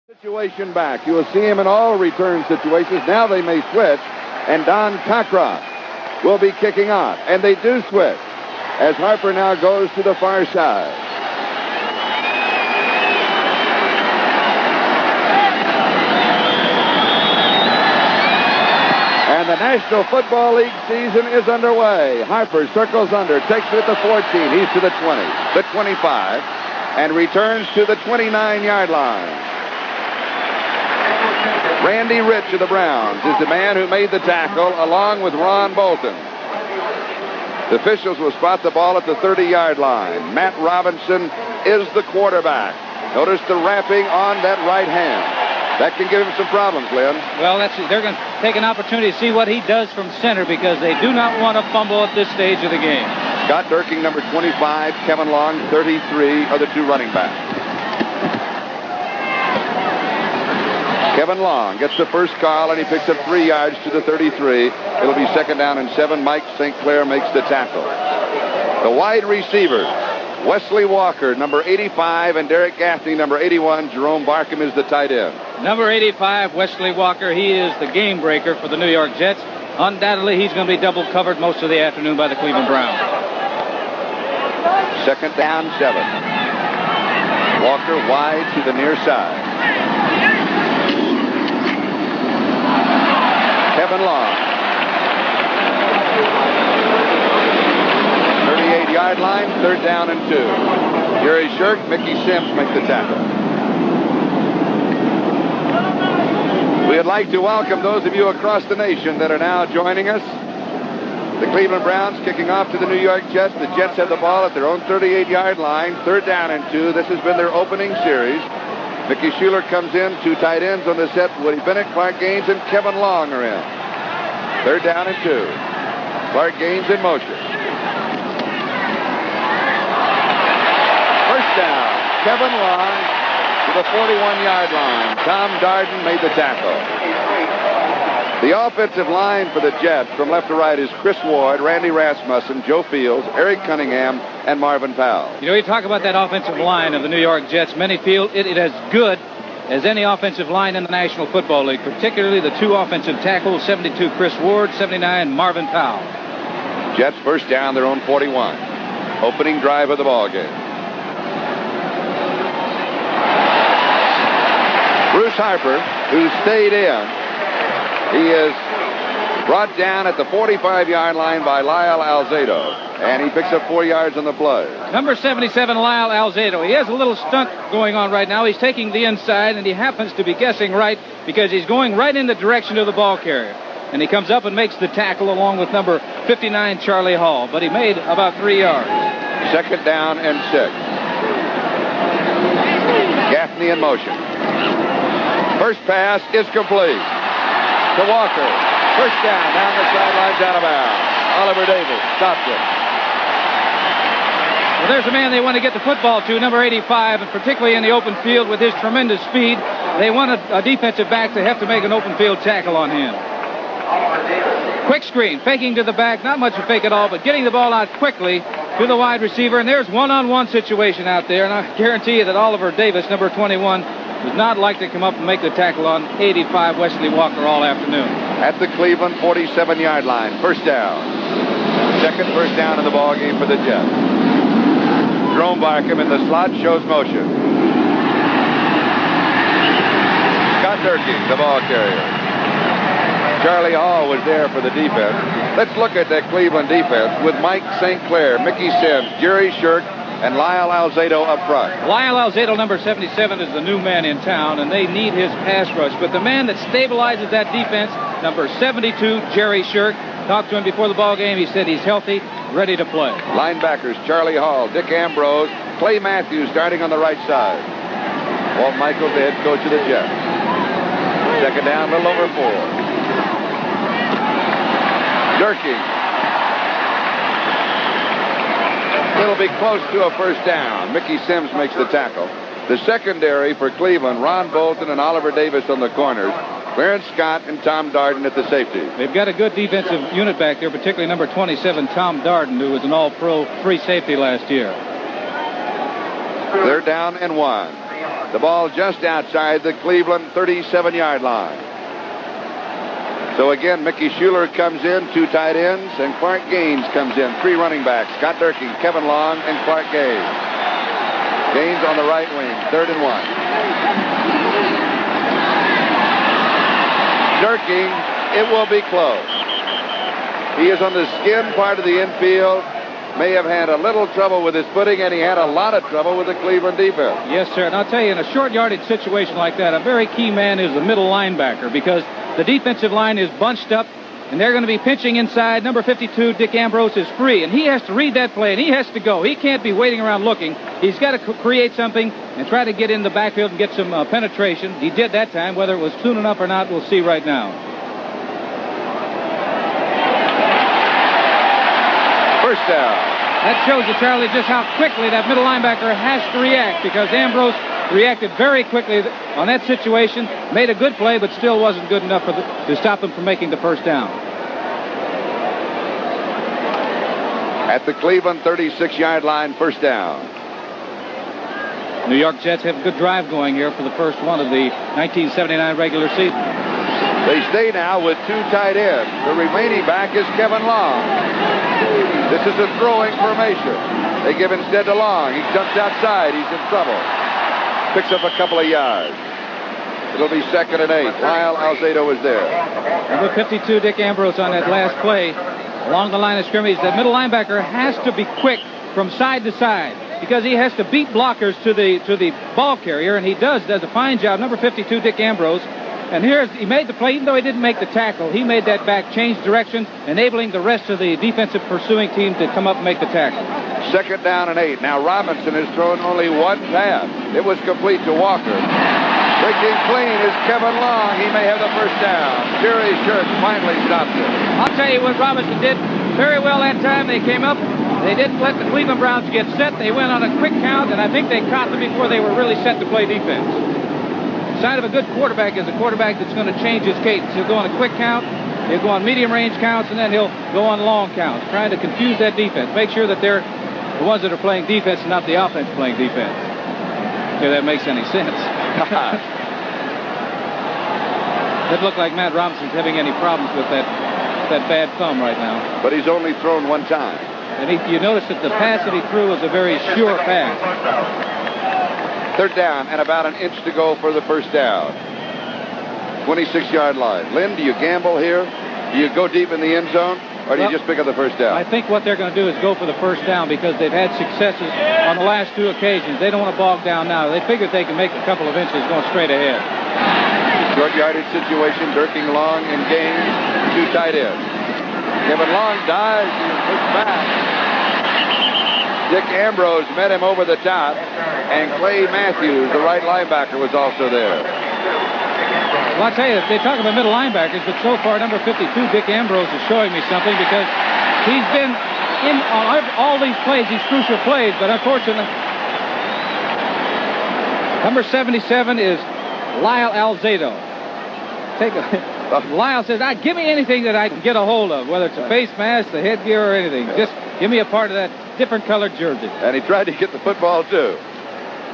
Situation back. You will see him in all return situations. Now they may switch, and Don Cockcroft will be kicking off. And they do switch as Harper now goes to the far side. And the National Football League season is underway. Harper circles under, takes it at the 14. He's to the 20, the 25, and returns to the 29-yard line. Randy Rich of the Browns is the man who made the tackle, along with Ron Bolton. The officials will spot the ball at the 30-yard line. Matt Robinson is the quarterback. Notice the wrapping on that right hand. That can give him some problems, Lynn. Well, they're going to take an opportunity to see what he does from center because they do not want to fumble at this stage of the game. Scott Durking, number 25, Kevin Long, 33, are the two running backs. Kevin Long gets the first call, and he picks up 3 yards to the 33. It'll be 2nd down and 7. Mike St. Clair makes the tackle. The wide receivers, Wesley Walker, number 85, and Derek Gaffney, number 81. Jerome Barkham is the tight end. Number 85, Wesley Walker, he is the game breaker for the New York Jets. Undoubtedly, he's going to be double covered most of the afternoon by the Cleveland Browns. 2nd down, 7. Walker wide to the near side. Kevin Long. 38-yard line, 3rd down and 2. Jerry Shirk, Mickey Sims make the tackle. We'd like to welcome those of you across the nation that are now joining us. The Cleveland Browns kicking off to the New York Jets. The Jets have the ball at their own 38-yard line, 3rd down and 2. This has been their opening series. Mickey Schuler comes in, 2 tight ends on the set. Woody Bennett, Clark Gaines, and Kevin Long are in. 3rd down and 2. Clark Gaines in motion. First down, Kevin Long to the 41-yard line. Tom Darden made the tackle. The offensive line for the Jets from left to right is Chris Ward, Randy Rasmussen, Joe Fields, Eric Cunningham, and Marvin Powell. You know, you talk about that offensive line of the New York Jets. Many feel it as good as any offensive line in the National Football League, particularly the 2 offensive tackles, 72 Chris Ward, 79 Marvin Powell. Jets first down, their own 41. Opening drive of the ball game. Bruce Harper, who stayed in, he is brought down at the 45-yard line by Lyle Alzado, and he picks up 4 yards on the play. Number 77, Lyle Alzado. He has a little stunt going on right now. He's taking the inside, and he happens to be guessing right because he's going right in the direction of the ball carrier. And he comes up and makes the tackle along with number 59, Charlie Hall. But he made about 3 yards. 2nd down and 6. Gaffney in motion. First pass is complete to Walker. First down the sidelines, out of bounds. Oliver Davis stops it. Well, there's a man they want to get the football to, number 85, and particularly in the open field with his tremendous speed. They want a defensive back to have to make an open field tackle on him. Quick screen, faking to the back, not much of a fake at all, but getting the ball out quickly to the wide receiver, and there's one-on-one situation out there, and I guarantee you that Oliver Davis, number 21, does not like to come up and make the tackle on 85 Wesley Walker all afternoon. At the Cleveland 47-yard line, first down. 2nd first down in the ball game for the Jets. Jerome Barkham in the slot shows motion. Scott Durking, the ball carrier. Charlie Hall was there for the defense. Let's look at that Cleveland defense with Mike St. Clair, Mickey Sims, Jerry Shirk, and Lyle Alzado up front. Lyle Alzado, number 77, is the new man in town, and they need his pass rush. But the man that stabilizes that defense, number 72, Jerry Shirk, talked to him before the ball game. He said he's healthy, ready to play. Linebackers, Charlie Hall, Dick Ambrose, Clay Matthews starting on the right side. Walt Michaels, the head coach of the Jets. 2nd down, a little over 4. Durkee. It'll be close to a first down. Mickey Sims makes the tackle. The secondary for Cleveland, Ron Bolton and Oliver Davis on the corners. Clarence Scott and Tom Darden at the safety. They've got a good defensive unit back there, particularly number 27, Tom Darden, who was an all-pro free safety last year. 3rd down and 1. The ball just outside the Cleveland 37-yard line. So again, Mickey Schuler comes in, 2 tight ends, and Clark Gaines comes in. 3 running backs, Scott Durking, Kevin Long, and Clark Gaines. Gaines on the right wing, 3rd and 1. Durking, it will be close. He is on the skin part of the infield. May have had a little trouble with his footing, and he had a lot of trouble with the Cleveland defense. Yes, sir. And I'll tell you, in a short yardage situation like that, a very key man is the middle linebacker, because the defensive line is bunched up, and they're going to be pinching inside. Number 52, Dick Ambrose, is free, and he has to read that play, and he has to go. He can't be waiting around looking. He's got to create something and try to get in the backfield and get some penetration. He did that time. Whether it was soon enough or not, we'll see right now. First down. That shows you, Charlie, just how quickly that middle linebacker has to react, because Ambrose reacted very quickly on that situation, made a good play, but still wasn't good enough to stop him from making the first down. At the Cleveland 36-yard line, first down. New York Jets have a good drive going here for the first one of the 1979 regular season. They stay now with 2 tight ends. The remaining back is Kevin Long. This is a throwing formation. They give instead to Long. He jumps outside. He's in trouble. Picks up a couple of yards. It'll be 2nd and 8. Lyle Alzado is there. Number 52, Dick Ambrose, on that last play along the line of scrimmage. That middle linebacker has to be quick from side to side, because he has to beat blockers to the ball carrier, and he does a fine job. Number 52, Dick Ambrose. And he made the play, even though he didn't make the tackle. He made that back change direction, enabling the rest of the defensive pursuing team to come up and make the tackle. 2nd down and 8. Now Robinson has thrown only 1 pass. It was complete to Walker. Breaking clean is Kevin Long. He may have the first down. Jerry Shirk finally stops it. I'll tell you what Robinson did very well that time. They came up. They didn't let the Cleveland Browns get set. They went on a quick count, and I think they caught them before they were really set to play defense. Sign of a good quarterback is a quarterback that's going to change his cadence. He'll go on a quick count, he'll go on medium range counts, and then he'll go on long counts, trying to confuse that defense. Make sure that they're the ones that are playing defense and not the offense playing defense. If that makes any sense. Doesn't look like Matt Robinson's having any problems with that bad thumb right now. But he's only thrown 1 time. And you notice that the pass that he threw was a very sure pass. 3rd down and about an inch to go for the first down. 26-yard line. Lynn, do you gamble here? Do you go deep in the end zone, or do you just pick up the first down? I think what they're going to do is go for the first down, because they've had successes on the last 2 occasions. They don't want to bog down now. They figure they can make a couple of inches going straight ahead. Short yardage situation. Durking, Long, and Gaines, 2 tight ends. Kevin Long dives and pushed back. Dick Ambrose met him over the top, and Clay Matthews, the right linebacker, was also there. Well, I'll tell you, they talk about middle linebackers, but so far, number 52, Dick Ambrose, is showing me something, because he's been in on all these plays, these crucial plays, but unfortunately, number 77 is Lyle Alzado. Lyle says, give me anything that I can get a hold of, whether it's a face mask, the headgear, or anything. Just give me a part of that different colored jersey. And he tried to get the football, too.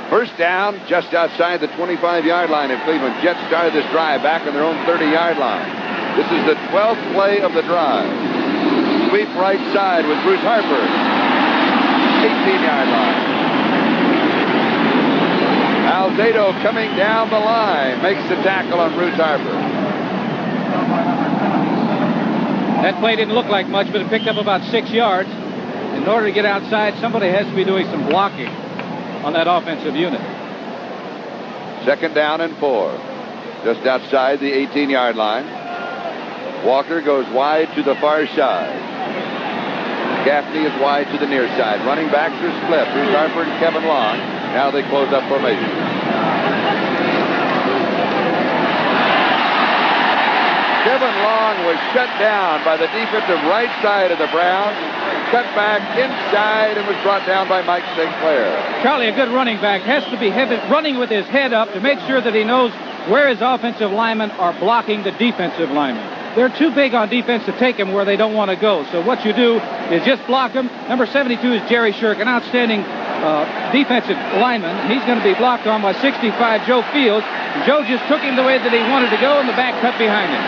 First down, just outside the 25-yard line of Cleveland. Jets started this drive back on their own 30-yard line. This is the 12th play of the drive. Sweep right side with Bruce Harper. 18-yard line. Alzado coming down the line. Makes the tackle on Bruce Harper. That play didn't look like much, but it picked up about 6 yards. In order to get outside, somebody has to be doing some blocking on that offensive unit. 2nd down and 4. Just outside the 18-yard line. Walker goes wide to the far side. Gaffney is wide to the near side. Running backs are split. Bruce Harper and Kevin Long. Now they close up formation. Kevin Long was shut down by the defensive right side of the Browns. Cut back inside and was brought down by Mike St. Clair. Charlie, a good running back, has to be running with his head up to make sure that he knows where his offensive linemen are blocking the defensive linemen. They're too big on defense to take him where they don't want to go. So what you do is just block them. Number 72 is Jerry Shirk, an outstanding defensive lineman. He's going to be blocked on by 65 Joe Fields. Joe just took him the way that he wanted to go, and the back cut behind him.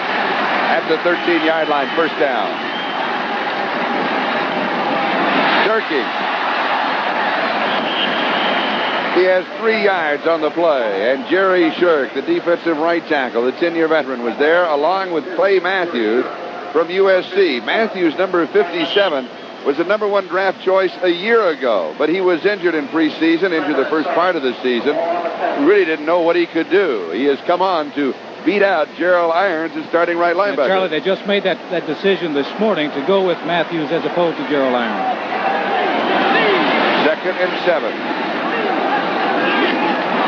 At the 13-yard line, first down. Durkee. He has 3 yards on the play, and Jerry Shirk, the defensive right tackle, the 10-year veteran, was there, along with Clay Matthews from USC. Matthews, number 57, was the number 1 draft choice a year ago, but he was injured in preseason, injured the first part of the season. We really didn't know what he could do. He has come on to beat out Gerald Irons, his starting right linebacker. And Charlie, they just made that decision this morning to go with Matthews as opposed to Gerald Irons. 2nd and 7.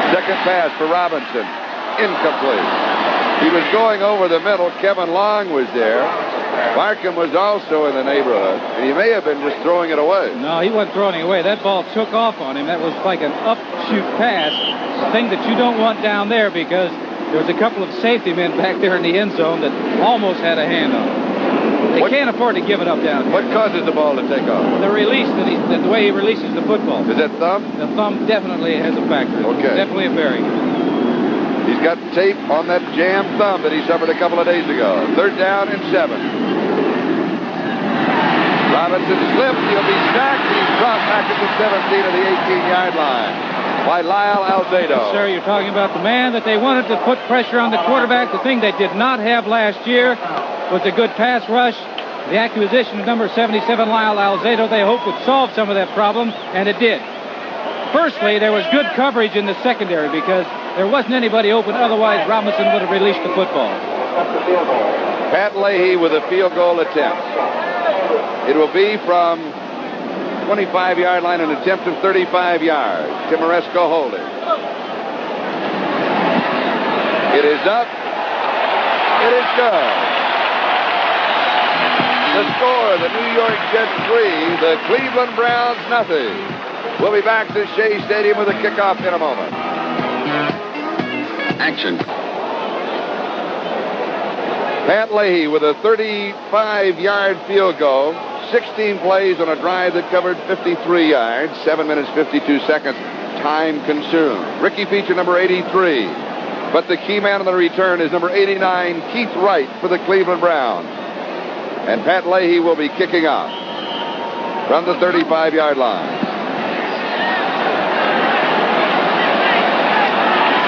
Second pass for Robinson. Incomplete. He was going over the middle. Kevin Long was there. Markham was also in the neighborhood, and he may have been just throwing it away. No, he wasn't throwing it away. That ball took off on him. That was like an up-shoot pass, a thing that you don't want down there, because there was a couple of safety men back there in the end zone that almost had a hand on it. They can't afford to give it up down here. What causes the ball to take off? The release, the way he releases the football. Is that thumb? The thumb definitely has a factor. Okay. Definitely a bearing. He's got tape on that jammed thumb that he suffered a couple of days ago. 3rd down and 7. Robinson slipped. He'll be sacked. He's dropped back at the 17 of the 18-yard line by Lyle Alzado. Sir, you're talking about the man that they wanted to put pressure on the quarterback. The thing they did not have last year was a good pass rush. The acquisition of number 77, Lyle Alzado, they hoped would solve some of that problem, and it did. Firstly, there was good coverage in the secondary because there wasn't anybody open. Otherwise, Robinson would have released the football. Pat Leahy with a field goal attempt. It will be from 25-yard line, an attempt of 35 yards. Timoresco holding. It is up. It is good. The score, the New York Jets 3, the Cleveland Browns nothing. We'll be back to Shea Stadium with a kickoff in a moment. Action. Pat Leahy with a 35-yard field goal. 16 plays on a drive that covered 53 yards. 7 minutes, 52 seconds. Time consumed. Ricky Feature, number 83. But the key man on the return is number 89, Keith Wright, for the Cleveland Browns. And Pat Leahy will be kicking off from the 35-yard line.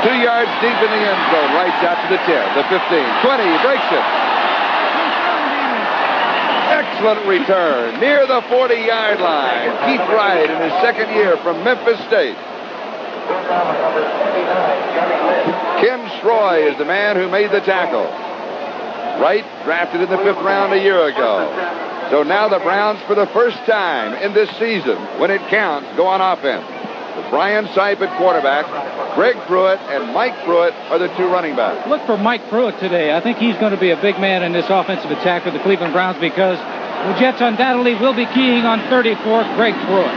2 yards deep in the end zone. Right out to the 10, the 15, 20, breaks it. Excellent return near the 40-yard line. Keith Wright in his 2nd year from Memphis State. Ken Schroy is the man who made the tackle. Wright drafted in the 5th round a year ago. So now the Browns, for the first time in this season, when it counts, go on offense. With Brian Sipe at quarterback, Greg Pruitt and Mike Pruitt are the 2 running backs. Look for Mike Pruitt today. I think he's going to be a big man in this offensive attack for the Cleveland Browns because the Jets undoubtedly will be keying on 34, Greg Pruitt.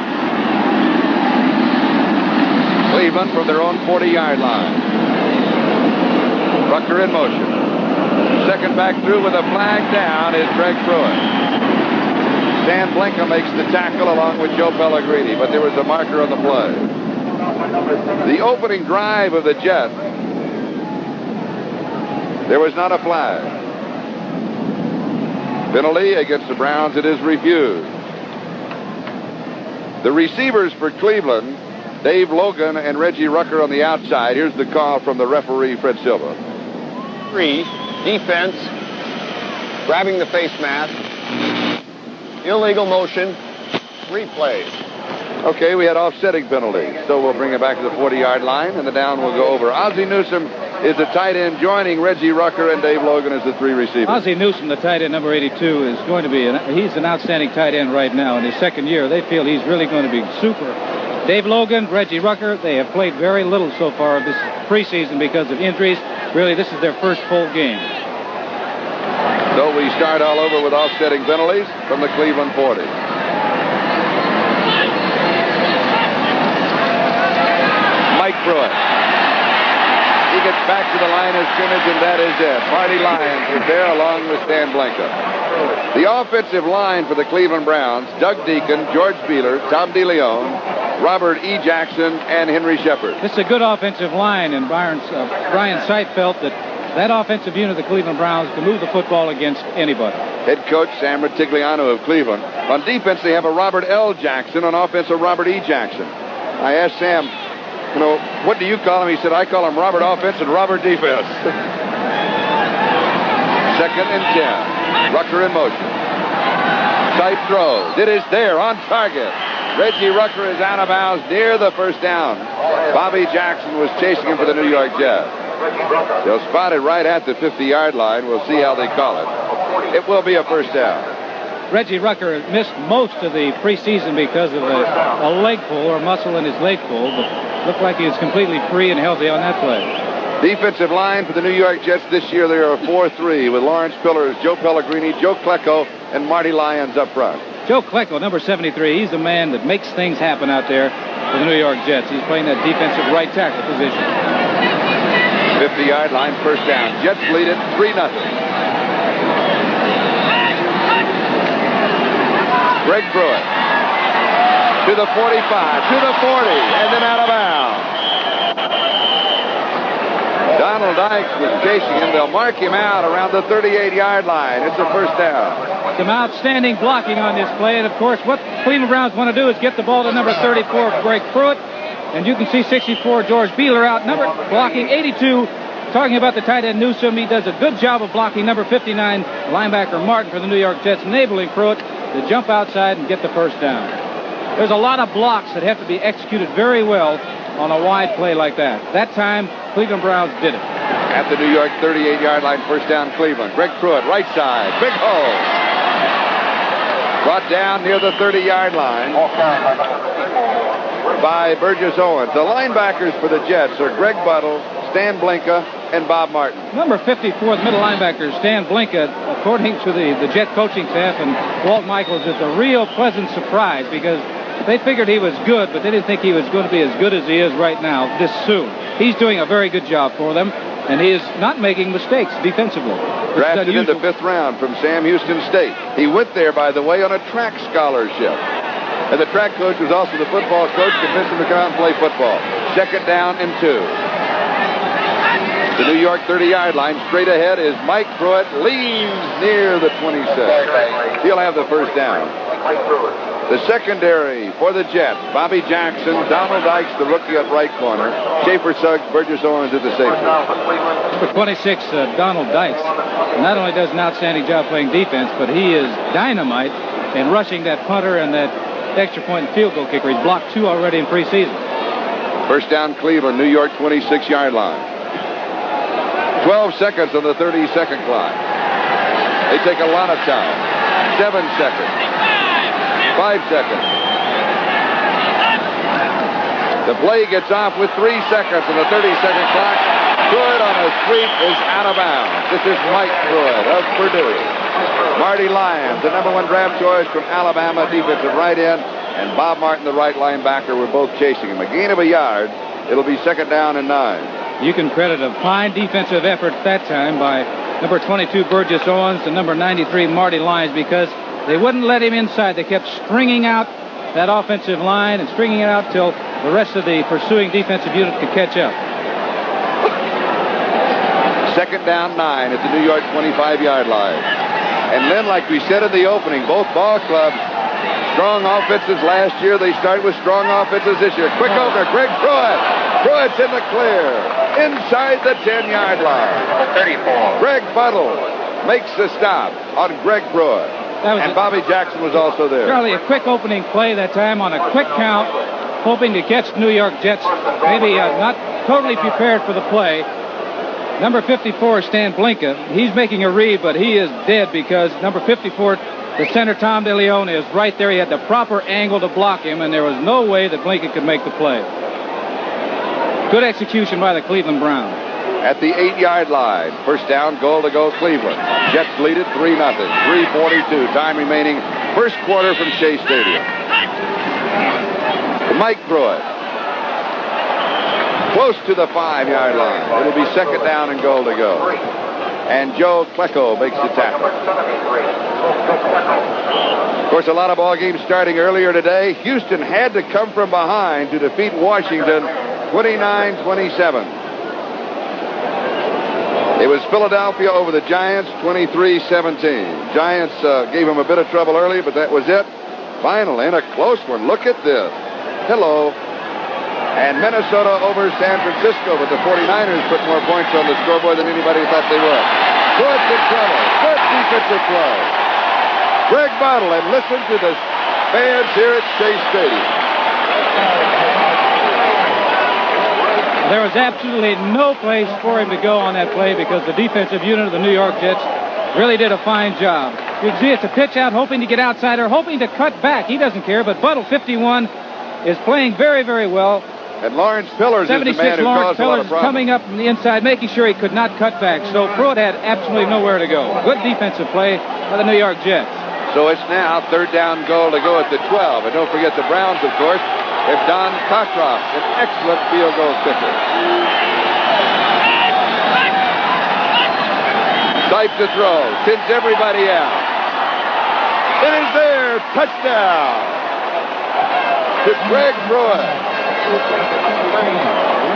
Cleveland from their own 40-yard line. Rucker in motion. Second back through with a flag down is Greg Pruitt. Dan Blinka makes the tackle along with Joe Pellegrini, but there was a marker on the play. The opening drive of the Jets, there was not a flag. Penalty against the Browns, it is refused. The receivers for Cleveland, Dave Logan and Reggie Rucker on the outside. Here's the call from the referee, Fred Silva. 3, defense, grabbing the face mask, illegal motion, replay. Okay, we had offsetting penalties, so we'll bring it back to the 40-yard line, and the down will go over. Ozzie Newsome is the tight end, joining Reggie Rucker and Dave Logan as the 3 receivers. Ozzie Newsome, the tight end, number 82, is going to be he's an outstanding tight end right now. In his 2nd year, they feel he's really going to be super. Dave Logan, Reggie Rucker, they have played very little so far this preseason because of injuries. Really, this is their first full game. So we start all over with offsetting penalties from the Cleveland 40. Mike Pruitt. He gets back to the line of scrimmage, and that is it. Marty Lyons is there along with Stan Blanca. The offensive line for the Cleveland Browns, Doug Deacon, George Beeler, Tom DeLeon, Robert E. Jackson, and Henry Shepard. This is a good offensive line, and Brian Sight felt that offensive unit of the Cleveland Browns can move the football against anybody. Head coach Sam Retigliano of Cleveland. On defense, they have a Robert L. Jackson. On offense, a Robert E. Jackson. I asked Sam, what do you call him? He said, I call him Robert Offense and Robert Defense. 2nd and 10. Rucker in motion. Sight throws. It is there on target. Reggie Rucker is out of bounds near the first down. Bobby Jackson was chasing him for the New York Jets. They'll spot it right at the 50-yard line. We'll see how they call it. It will be a first down. Reggie Rucker missed most of the preseason because of a leg pull or muscle in his leg pull, but looked like he was completely free and healthy on that play. Defensive line for the New York Jets this year, they are 4-3 with Lawrence Pillars, Joe Pellegrini, Joe Klecko, and Marty Lyons up front. Joe Klecko, number 73, he's the man that makes things happen out there for the New York Jets. He's playing that defensive right tackle position. 50-yard line, first down. Jets lead it 3-0. Greg Pruitt to the 45, to the 40, and then out of bounds. Donald Dykes was chasing him. They'll mark him out around the 38-yard line. It's a first down. Some outstanding blocking on this play, and of course what Cleveland Browns want to do is get the ball to number 34, Greg Pruitt, and you can see 64, George Beeler out, number blocking 82. Talking about the tight end Newsome, he does a good job of blocking number 59, linebacker Martin for the New York Jets, enabling Pruitt to jump outside and get the first down. There's a lot of blocks that have to be executed very well on a wide play like that. That time, Cleveland Browns did it. At the New York 38-yard line, first down Cleveland. Greg Pruitt, right side, big hole. Brought down near the 30-yard line by Burgess Owens. The linebackers for the Jets are Greg Buttle, Stan Blinka, and Bob Martin. Number 54, the middle linebacker, Stan Blinka, according to the Jet coaching staff and Walt Michaels, is a real pleasant surprise because they figured he was good, but they didn't think he was going to be as good as he is right now this soon. He's doing a very good job for them, and he is not making mistakes defensively. Drafted in the 5th round from Sam Houston State. He went there, by the way, on a track scholarship. And the track coach was also the football coach, convinced him to come out and play football. 2nd down and 2. The New York 30-yard line, straight ahead is Mike Pruitt, leaves near the 26. He'll have the first down. The secondary for the Jets, Bobby Jackson, Donald Dykes, the rookie at right corner, Schaefer Suggs, Burgess Owens at the safety. Number 26, Donald Dykes, not only does an outstanding job playing defense, but he is dynamite in rushing that punter and that extra point and field goal kicker. He's blocked 2 already in preseason. First down Cleveland, New York 26-yard line. 12 seconds on the 30-second clock. They take a lot of time. 7 seconds. 5 seconds. The play gets off with 3 seconds on the 30-second clock. Pruitt on a sweep is out of bounds. This is Mike Pruitt of Purdue. Marty Lyons, the number 1 draft choice from Alabama, defensive right end, and Bob Martin, the right linebacker, were both chasing him. A gain of a yard. It'll be 2nd down and 9. You can credit a fine defensive effort that time by number 22, Burgess Owens, and number 93, Marty Lyons, because they wouldn't let him inside. They kept stringing out that offensive line and stringing it out till the rest of the pursuing defensive unit could catch up. 2nd down 9 at the New York 25-yard line. And then, like we said in the opening, both ball clubs, strong offenses last year. They start with strong offenses this year. Quick opener, Greg Pruitt. Pruitt's in the clear. Inside the 10-yard line. 34. Greg Buttle makes the stop on Greg Pruitt. And Bobby Jackson was also there. Charlie, a quick opening play that time on a quick count, hoping to catch the New York Jets. Maybe not totally prepared for the play. Number 54, Stan Blinka. He's making a read, but he is dead because number 54, the center, Tom DeLeon, is right there. He had the proper angle to block him, and there was no way that Blinka could make the play. Good execution by the Cleveland Browns. At the 8-yard line, first down, goal to go Cleveland. Jets lead it 3-0. 3:42, time remaining, first quarter from Shea Stadium. Mike Pruitt. Close to the 5-yard line. It'll be 2nd down and goal to go. and Joe Klecko makes the tackle. Of course, a lot of ball games starting earlier today. Houston had to come from behind to defeat Washington 29-27. It was Philadelphia over the Giants 23-17. Giants gave them a bit of trouble early, but that was it. Finally, in a close one. Look at this. Hello. And Minnesota over San Francisco, but the 49ers put more points on the scoreboard than anybody thought they would. Pruitt's in trouble. Good defensive play. Greg Bottle, and listen to the fans here at Shea Stadium. There was absolutely no place for him to go on that play because the defensive unit of the New York Jets really did a fine job. You can see it's a pitch out, hoping to get outside or hoping to cut back. He doesn't care, but Buttle, 51, is playing very, very well. And Lawrence Pillars is the man who caused a lot of problems. Coming up from the inside, making sure he could not cut back. So Pruitt had absolutely nowhere to go. Good defensive play by the New York Jets. So it's now third down goal to go at the 12. And don't forget the Browns, of course, if Don Cockcroft, an excellent field goal kicker. Sipe to throw, sends everybody out. It is there, touchdown to Greg Pruitt.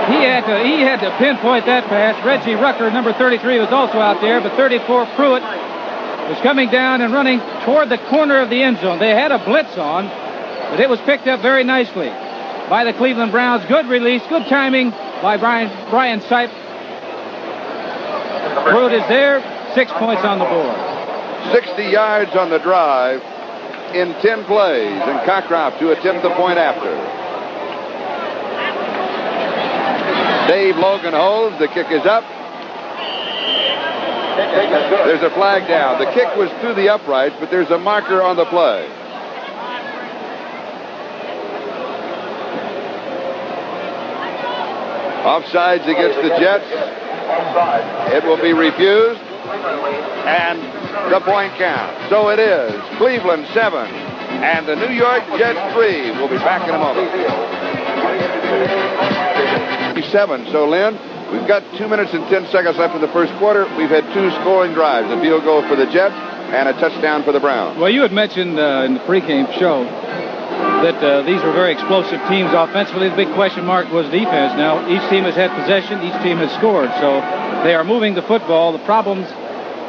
He had to pinpoint that pass. Reggie Rucker, number 33, was also out there, but 34, Pruitt, was coming down and running toward the corner of the end zone. They had a blitz on, but it was picked up very nicely by the Cleveland Browns. Good release, good timing by Brian Sipe. Pruitt is there, 6 points on the board. 60 yards on the drive in 10 plays, and Cockcroft to attempt the point after. Dave Logan holds. The kick is up. There's a flag down. The kick was through the uprights, but there's a marker on the play. Offsides against the Jets. It will be refused. And the point counts. So it is Cleveland 7 and the New York Jets 3. We'll be back in a moment. 7. So, Lynn, we've got 2 minutes and 10 seconds left in the first quarter. We've had 2 scoring drives, a field goal for the Jets and a touchdown for the Browns. Well, you had mentioned in the pregame show that these were very explosive teams offensively. The big question mark was defense. Now, each team has had possession. Each team has scored. So they are moving the football. The problems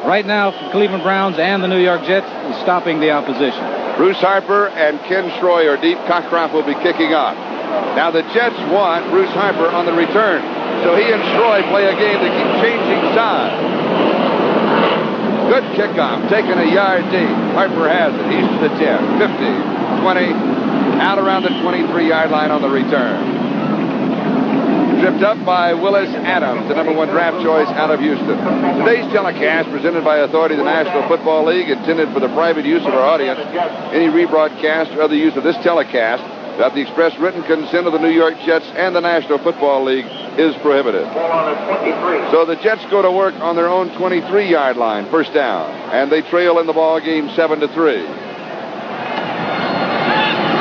right now for Cleveland Browns and the New York Jets is stopping the opposition. Bruce Harper and Ken Schroy are deep. Cockcroft will be kicking off. Now the Jets want Bruce Harper on the return. So he and Schroy play a game that keep changing sides. Good kickoff, taking a yard deep. Harper has it. He's to the 10, 15, 20, out around the 23-yard line on the return. Tripped up by Willis Adams, the number 1 draft choice out of Houston. Today's telecast, presented by authority of the National Football League, intended for the private use of our audience. Any rebroadcast or other use of this telecast without the express written consent of the New York Jets and the National Football League is prohibited. So the Jets go to work on their own 23-yard line, first down, and they trail in the ball game 7-3.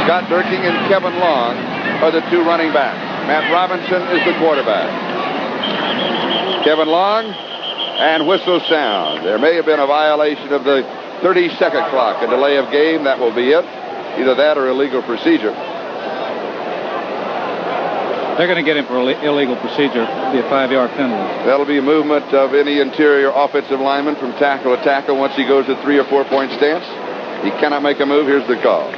Scott Durking and Kevin Long are the 2 running backs. Matt Robinson is the quarterback. Kevin Long, and whistle sound. There may have been a violation of the 30-second clock, a delay of game. That will be it. Either that or illegal procedure. They're going to get him for illegal procedure. It'll be a 5-yard penalty. That'll be a movement of any interior offensive lineman from tackle to tackle once he goes to 3 or 4 point stance. He cannot make a move. Here's the call.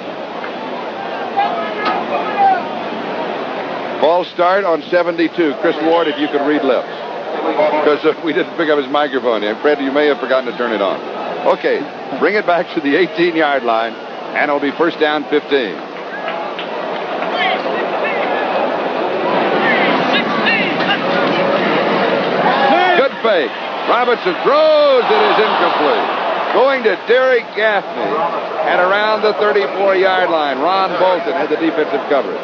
Ball start on 72. Chris Ward, if you could read lips. Because we didn't pick up his microphone yet. Fred, you may have forgotten to turn it on. Okay, bring it back to the 18-yard line, and it'll be first down 15. Good fake. Robinson throws. It is incomplete. Going to Derek Gaffney. And around the 34-yard line, Ron Bolton had the defensive coverage.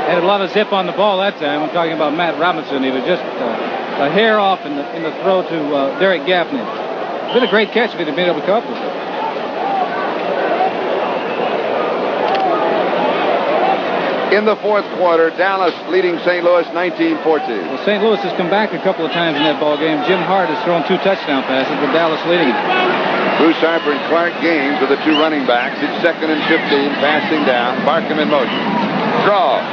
Had a lot of zip on the ball that time. I'm talking about Matt Robinson. He was just a hair off in the throw to Derek Gaffney. It's been a great catch if he'd been able to come up with it. in the fourth quarter. Dallas leading St. Louis 19-14. Well, St. Louis has come back a couple of times in that ball game. Jim Hart has thrown 2 touchdown passes, with Dallas leading it. Bruce Harper and Clark Gaines are the 2 running backs. It's 2nd and 15, passing down. Barkham in motion. Draw.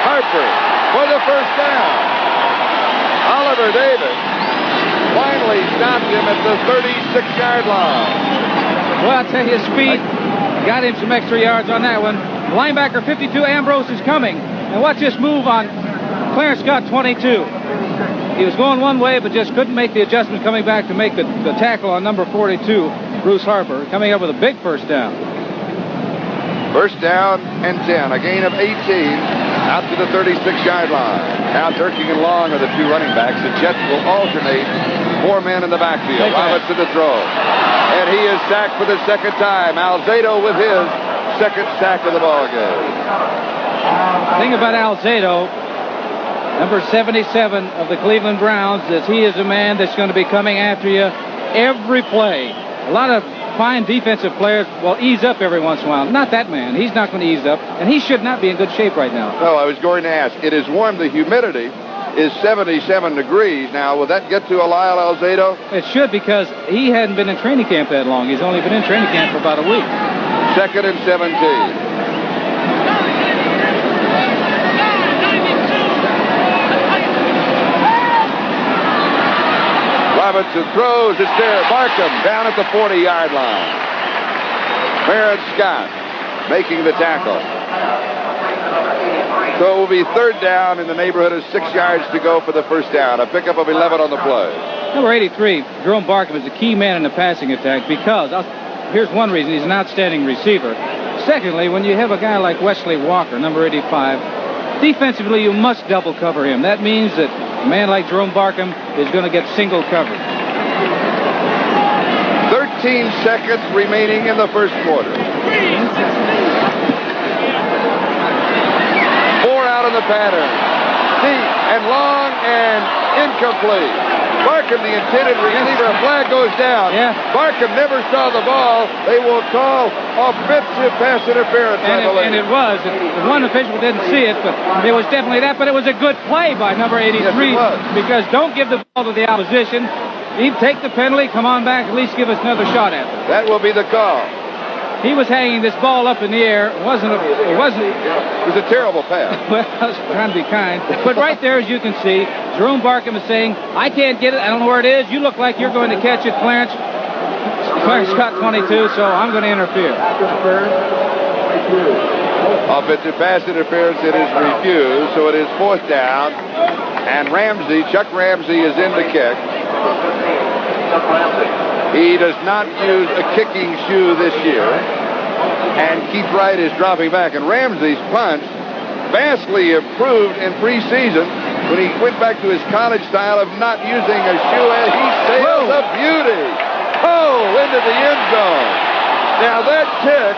Harper for the first down. Oliver Davis finally stopped him at the 36-yard line. Well, I'll tell you, speed got him some extra yards on that one. Linebacker 52, Ambrose, is coming. And watch this move on Clarence Scott, 22. He was going one way, but just couldn't make the adjustment coming back to make the tackle on number 42, Bruce Harper, coming up with a big first down. First down and 10, a gain of 18 out to the 36-yard line. Now Durkee and Long are the 2 running backs. The Jets will alternate 4 men in the backfield. Robinson to throw. And he is sacked for the 2nd time. Alzado with his 2nd sack of the ball game. The thing about Alzado, number 77 of the Cleveland Browns, is he is a man that's going to be coming after you every play. A lot of fine defensive players will ease up every once in a while. Not that man. He's not going to ease up, and he should not be in good shape right now. No, I was going to ask. It is warm. The humidity is 77 degrees. Now, will that get to Lyle Alzado? It should, because he hadn't been in training camp that long. He's only been in training camp for about a week. 2nd and 17. Robinson throws. It's there. Barkham down at the 40-yard line. Clarence Scott making the tackle. So it will be 3rd down in the neighborhood of 6 yards to go for the first down. A pickup of 11 on the play. Number 83, Jerome Barkham, is the key man in the passing attack because, here's one reason, he's an outstanding receiver. Secondly, when you have a guy like Wesley Walker, number 85, defensively you must double cover him. That means that a man like Jerome Barkham is going to get single coverage. 13 seconds remaining in the first quarter. 4 out in the pattern. Deep and long and incomplete. Barkham, the intended receiver. A flag goes down. Yeah. Barkham never saw the ball. They will call offensive pass interference, I believe. And it was. The one official didn't see it, but it was definitely that. But it was a good play by number 83. Yes, it was. Because don't give the ball to the opposition. He'd take the penalty, come on back, at least give us another shot at it. That will be the call. He was hanging this ball up in the air. It was a terrible pass. Well, I was trying to be kind. But right there, as you can see, Jerome Barkham is saying, I can't get it. I don't know where it is. You look like you're going to catch it, Clarence. Clarence Scott, 22, so I'm going to interfere. Offensive pass interference, it is refused, so it is 4th down. And Chuck Ramsey is in to kick. He does not use a kicking shoe this year. And Keith Wright is dropping back. And Ramsey's punch vastly improved in preseason when he went back to his college style of not using a shoe, and he sails a beauty. Into the end zone. Now that kick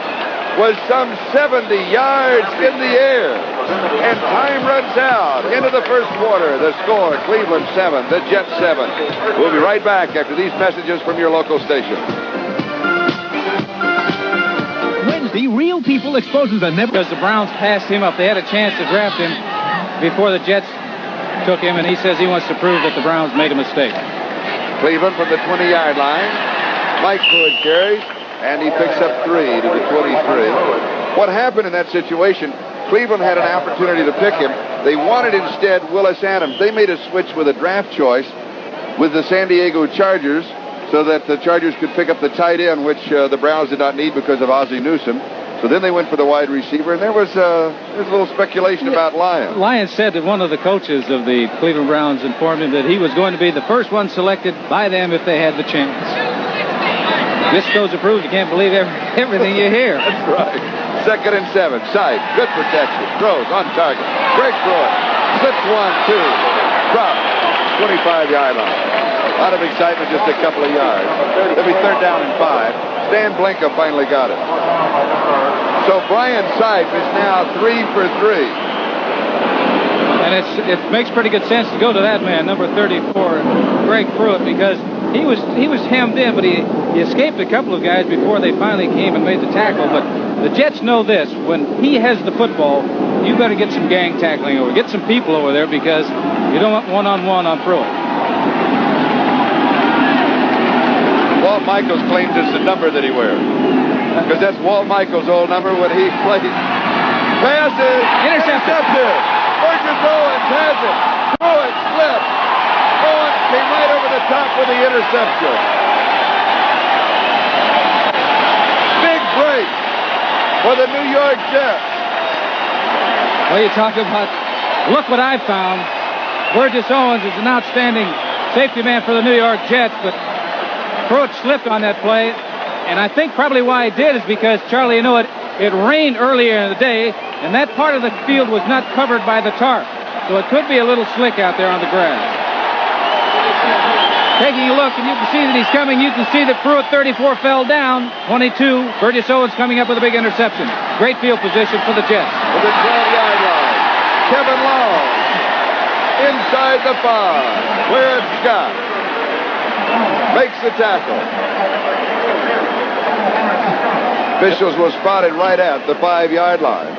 was some 70 yards in the air. And time runs out into the first quarter. The score, Cleveland 7, the Jets 7. We'll be right back after these messages from your local station. Wednesday, Real People exposes a never... Because the Browns passed him up. They had a chance to draft him before the Jets took him, and he says he wants to prove that the Browns made a mistake. Cleveland from the 20-yard line. Mike Pruitt carries, and he picks up 3 to the 23. What happened in that situation, Cleveland had an opportunity to pick him. They wanted instead Willis Adams. They made a switch with a draft choice with the San Diego Chargers so that the Chargers could pick up the tight end, which the Browns did not need because of Ozzie Newsome. So then they went for the wide receiver, and there was a little speculation about Lyons. Lyons said that one of the coaches of the Cleveland Browns informed him that he was going to be the first one selected by them if they had the chance. This goes to prove you can't believe everything you hear. That's right. 2nd and 7. Side. Good protection. Throws on target. Great throw. Slips 1, 2. Drop. 25-yard line. A lot of excitement, just a couple of yards. It'll be 3rd down and 5. Stan Blanca finally got it. So Brian Sipe is now 3 for 3. And it makes pretty good sense to go to that man, number 34, Greg Pruitt, because he was hemmed in, but he escaped a couple of guys before they finally came and made the tackle. But The Jets know this. When he has the football, you better get some gang tackling over. Get some people over there because you don't want one-on-one on Pruitt. Walt Michaels claims it's the number that he wears. Because that's Walt Michaels' old number when he played. Passes. Intercepted. Burgess Owens has it. Pruitt slipped. Owens came right over the top with the interception. Big break for the New York Jets. Well, you talk about, look what I found. Burgess Owens is an outstanding safety man for the New York Jets, but Pruitt slipped on that play, and I think probably why he did is because, Charlie, you know, it rained earlier in the day, and that part of the field was not covered by the tarp, so it could be a little slick out there on the grass. Taking a look, and you can see that he's coming. You can see that Pruitt, 34, fell down. 22, Burgess Owens coming up with a big interception. Great field position for the Jets. To the 12-yard line. Kevin Long inside the 5. Where it's Scott. Makes the tackle. Officials will spot it right at the 5-yard line.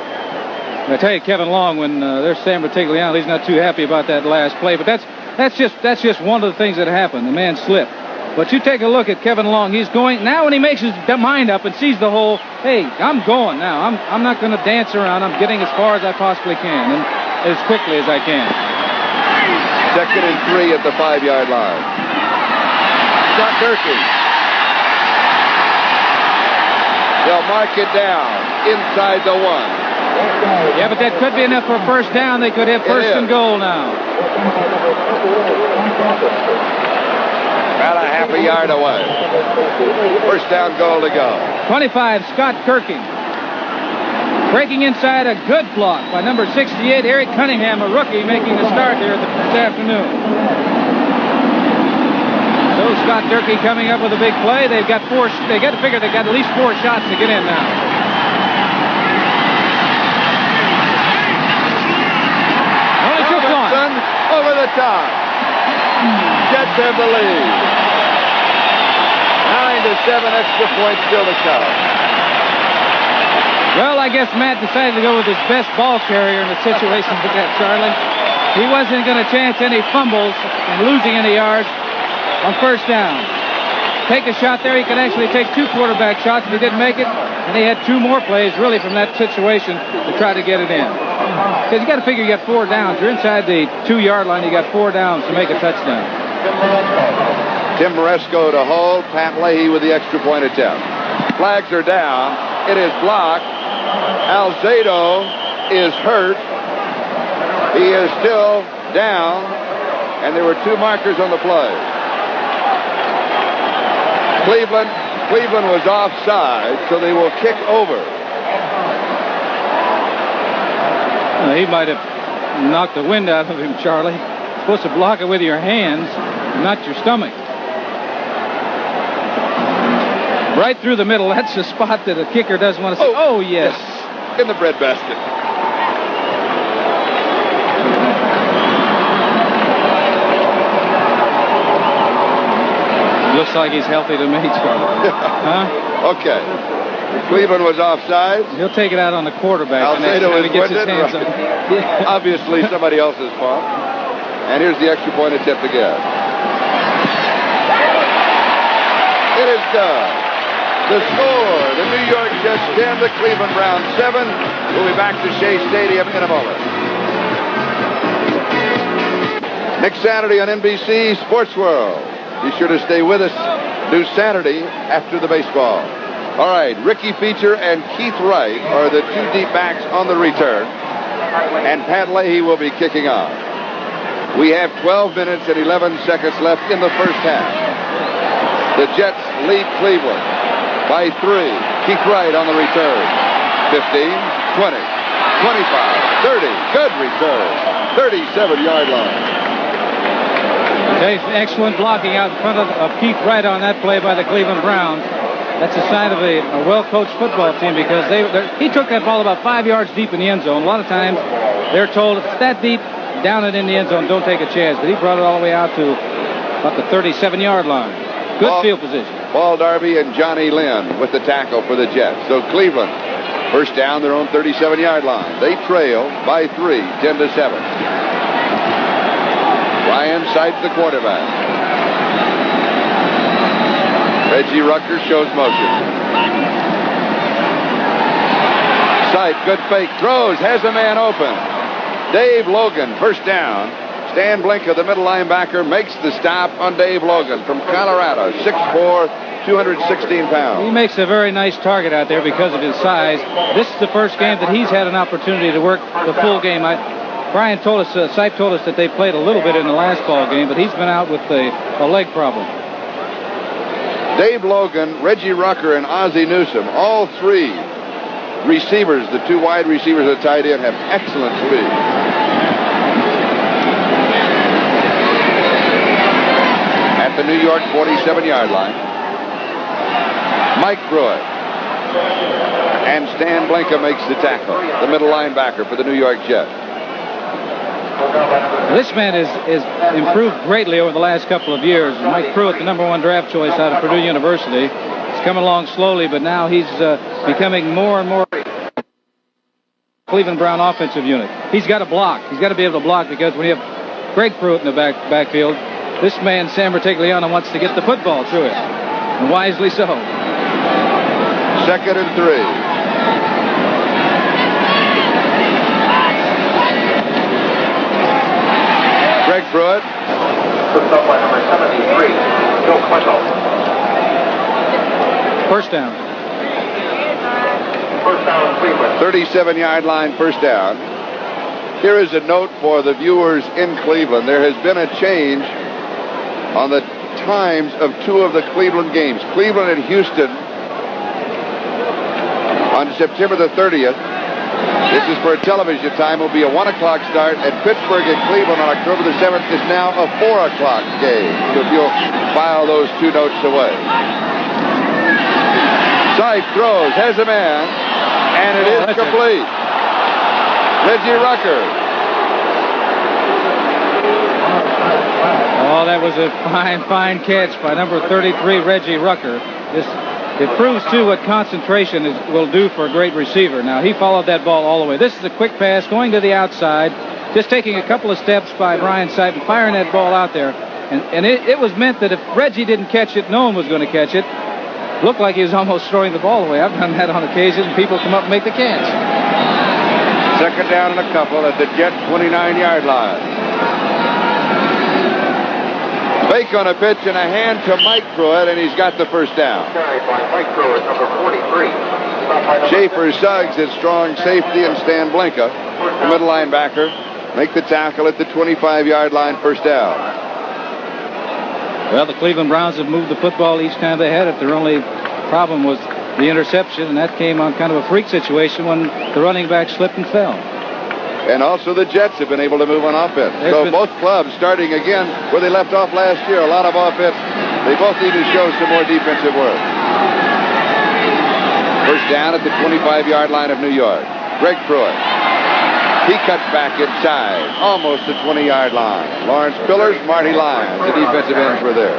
I tell you, Kevin Long, when there's Sam Bertigliano, he's not too happy about that last play, but that's just one of the things that happened. The man slipped. But you take a look at Kevin Long. He's going now when he makes his mind up and sees the hole. Hey, I'm going now. I'm not going to dance around. I'm getting as far as I possibly can and as quickly as I can. 2nd and 3 at the 5-yard line. Scott Durkee. They'll mark it down inside the 1. Yeah, but that could be enough for a first down. They could have first and goal now. About a half a yard away. First down goal to go. 25, Scott Kirking. Breaking inside, a good block by number 68, Eric Cunningham, a rookie, making the start here this afternoon. So Scott Durkee coming up with a big play. They've got 4. They got to figure they got at least 4 shots to get in now. Over the top. Jets have the lead. 9-7, extra points still to come. Well, I guess Matt decided to go with his best ball carrier in a situation like that, Charlie. He wasn't going to chance any fumbles and losing any yards on first down. Take a shot there. He could actually take 2 quarterback shots, but he didn't make it. And he had 2 more plays, really, from that situation to try to get it in. Because you got to figure you got 4 downs. You're inside the 2-yard line. You got 4 downs to make a touchdown. Tim Moresco to hold. Pat Leahy with the extra point attempt. Flags are down. It is blocked. Alzado is hurt. He is still down. And there were 2 markers on the play. Cleveland was offside, so they will kick over. He might have knocked the wind out of him, Charlie. You're supposed to block it with your hands, not your stomach. Right through the middle. That's the spot that a kicker doesn't want to see. Oh, yes. In the breadbasket. Looks like he's healthy to me, Charlie. Huh? Okay. Cleveland was offside. He'll take it out on the quarterback. Alzado is gets his hands right. on. Yeah. Obviously somebody else's fault. And here's the extra point attempt again. It is done. The score, the New York Jets 10, the Cleveland Browns 7. We'll be back to Shea Stadium in a moment. Next Saturday on NBC Sports World. Be sure to stay with us. New Saturday after the baseball. All right, Ricky Feature and Keith Wright are the 2 deep backs on the return. And Pat Leahy will be kicking off. We have 12 minutes and 11 seconds left in the first half. The Jets lead Cleveland by 3. Keith Wright on the return. 15, 20, 25, 30. Good return. 37-yard line. Excellent blocking out in front of Keith Wright on that play by the Cleveland Browns. That's a sign of a well-coached football team because he took that ball about 5 yards deep in the end zone. A lot of times they're told if it's that deep, down it in the end zone, don't take a chance. But he brought it all the way out to about the 37-yard line. Good field position. Paul Darby and Johnny Lynn with the tackle for the Jets. So Cleveland First down, their own 37-yard line. They trail by 3, 10-7. Ryan Sipe, the quarterback. Reggie Rucker shows motion. Sipe, good fake, throws, has a man open. Dave Logan, first down. Stan Blinka, the middle linebacker, makes the stop on Dave Logan from Colorado, 6'4", 216 pounds. He makes a very nice target out there because of his size. This is the first game that he's had an opportunity to work the full game. Brian told us, Sipe told us that they played a little bit in the last ball game, but he's been out with a leg problem. Dave Logan, Reggie Rucker, and Ozzie Newsome, all three receivers, the two wide receivers at tight end, have excellent speed. At the New York 47-yard line, Mike Pruitt. And Stan Blinka makes the tackle, the middle linebacker for the New York Jets. This man is improved greatly over the last couple of years. Mike Pruitt, the #1 draft choice out of Purdue University, is coming along slowly, but now he's becoming more and more Cleveland Brown offensive unit. He's got to block. He's got to be able to block, because when you have Greg Pruitt in the backfield, this man, Sam Bertigliano, wants to get the football through it, and wisely so. 2nd and 3. Greg Pruitt. Put up by number 73, Joe Quinto. First down. First down, Cleveland. 37-yard line, first down. Here is a note for the viewers in Cleveland. There has been a change on the times of 2 of the Cleveland games. Cleveland and Houston on September the 30th. This is for a television time. Will be a 1 o'clock start. At Pittsburgh and Cleveland on October the 7th is now a 4 o'clock game. So if you'll file those 2 notes away. Sipe throws, has a man, and it is complete. Reggie Rucker. Oh, that was a fine catch by number 33, Reggie Rucker. It proves, too, what concentration will do for a great receiver. Now, he followed that ball all the way. This is a quick pass going to the outside, just taking a couple of steps by Brian Sipe and firing that ball out there. And it was meant that if Reggie didn't catch it, no one was going to catch it. Looked like he was almost throwing the ball away. I've done that on occasion, and people come up and make the catch. 2nd down and a couple at the Jet 29-yard line. Fake on a pitch and a hand to Mike Pruitt, and he's got the first down. Carried by Mike Pruitt, number 43. Schaefer, Suggs, and strong safety, and Stan Blinka, the middle linebacker, make the tackle at the 25-yard line, first down. Well, the Cleveland Browns have moved the football each time they had it. Their only problem was the interception, and that came on kind of a freak situation when the running back slipped and fell. And also the Jets have been able to move on offense. So both clubs starting again where they left off last year. A lot of offense. They both need to show some more defensive work. First down at the 25-yard line of New York. Greg Pruitt. He cuts back inside, almost the 20-yard line. Lawrence Pillars, Marty Lyons, the defensive ends were there.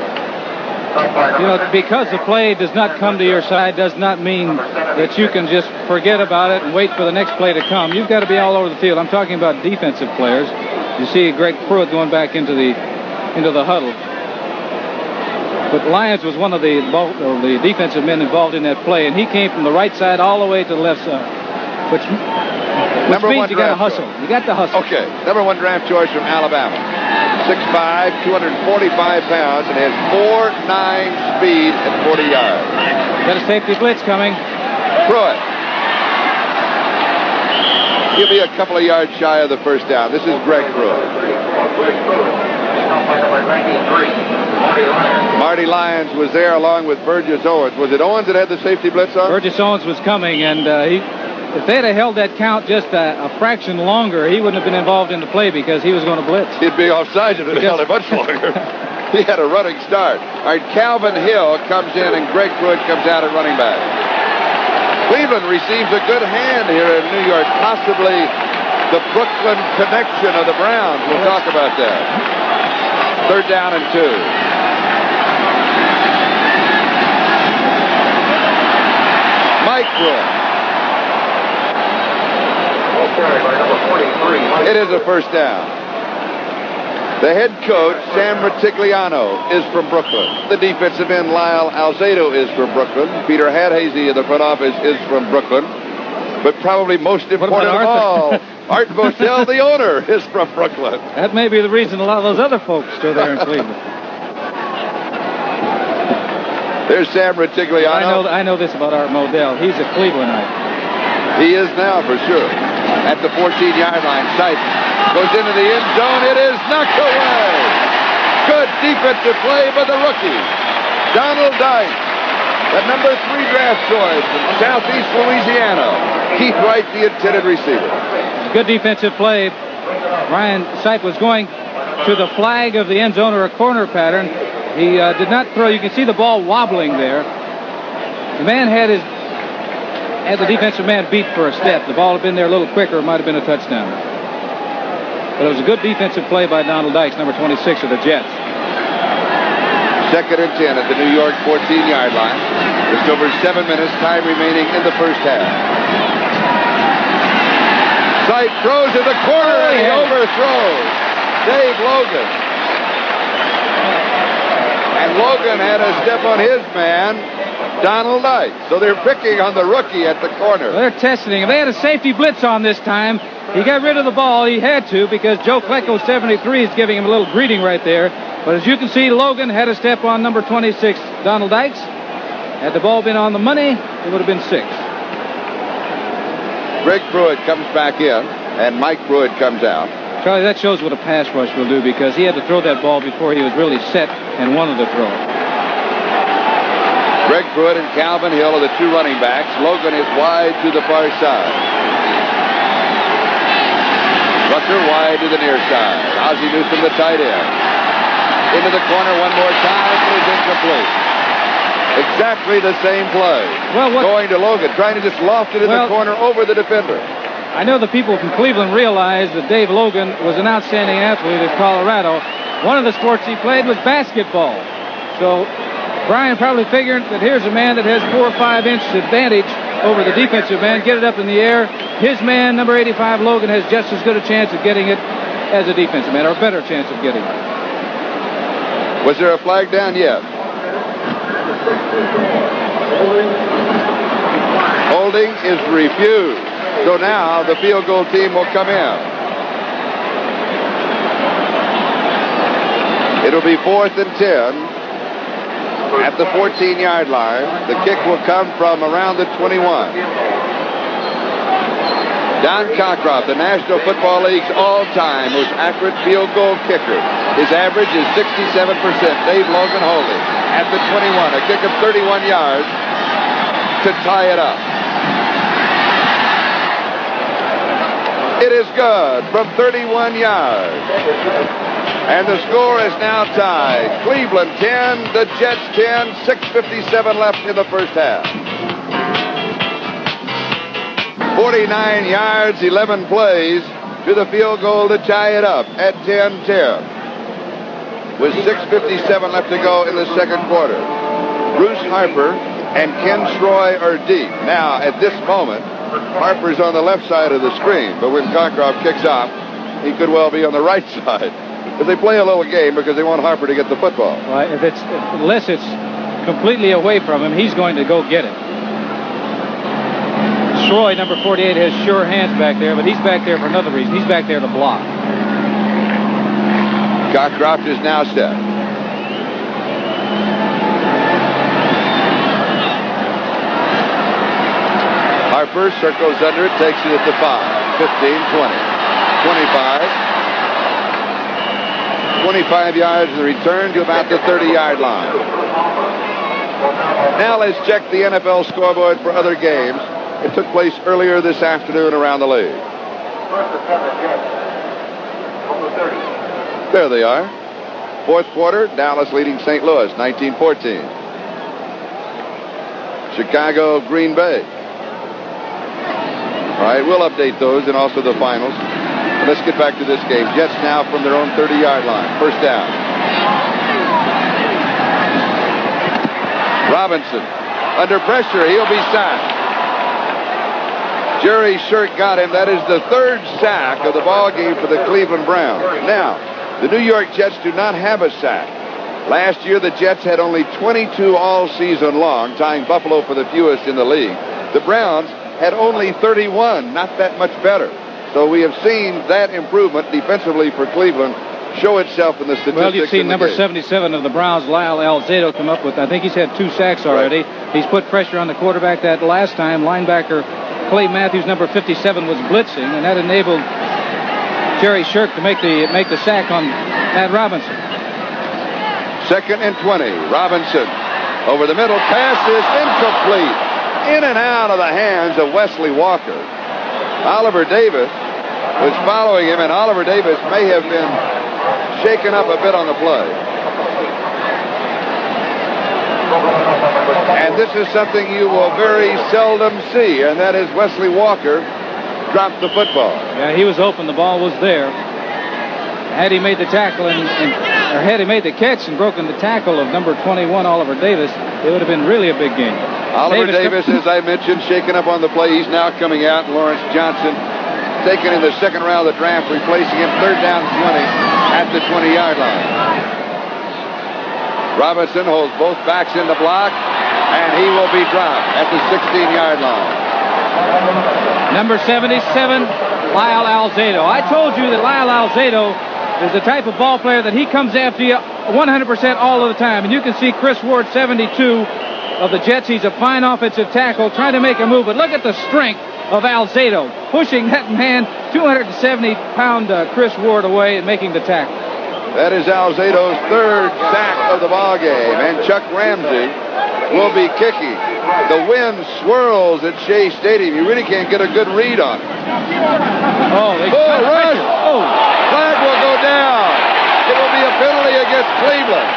You know, because the play does not come to your side does not mean that you can just forget about it and wait for the next play to come. You've got to be all over the field. I'm talking about defensive players. You see Greg Pruitt going back into the huddle. But Lyons was one of the defensive men involved in that play, and he came from the right side all the way to the left side, which means you got to hustle. You got to hustle. Okay, #1 draft choice from Alabama. 6'5", 245 pounds, and has 4.9 speed at 40 yards. Got a safety blitz coming. Pruitt. He'll be a couple of yards shy of the first down. This is Greg Pruitt. Marty Lyons was there along with Burgess Owens. Was it Owens that had the safety blitz on? Burgess Owens was coming, and if they'd have held that count just a fraction longer, he wouldn't have been involved in the play because he was going to blitz. He'd be offside if it held it much longer. He had a running start. All right, Calvin Hill comes in, and Greg Pruitt comes out at running back. Cleveland receives a good hand here in New York, possibly the Brooklyn connection of the Browns. We'll talk about that. 3rd down and 2. Mike Pruitt. 33. It is a first down. The head coach, Sam Retigliano, is from Brooklyn. The defensive end, Lyle Alzado, is from Brooklyn. Peter Hadhazy of the front office is from Brooklyn. But probably most important of all, Art Vosell, the owner, is from Brooklyn. That may be the reason a lot of those other folks are there in Cleveland. There's Sam Retigliano. I know this about Art Modell. He's a Clevelandite. He is now, for sure. At the 14-yard line, Sight goes into the end zone. It is knocked away. Good defensive play by the rookie, Donald Dice, the number 3 draft choice from Southeast Louisiana. Keith Wright, the intended receiver. Good defensive play. Ryan Sight was going to the flag of the end zone or a corner pattern. He did not throw. You can see the ball wobbling there. The man had the defensive man beat for a step. The ball had been there a little quicker. It might have been a touchdown. But it was a good defensive play by Donald Dykes, number 26 of the Jets. 2nd and 10 at the New York 14-yard line. Just over 7 minutes, time remaining in the first half. Sight throws to the corner and he overthrows Dave Logan. And Logan had a step on his man, Donald Dykes. So they're picking on the rookie at the corner. Well, they're testing him. They had a safety blitz on this time. He got rid of the ball. He had to because Joe Klecko, 73, is giving him a little greeting right there. But as you can see, Logan had a step on number 26, Donald Dykes. Had the ball been on the money, it would have been 6. Greg Pruitt comes back in, and Mike Pruitt comes out. Charlie, that shows what a pass rush will do because he had to throw that ball before he was really set and wanted to throw it. Greg Pruitt and Calvin Hill are the 2 running backs. Logan is wide to the far side. Rucker wide to the near side. Ozzie Newsome, the tight end. Into the corner one more time. It is incomplete. Exactly the same play. Well, going to Logan, trying to just loft it in the corner over the defender. I know the people from Cleveland realize that Dave Logan was an outstanding athlete at Colorado. One of the sports he played was basketball. So Brian probably figured that here's a man that has 4 or 5 inch advantage over the defensive man. Get it up in the air. His man, number 85, Logan, has just as good a chance of getting it as a defensive man, or a better chance of getting it. Was there a flag down yet? Holding is refused. So now the field goal team will come in. It'll be 4th and 10 at the 14-yard line. The kick will come from around the 21. Don Cockcroft, the National Football League's all-time most accurate field goal kicker. His average is 67%. Dave Logan holding at the 21. A kick of 31 yards to tie it up. It is good from 31 yards. And the score is now tied. Cleveland 10, the Jets 10, 6:57 left in the first half. 49 yards, 11 plays to the field goal to tie it up at 10-10. With 6:57 left to go in the second quarter. Bruce Harper and Ken Schroy are deep. Now, at this moment, Harper's on the left side of the screen, but when Cockcroft kicks off, he could well be on the right side. But they play a little game because they want Harper to get the football. Well, unless it's completely away from him, he's going to go get it. Schroy, number 48, has sure hands back there, but he's back there for another reason. He's back there to block. Cockcroft is now set. Harper circles under it, takes it at the 5, 15, 20, 25. 25 yards in the return to about the 30-yard line. Now let's check the NFL scoreboard for other games. It took place earlier this afternoon around the league. There they are. Fourth quarter, Dallas leading St. Louis, 19-14. Chicago, Green Bay. All right, we'll update those and also the finals. Let's get back to this game. Jets now from their own 30-yard line. First down. Robinson under pressure. He'll be sacked. Jerry Shirk got him. That is the third sack of the ball game for the Cleveland Browns. Now, the New York Jets do not have a sack. Last year, the Jets had only 22 all season long, tying Buffalo for the fewest in the league. The Browns had only 31, not that much better. So we have seen that improvement defensively for Cleveland show itself in the statistics. Well, you've seen number game. 77 of the Browns, Lyle Alzado, come up with, I think he's had 2 sacks already. Right. He's put pressure on the quarterback that last time. Linebacker Clay Matthews, number 57, was blitzing, and that enabled Jerry Shirk to make the sack on Matt Robinson. 2nd and 20. Robinson over the middle. Pass is incomplete. In and out of the hands of Wesley Walker. Oliver Davis was following him, and Oliver Davis may have been shaken up a bit on the play. And this is something you will very seldom see, and that is Wesley Walker dropped the football. Yeah, he was open. The ball was there. Had he made the tackle or had he made the catch and broken the tackle of number 21, Oliver Davis, it would have been really a big game. Oliver Davis, as I mentioned, shaken up on the play. He's now coming out. Lawrence Johnson taken in the 2nd round of the draft, replacing him. 3rd down 20 at the 20-yard line. Robinson holds both backs in the block, and he will be dropped at the 16-yard line. Number 77, Lyle Alzado. I told you that Lyle Alzado is the type of ball player that he comes after you 100% all of the time. And you can see Chris Ward, 72, of the Jets. He's a fine offensive tackle trying to make a move. But look at the strength of Alzado, pushing that man, 270-pound Chris Ward away and making the tackle. That is Alzado's 3rd sack of the ball game, and Chuck Ramsey will be kicking. The wind swirls at Shea Stadium. You really can't get a good read on it. Oh, rush! Flag will go down. It will be a penalty against Cleveland.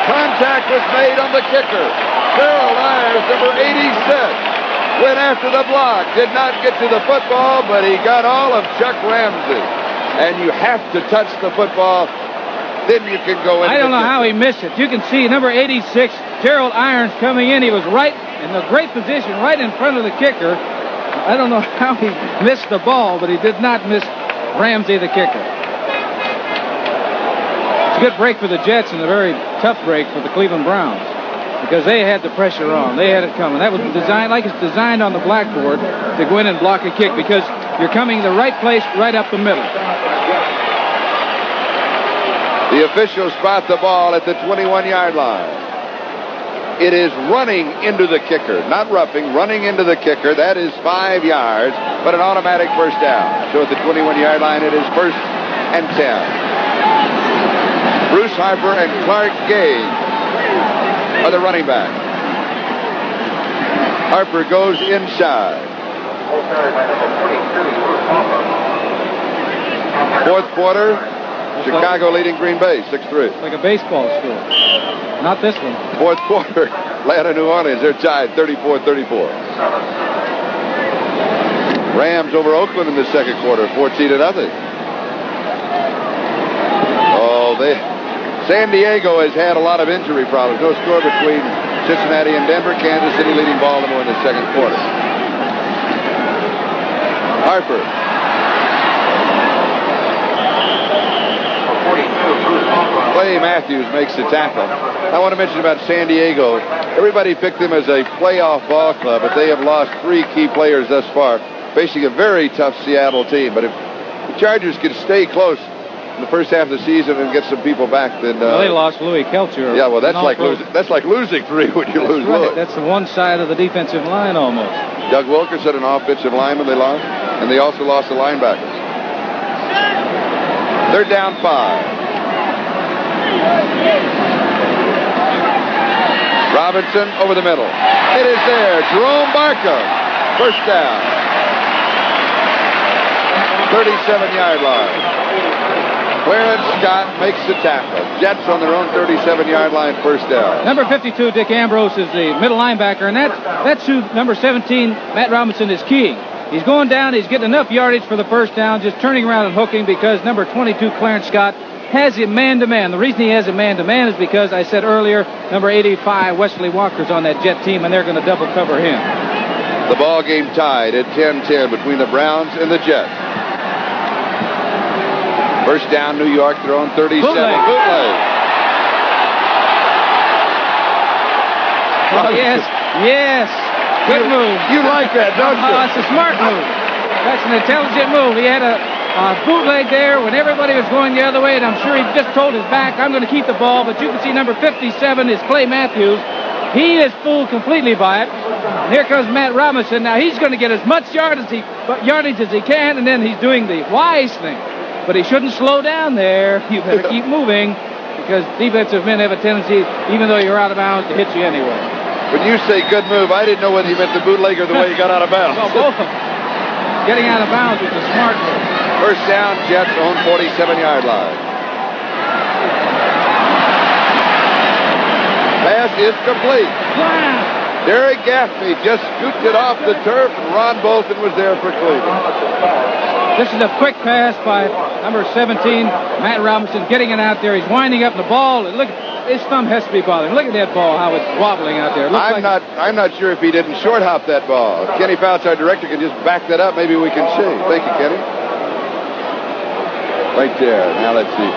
Contact was made on the kicker. Gerald Irons, number 86, went after the block. Did not get to the football, but he got all of Chuck Ramsey. And you have to touch the football. Then you can go in. I don't know how he missed it. You can see number 86, Gerald Irons, coming in. He was right in a great position, right in front of the kicker. I don't know how he missed the ball, but he did not miss Ramsey, the kicker. It's a good break for the Jets and a very tough break for the Cleveland Browns because they had the pressure on. They had it coming. That was designed like it's designed on the blackboard to go in and block a kick because you're coming the right place, right up the middle. The officials spot the ball at the 21-yard line. It is running into the kicker, not roughing, running into the kicker. That is 5 yards, but an automatic first down. So at the 21-yard line, it is 1st and 10. Bruce Harper and Clark Gage are the running back. Harper goes inside. 4th quarter, Chicago leading Green Bay, 6-3. Like a baseball score. Not this one. 4th quarter, Atlanta, New Orleans, they're tied 34-34. Rams over Oakland in the 2nd quarter, 14-0. San Diego has had a lot of injury problems. No score between Cincinnati and Denver. Kansas City leading Baltimore in the 2nd quarter. Harper. Clay Matthews makes the tackle. I want to mention about San Diego. Everybody picked them as a playoff ball club, but they have lost 3 key players thus far, facing a very tough Seattle team. But if the Chargers could stay close in the first half of the season and get some people back, then well, they lost Louis Kelcher. Yeah, well, that's like losing 3 when you lose right. Louis. That's the one side of the defensive line almost. Doug Wilkerson, an offensive lineman, they lost, and they also lost the linebackers. 3rd down 5. Robinson over the middle. It is there. Jerome Barker. First down. 37-yard line. Clarence Scott makes the tackle. Jets on their own 37-yard line, first down. Number 52, Dick Ambrose, is the middle linebacker, and that's who number 17, Matt Robinson, is keying. He's going down. He's getting enough yardage for the first down, just turning around and hooking because number 22, Clarence Scott, has him man-to-man. The reason he has him man-to-man is because I said earlier, number 85, Wesley Walker's on that Jet team, and they're going to double cover him. The ball game tied at 10-10 between the Browns and the Jets. First down, New York, throwing 37. Bootleg. Oh, yes. Good move. You like that, don't you? It's a smart move. That's an intelligent move. He had a bootleg there when everybody was going the other way, and I'm sure he just told his back, I'm going to keep the ball, but you can see number 57 is Clay Matthews. He is fooled completely by it. And here comes Matt Robinson. Now he's going to get as much yardage as he can, and then he's doing the wise thing. But he shouldn't slow down there. You better keep moving, because defensive men have a tendency, even though you're out of bounds, to hit you anyway. When you say good move, I didn't know whether you meant the bootleg or the way he got out of bounds. Well, both of them. Getting out of bounds was a smart move. First down, Jets own 47-yard line. Pass is complete. Wow. Derek Gaffney just scooped it off the turf, and Ron Bolton was there for Cleveland. This is a quick pass by number 17, Matt Robinson, getting it out there. He's winding up the ball. And look, his thumb has to be bothering. Look at that ball, how it's wobbling out there. I'm not sure if he didn't short hop that ball. If Kenny Fouts, our director, can just back that up, maybe we can see. Thank you, Kenny. Right there. Now let's see.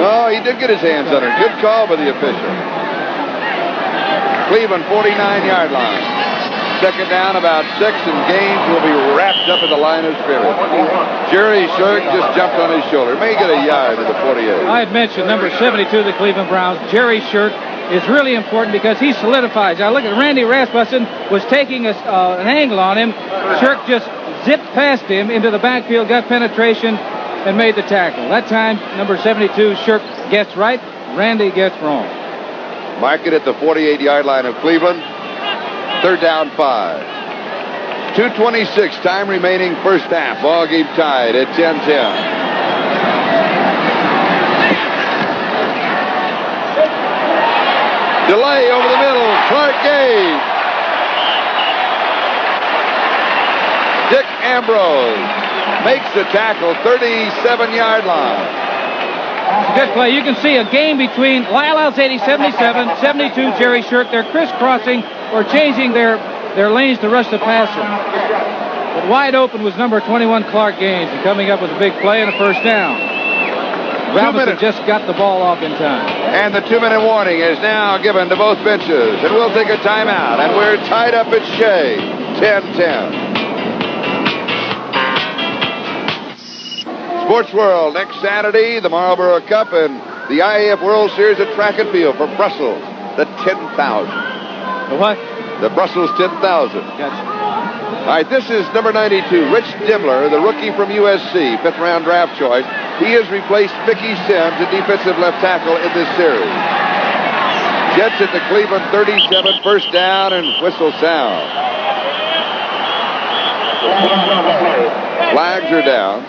Oh, he did get his hands on it. Good call by the official. Cleveland, 49-yard line. Second down, about 6, and Gaines will be wrapped up at the line of scrimmage. Jerry Shirk just jumped on his shoulder. May get a yard to the 48. I had mentioned number 72 of the Cleveland Browns, Jerry Shirk, is really important because he solidifies. Now look at Randy Rasmussen was taking an angle on him. Shirk just zipped past him into the backfield, got penetration, and made the tackle. That time, number 72, Shirk gets right, Randy gets wrong. Mark it at the 48-yard line of Cleveland. Third down, 5. 2:26 time remaining, first half. Ball game tied at 10-10. Delay over the middle. Clark Gage. Dick Ambrose makes the tackle, 37-yard line. Good play. You can see a game between Lyle Alzady, 77, 72, Jerry Shirk. They're crisscrossing or changing their lanes to rush the passer. But wide open was number 21, Clark Gaines, and coming up with a big play and a first down. Robinson just got the ball off in time. And the 2-minute warning is now given to both benches. And we'll take a timeout. And we're tied up at Shea, 10-10. Sports World next Saturday, the Marlboro Cup and the IAF World Series at Track and Field for Brussels, the 10,000. The what? The Brussels 10,000. Gotcha. All right, this is number 92, Rich Dimmler, the rookie from USC, fifth-round draft choice. He has replaced Mickey Sims, the defensive left tackle, in this series. Jets at the Cleveland 37, first down, and whistle sound. Flags are down.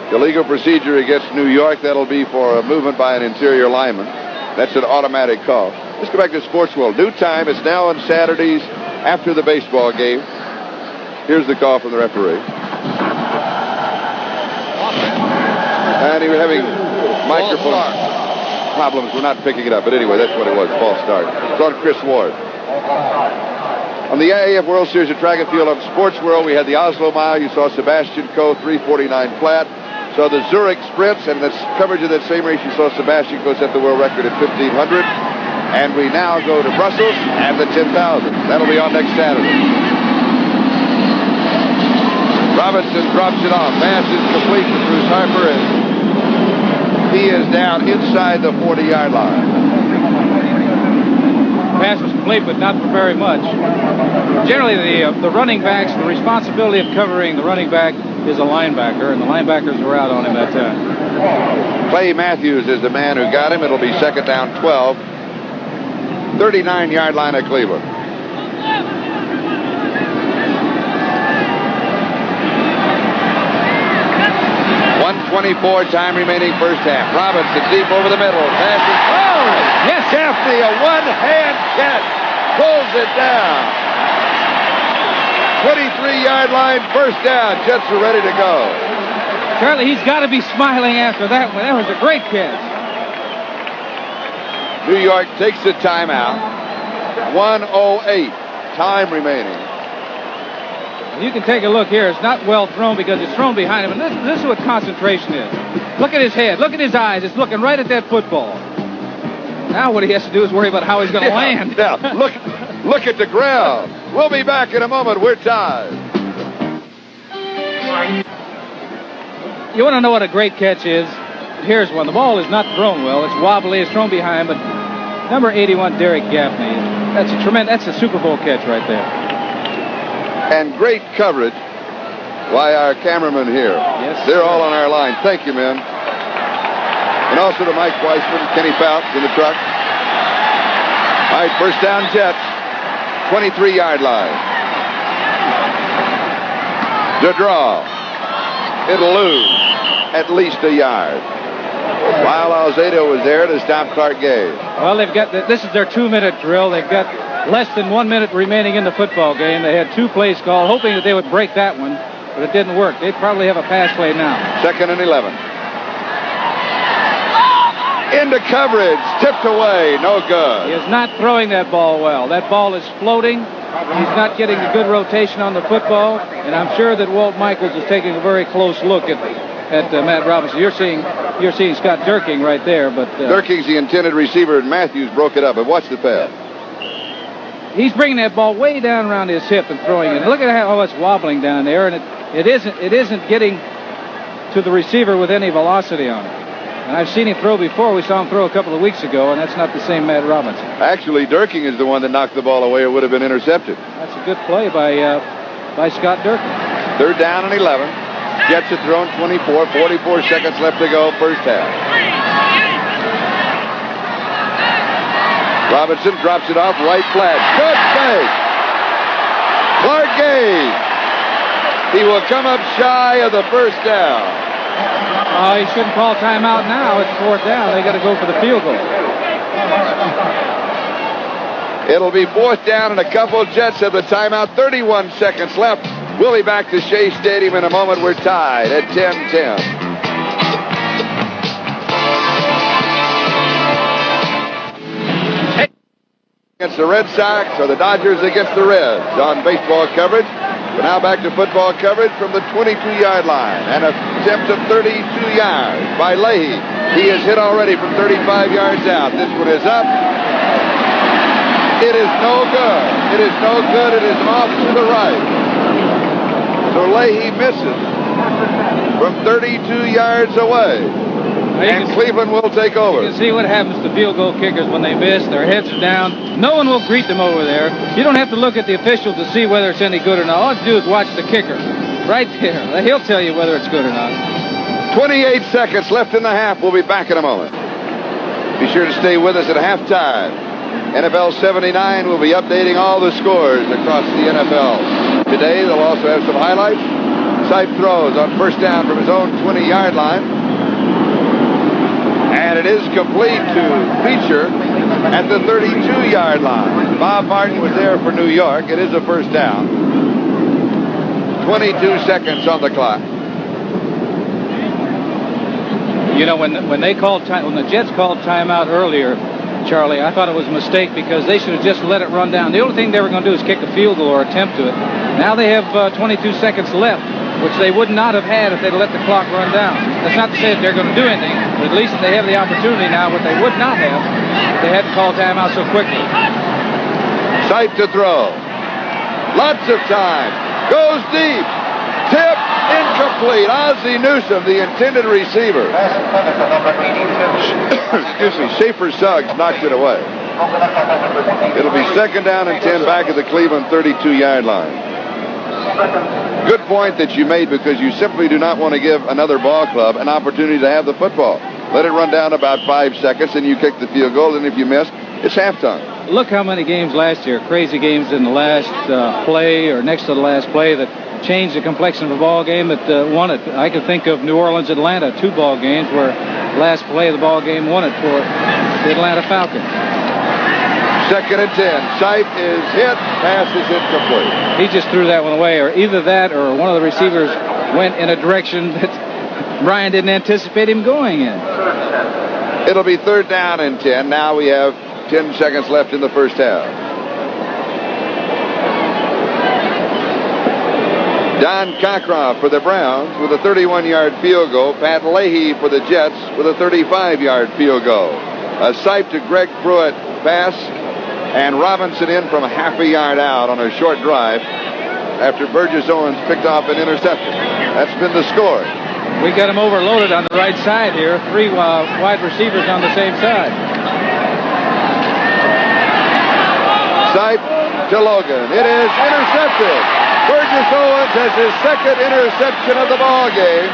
Illegal procedure against New York. That'll be for a movement by an interior lineman. That's an automatic call. Let's go back to Sports World. New time. It's now on Saturdays after the baseball game. Here's the call from the referee. And he was having microphone problems. We're not picking it up. But anyway, that's what it was. False start. It's on Chris Ward. On the IAF World Series of Track and Field on Sports World, we had the Oslo Mile. You saw Sebastian Coe, 3:49 flat. So the Zurich Sprints, and the coverage of that same race, you saw Sebastian Coe set the world record at 1,500. And we now go to Brussels and the 10,000. That'll be on next Saturday. Robinson drops it off. Pass is complete to Bruce Harper, and he is down inside the 40-yard line. Pass was complete, but not for very much. Generally, the running backs, the responsibility of covering the running back is a linebacker, and the linebackers were out on him that time. Clay Matthews is the man who got him. It'll be second down, 12. 39-yard line of Cleveland. 1:24 time remaining first half. Robinson deep over the middle. Passes. Oh! Yes! Gaffney, a one-hand catch. Pulls it down. 23-yard line, first down. Jets are ready to go. Charlie, he's got to be smiling after that one. That was a great catch. New York takes the timeout. 1:08 time remaining. You can take a look here. It's not well thrown because it's thrown behind him. And this is what concentration is. Look at his head. Look at his eyes. It's looking right at that football. Now what he has to do is worry about how he's going to land. Yeah, look at the ground. We'll be back in a moment. We're tied. You want to know what a great catch is? Here's one. The ball is not thrown well. It's wobbly. It's thrown behind, but number 81, Derek Gaffney. That's a tremendous. That's a Super Bowl catch right there. And great coverage by our cameramen here. Yes, they're all on our line. Thank you, men. And also to Mike Weissman, Kenny Fouts in the truck. All right, first down, Jets. 23-yard line. The draw. It'll lose at least a yard. While Alzado was there to stop Clark Gage. Well, they've got this is their 2-minute drill. They've got less than 1 minute remaining in the football game. They had 2 plays called, hoping that they would break that one, but it didn't work. They probably have a pass play now. 2nd and 11. Into coverage, tipped away, no good. He is not throwing that ball well. That ball is floating. He's not getting a good rotation on the football, and I'm sure that Walt Michaels is taking a very close look at Matt Robinson. You're seeing Scott Durking right there, but Durking's the intended receiver, and Matthews broke it up. But watch the pass. He's bringing that ball way down around his hip and throwing it. Look at how it's wobbling down there, and it isn't getting to the receiver with any velocity on it. And I've seen him throw before. We saw him throw a couple of weeks ago, and that's not the same Matt Robinson. Actually, Durking is the one that knocked the ball away. It would have been intercepted. That's a good play by Scott Durkin. 3rd down and 11. Jets have thrown 24. 44 seconds left to go, first half. Robinson drops it off, right flat. Good fake. Clark Gage. He will come up shy of the first down. Oh, he shouldn't call timeout now. It's 4th down. They got to go for the field goal. It'll be 4th down and a couple. Jets have the timeout. 31 seconds left. We'll be back to Shea Stadium in a moment. We're tied at 10-10. Against the Red Sox or the Dodgers against the Reds on baseball coverage. But now back to football coverage from the 22-yard line. An attempt of 32 yards by Leahy. He is hit already from 35 yards out. This one is up. It is no good. It is no good. It is off to the right. So Leahy misses from 32 yards away. And Cleveland will take over. You can see what happens to field goal kickers when they miss. Their heads are down. No one will greet them over there. You don't have to look at the official to see whether it's any good or not. All you have to do is watch the kicker. Right there. He'll tell you whether it's good or not. 28 seconds left in the half. We'll be back in a moment. Be sure to stay with us at halftime. NFL 79 will be updating all the scores across the NFL. Today, they'll also have some highlights. Sipe throws on first down from his own 20-yard line. And it is complete to Feature at the 32-yard line. Bob Martin was there for New York. It is a first down. 22 seconds on the clock. You know, when the Jets called timeout earlier, Charlie, I thought it was a mistake because they should have just let it run down. The only thing they were going to do is kick a field goal or attempt to it. Now they have 22 seconds left, which they would not have had if they'd let the clock run down. That's not to say that they're going to do anything, but at least they have the opportunity now, what they would not have if they hadn't called timeout so quickly. Sipe to throw. Lots of time. Goes deep. Tip. Incomplete. Ozzie Newsome, the intended receiver. Excuse me. Schaefer Suggs knocked it away. It'll be 2nd down and 10 back at the Cleveland 32-yard line. Good point that you made because you simply do not want to give another ball club an opportunity to have the football. Let it run down about 5 seconds and you kick the field goal, and if you miss, it's halftime. Look how many games last year, crazy games in the last play or next to the last play that changed the complexion of a ball game that won it. I could think of New Orleans, Atlanta, 2 ball games where last play of the ball game won it for the Atlanta Falcons. 2nd and 10. Sipe is hit. Pass is incomplete. He just threw that one away, or either that or one of the receivers went in a direction that Brian didn't anticipate him going in. It'll be 3rd down and 10. Now we have 10 seconds left in the first half. Don Cockcroft for the Browns with a 31-yard field goal. Pat Leahy for the Jets with a 35-yard field goal. A sight to Greg Pruitt pass, and Robinson in from half a yard out on a short drive after Burgess Owens picked off an interception. That's been the score. We got him overloaded on the right side here. 3 wide receivers on the same side. Sight to Logan. It is intercepted. Burgess Owens has his second interception of the ball game.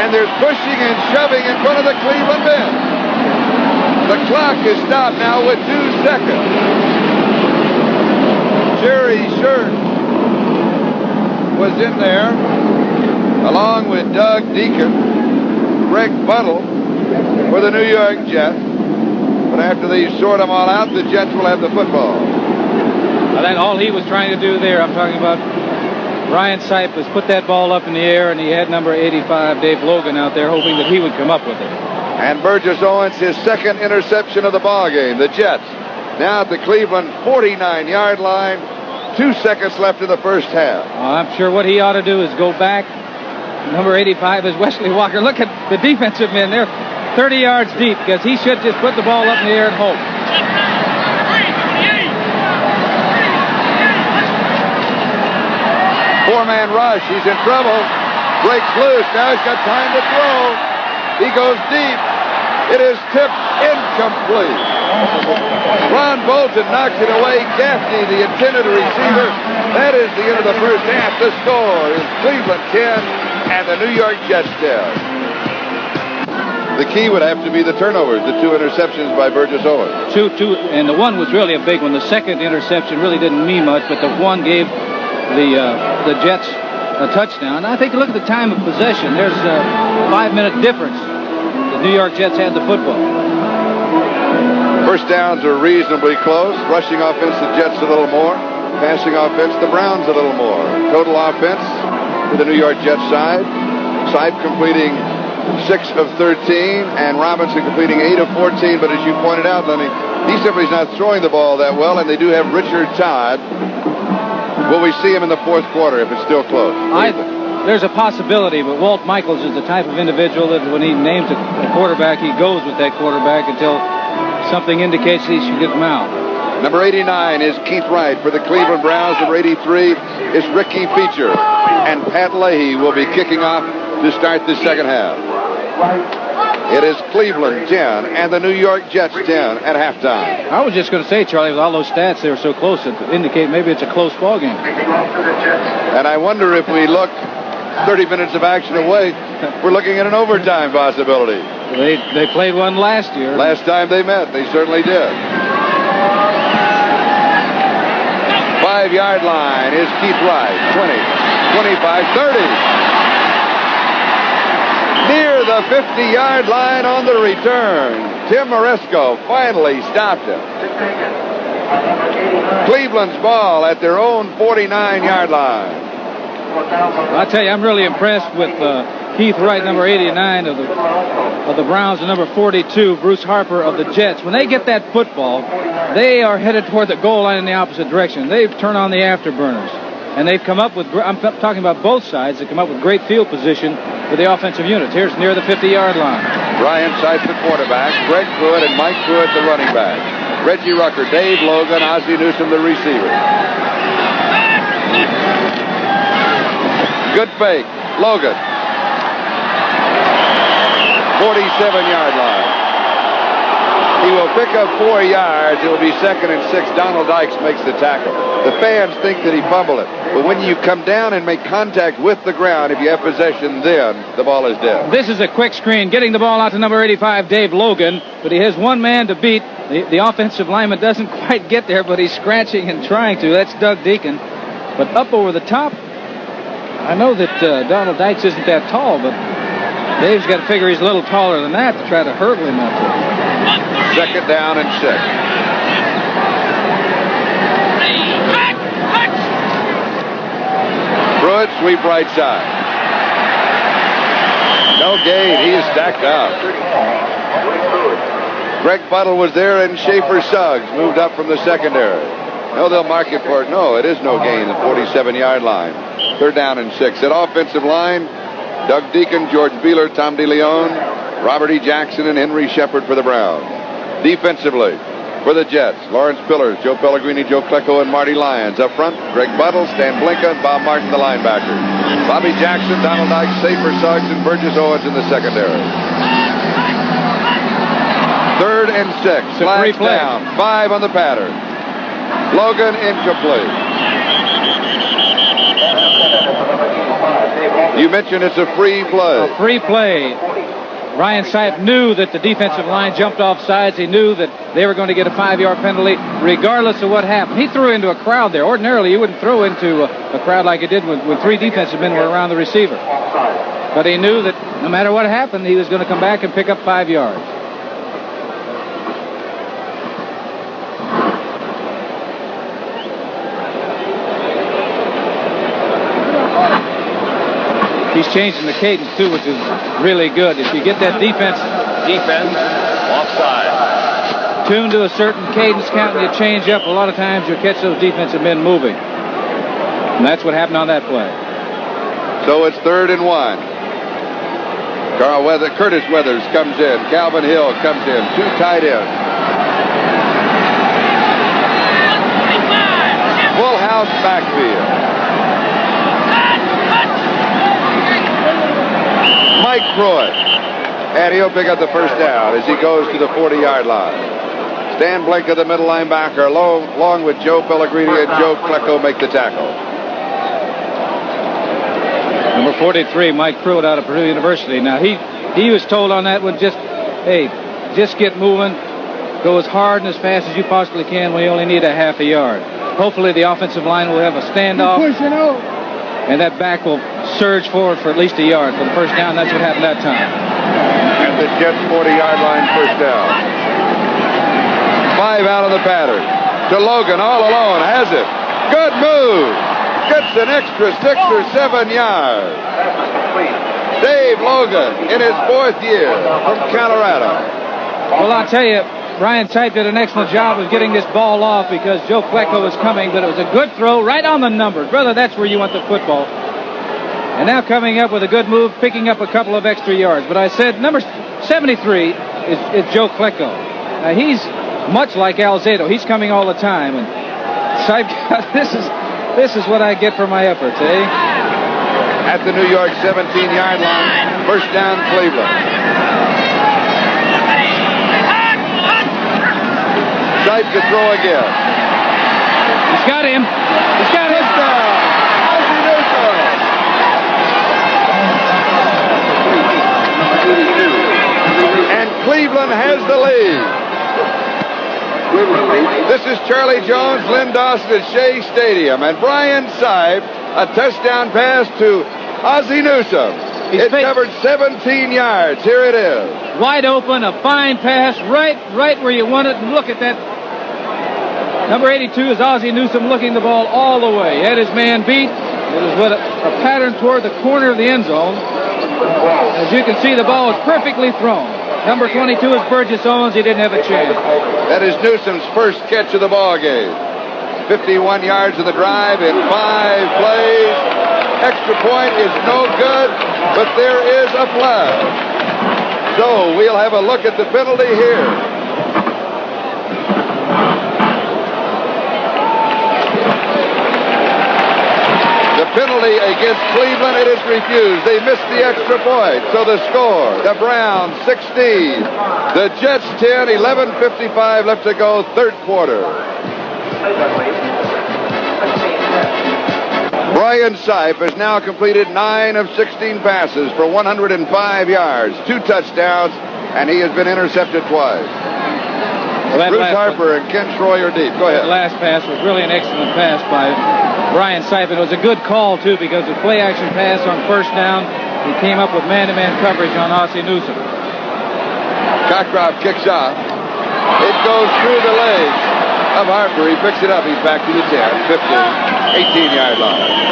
And there's pushing and shoving in front of the Cleveland men. The clock is stopped now with 2 seconds. Jerry Shirt was in there, along with Doug Deacon, Greg Buttle for the New York Jets. But after they sort them all out, the Jets will have the football. Well, that all he was trying to do there, I'm talking about Ryan Sipe, was put that ball up in the air, and he had number 85, Dave Logan, out there hoping that he would come up with it. And Burgess Owens, his second interception of the ball game. The Jets now at the Cleveland 49-yard line. 2 seconds left in the first half. Well, I'm sure what he ought to do is go back. Number 85 is Wesley Walker. Look at the defensive men. They're 30 yards deep because he should just put the ball up in the air and hope. Four-man rush. He's in trouble. Breaks loose. Now he's got time to throw. He goes deep. It is tipped incomplete. Ron Bolton knocks it away. Gaffney, the intended receiver. That is the end of the first half. The score is Cleveland 10 and the New York Jets 10. The key would have to be the turnovers, the 2 interceptions by Burgess Owens. Two, and the one was really a big one. The second interception really didn't mean much, but the one gave the Jets a touchdown. I think look at the time of possession. There's a 5-minute difference. The New York Jets had the football. First downs are reasonably close. Rushing offense, the Jets a little more. Passing offense, the Browns a little more. Total offense to the New York Jets side. Sipe completing 6 of 13, and Robinson completing 8 of 14. But as you pointed out, Lenny, he simply is not throwing the ball that well, and they do have Richard Todd. Will we see him in the fourth quarter if it's still close? There's a possibility, but Walt Michaels is the type of individual that when he names a quarterback, he goes with that quarterback until something indicates he should get him out. Number 89 is Keith Wright for the Cleveland Browns. Number 83 is Ricky Feature. And Pat Leahy will be kicking off to start the second half. It is Cleveland 10 and the New York Jets 10 at halftime. I was just going to say, Charlie, with all those stats, they were so close, it indicate maybe it's a close ball game. And I wonder if we look 30 minutes of action away, we're looking at an overtime possibility. They played one last year. Last time they met, they certainly did. 5-yard line is Keith Wright. 20, 25, 30. Near the 50-yard line on the return. Tim Maresco finally stopped him. Cleveland's ball at their own 49-yard line. I tell you, I'm really impressed with Keith Wright, number 89 of the Browns, and number 42, Bruce Harper of the Jets. When they get that football, they are headed toward the goal line in the opposite direction. They've turned on the afterburners. And they've come up with, I'm talking about both sides, they've come up with great field position for the offensive units. Here's near the 50-yard line. Brian Sipe, the quarterback, Greg Pruitt and Mike Pruitt, the running back. Reggie Rucker, Dave Logan, Ozzie Newsome, the receiver. Good fake. Logan. 47-yard line. He will pick up 4 yards. It will be 2nd and 6. Donald Dykes makes the tackle. The fans think that he fumbled it. But when you come down and make contact with the ground, if you have possession, then the ball is dead. This is a quick screen, getting the ball out to number 85, Dave Logan. But he has one man to beat. The offensive lineman doesn't quite get there, but he's scratching and trying to. That's Doug Deacon. But up over the top, I know that Donald Dykes isn't that tall, but Dave's got to figure he's a little taller than that to try to hurdle him up there. 2nd down and 6. Pruitt, sweep right side. No gain. He is stacked up. Greg Buttle was there, and Schaefer Suggs moved up from the secondary. No, they'll mark it for it. No, it is no gain, the 47-yard line. 3rd down and 6. At offensive line, Doug Deacon, George Beeler, Tom DeLeon, Robert E. Jackson, and Henry Shepard for the Browns. Defensively, for the Jets, Lawrence Pillars, Joe Pellegrini, Joe Klecko, and Marty Lyons. Up front, Greg Buttle, Stan Blinka, and Bob Martin, the linebackers. Bobby Jackson, Donald Dyke, Safer Suggs, and Burgess Owens in the secondary. 3rd and 6. Flags down. 5 on the pattern. Logan incomplete. You mentioned it's a free play. A free play. Ryan Sipe knew that the defensive line jumped off sides. He knew that they were going to get a 5-yard penalty regardless of what happened. He threw into a crowd there. Ordinarily, you wouldn't throw into a crowd like he did when 3 defensive men were around the receiver. But he knew that no matter what happened, he was going to come back and pick up 5 yards. He's changing the cadence, too, which is really good. If you get that defense offside, tuned to a certain cadence count and you change up, a lot of times you'll catch those defensive men moving. And that's what happened on that play. So it's 3rd and 1. Curtis Weathers comes in. Calvin Hill comes in. 2 tight ends. Full house backfield. Mike Pruitt. And he'll pick up the first down as he goes to the 40-yard line. Stan Blinka, the middle linebacker, along with Joe Pellegrini and Joe Klecko, make the tackle. Number 43, Mike Pruitt out of Purdue University. Now, he was told on that one, just get moving. Go as hard and as fast as you possibly can. We only need a half a yard. Hopefully the offensive line will have a standoff. And that back will surge forward for at least a yard for the first down. That's what happened that time. And the Jets 40-yard line first down. 5 out of the pattern. To Logan all alone. Has it. Good move. Gets an extra 6 or 7 yards. Dave Logan in his 4th year from Colorado. Well, I'll tell you, Ryan Sipe did an excellent job of getting this ball off because Joe Klecko was coming, but it was a good throw right on the numbers. Brother, that's where you want the football. And now coming up with a good move, picking up a couple of extra yards. But I said number 73 is Joe Klecko. Now, he's much like Alzado. He's coming all the time. And Sipe, this is what I get for my efforts, eh? At the New York 17-yard line, first down Cleveland. Sipe to throw again. He's got him. He's got him. Touchdown. And Cleveland has the lead. This is Charlie Jones, Lynn Dawson at Shea Stadium. And Brian Sipe, a touchdown pass to Ozzie Newsome. It covered 17 yards. Here it is. Wide open, a fine pass, right where you want it. And look at that. Number 82 is Ozzie Newsome looking the ball all the way. He had his man beat. It was with a pattern toward the corner of the end zone. As you can see, the ball was perfectly thrown. Number 22 is Burgess Owens. He didn't have a chance. That is Newsome's first catch of the ball game. 51 yards of the drive in 5 plays. Extra point is no good, but there is a flag. So we'll have a look at the penalty here. The penalty against Cleveland, it is refused. They missed the extra point. So the score, the Browns 16, the Jets 10, 11:55 left to go, 3rd quarter. Brian Sipe has now completed 9 of 16 passes for 105 yards, 2 touchdowns, and he has been intercepted twice. Well, Bruce Harper and Ken Troy are deep. Go ahead. The last pass was really an excellent pass by Brian Sipe. It was a good call, too, because the play-action pass on first down, he came up with man-to-man coverage on Ozzie Newsome. Cockcroft kicks off. It goes through the legs of Harper. He picks it up. He's back to the 10, 15, 18-yard line.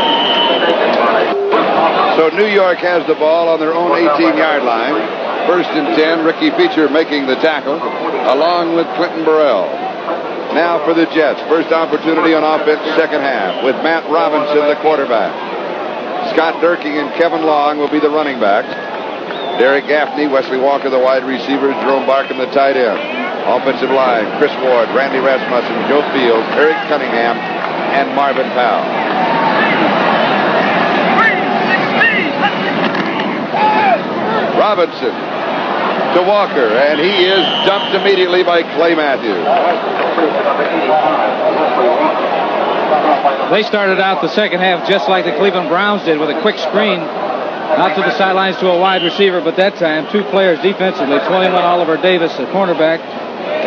So New York has the ball on their own 18-yard line. 1st and 10. Ricky Feature making the tackle, along with Clinton Burrell. Now for the Jets. First opportunity on offense, second half, with Matt Robinson, the quarterback. Scott Durking and Kevin Long will be the running backs. Derek Gaffney, Wesley Walker, the wide receivers, Jerome Barkham, the tight end. Offensive line, Chris Ward, Randy Rasmussen, Joe Fields, Eric Cunningham, and Marvin Powell. Robinson to Walker, and he is dumped immediately by Clay Matthews. They started out the second half just like the Cleveland Browns did, with a quick screen out to the sidelines to a wide receiver, but that time two players defensively, 21 Oliver Davis, the cornerback,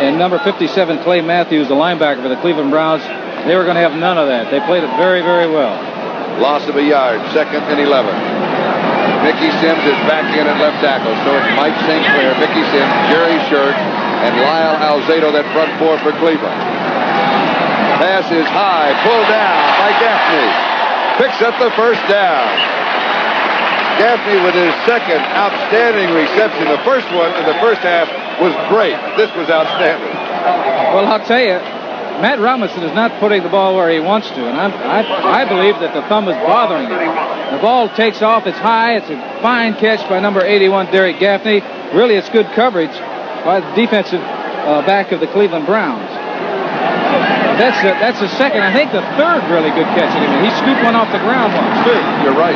and number 57 Clay Matthews, the linebacker for the Cleveland Browns. They were going to have none of that. They played it very, very well. Loss of a yard, 2nd and 11. Mickey Sims is back in at left tackle, so it's Mike St. Clair, Mickey Sims, Jerry Shirk, and Lyle Alzado, that front four for Cleveland. Pass is high, pulled down by Gaffney. Picks up the first down. Gaffney with his second outstanding reception. The first one in the first half was great. This was outstanding. Well, I'll tell you, Matt Robinson is not putting the ball where he wants to, and I believe that the thumb is bothering him. The ball takes off. It's high. It's a fine catch by number 81, Derek Gaffney. Really, it's good coverage by the defensive back of the Cleveland Browns. That's the second, I think the third really good catch of him. He scooped one off the ground once, too. You're right.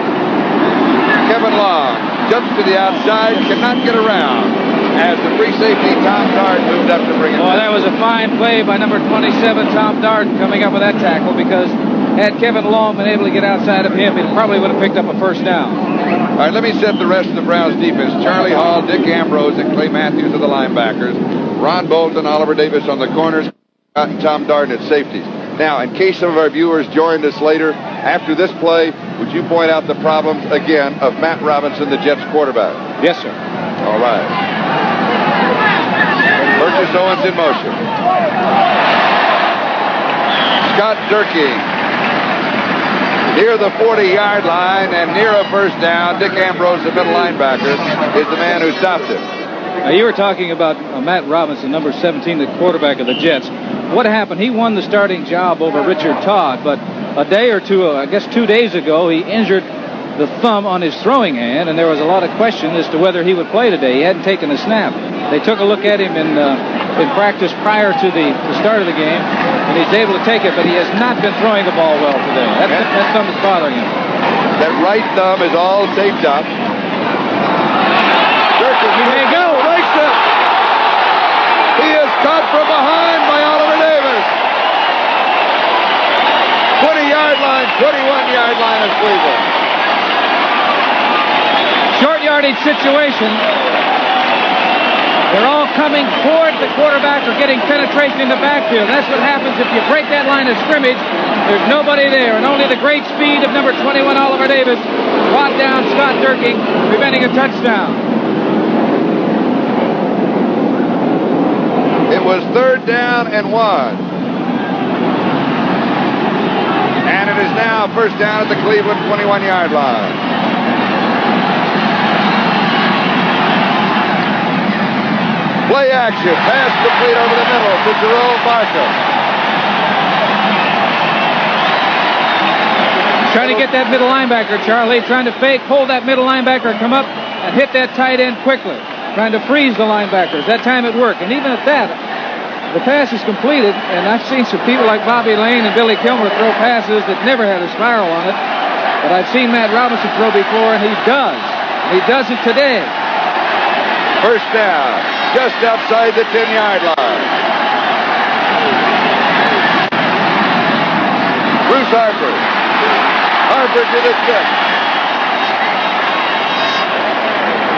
Kevin Long jumps to the outside, cannot get around as the free safety Tom Dart moved up to bring him back. That was a fine play by number 27, Tom Dart, coming up with that tackle, because had Kevin Long been able to get outside of him, he probably would have picked up a first down. All right, let me set the rest of the Browns defense. Charlie Hall, Dick Ambrose, and Clay Matthews are the linebackers. Ron Bolton, Oliver Davis on the corners, and Tom Darden at safeties. Now, in case some of our viewers joined us later, after this play, would you point out the problems again of Matt Robinson, the Jets quarterback? Yes, sir. All right. Burgess Owens in motion. Scott Durking near the 40-yard line and near a first down. Dick Ambrose, the middle linebacker, is the man who stopped it. Now, you were talking about Matt Robinson, number 17, the quarterback of the Jets. What happened? He won the starting job over Richard Todd, but a day or two, I guess 2 days ago, he injured the thumb on his throwing hand, and there was a lot of question as to whether he would play today. He hadn't taken a snap. They took a look at him in practice prior to the start of the game, and he's able to take it, but he has not been throwing the ball well today. That thumb is bothering him. That right thumb is all taped up. He may go. Breaks it. He is caught from behind by Oliver Davis. 20-yard line, 21-yard line of Cleveland. Short yardage situation. They're all coming toward the quarterback or getting penetration in the backfield. That's what happens if you break that line of scrimmage. There's nobody there, and only the great speed of number 21, Oliver Davis, brought down Scott Durking, preventing a touchdown. It was 3rd down and 1. And it is now first down at the Cleveland 21-yard line. Play action. Pass complete over the middle to Jerome Barkham. Trying to get that middle linebacker, Charlie. Trying to fake, pull that middle linebacker, come up and hit that tight end quickly. Trying to freeze the linebackers. That time it worked. And even at that, the pass is completed, and I've seen some people like Bobby Lane and Billy Kilmer throw passes that never had a spiral on it. But I've seen Matt Robinson throw before, and he does. He does it today. First down, just outside the 10-yard line. Bruce Harper. Harper to the kick.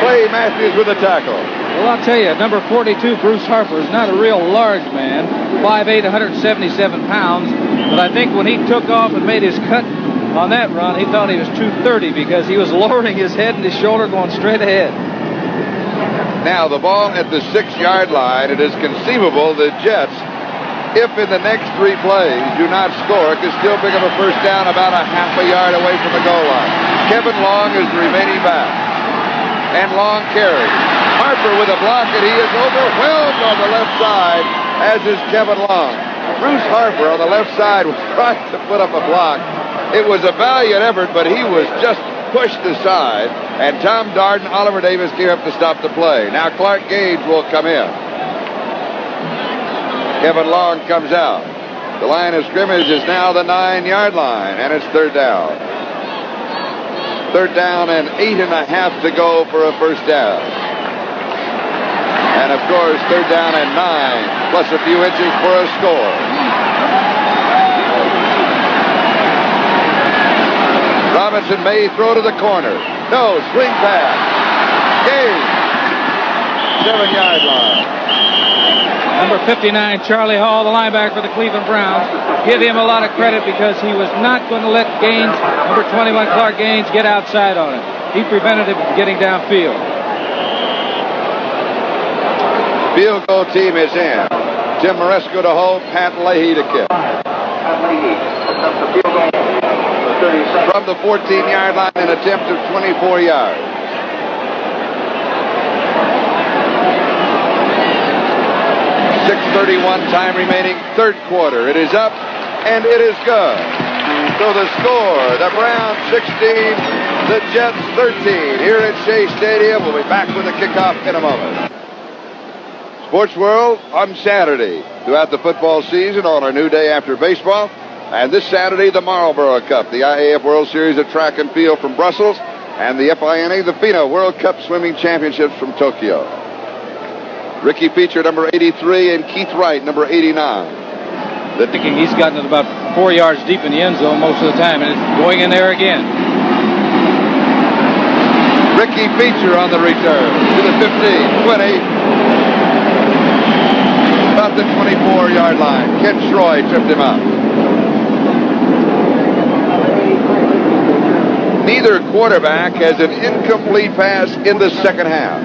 Clay Matthews with a tackle. Well, I'll tell you, number 42, Bruce Harper, is not a real large man, 5'8", 177 pounds, but I think when he took off and made his cut on that run, he thought he was 230 because he was lowering his head and his shoulder going straight ahead. Now, the ball at the 6-yard line, it is conceivable the Jets, if in the next 3 plays do not score, can still pick up a first down about a half a yard away from the goal line. Kevin Long is the remaining back. And Long carries. Harper with a block, and he is overwhelmed on the left side, as is Kevin Long. Bruce Harper on the left side was trying to put up a block. It was a valiant effort, but he was just pushed aside, and Tom Darden, Oliver Davis came up to stop the play. Now Clark Gage will come in. Kevin Long comes out. The line of scrimmage is now the 9-yard line, and it's third down. Third down and 8.5 to go for a first down. And, of course, third down and 9, plus a few inches for a score. Robinson may throw to the corner. No, swing pass. Gage. 7-yard line. Number 59, Charlie Hall, the linebacker for the Cleveland Browns. Give him a lot of credit because he was not going to let Gaines, number 21, Clark Gaines, get outside on him. He prevented him from getting downfield. Field goal team is in. Tim Maresco to hold, Pat Leahy to kick. From the 14-yard line, an attempt of 24 yards. .6:31 time remaining, third quarter. It is up, and it is good. So the score, the Browns 16, the Jets 13. Here at Shea Stadium, we'll be back with the kickoff in a moment. Sports World on Saturday. Throughout the football season on our new day after baseball. And this Saturday, the Marlboro Cup, the IAF World Series of Track and Field from Brussels, and the FINA, the FINA World Cup Swimming Championships from Tokyo. Ricky Feature, number 83, and Keith Wright, number 89. Thinking he's gotten it about 4 yards deep in the end zone most of the time, and it's going in there again. Ricky Feature on the return to the 15, 20. About the 24-yard line. Ken Troy tripped him up. Neither quarterback has an incomplete pass in the second half.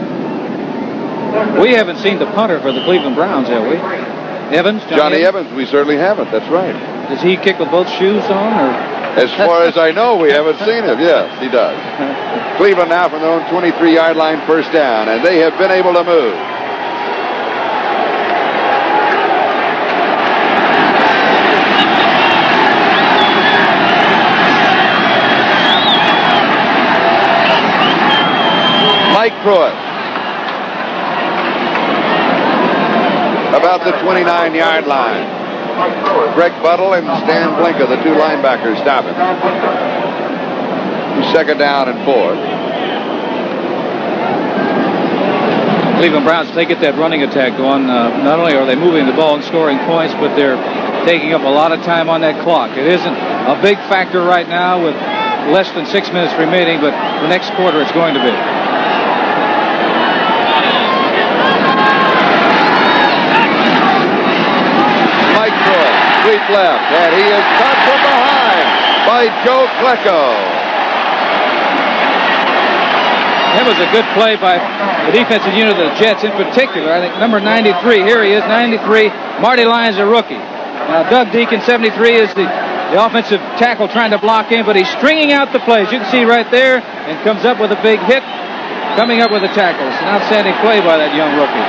We haven't seen the punter for the Cleveland Browns, have we? Evans? Johnny Evans, we certainly haven't. That's right. Does he kick with both shoes on? Or? As far as I know, we haven't seen him. Yes, he does. Cleveland now from their own 23-yard line, first down, and they have been able to move. Mike Pruitt. About the 29-yard line. Greg Buttle and Stan Blinka, the two linebackers, stop him. Second down and 4. Cleveland Browns, they get that running attack going. Not only are they moving the ball and scoring points, but they're taking up a lot of time on that clock. It isn't a big factor right now with less than 6 minutes remaining, but the next quarter it's going to be. Sweep left, and he is caught from behind by Joe Klecko. That was a good play by the defensive unit of the Jets in particular. I think number 93, here he is, 93. Marty Lyons, a rookie. Now Doug Deacon, 73, is the offensive tackle trying to block him, but he's stringing out the plays. You can see right there, and comes up with a big hit, coming up with a tackle. It's an outstanding play by that young rookie.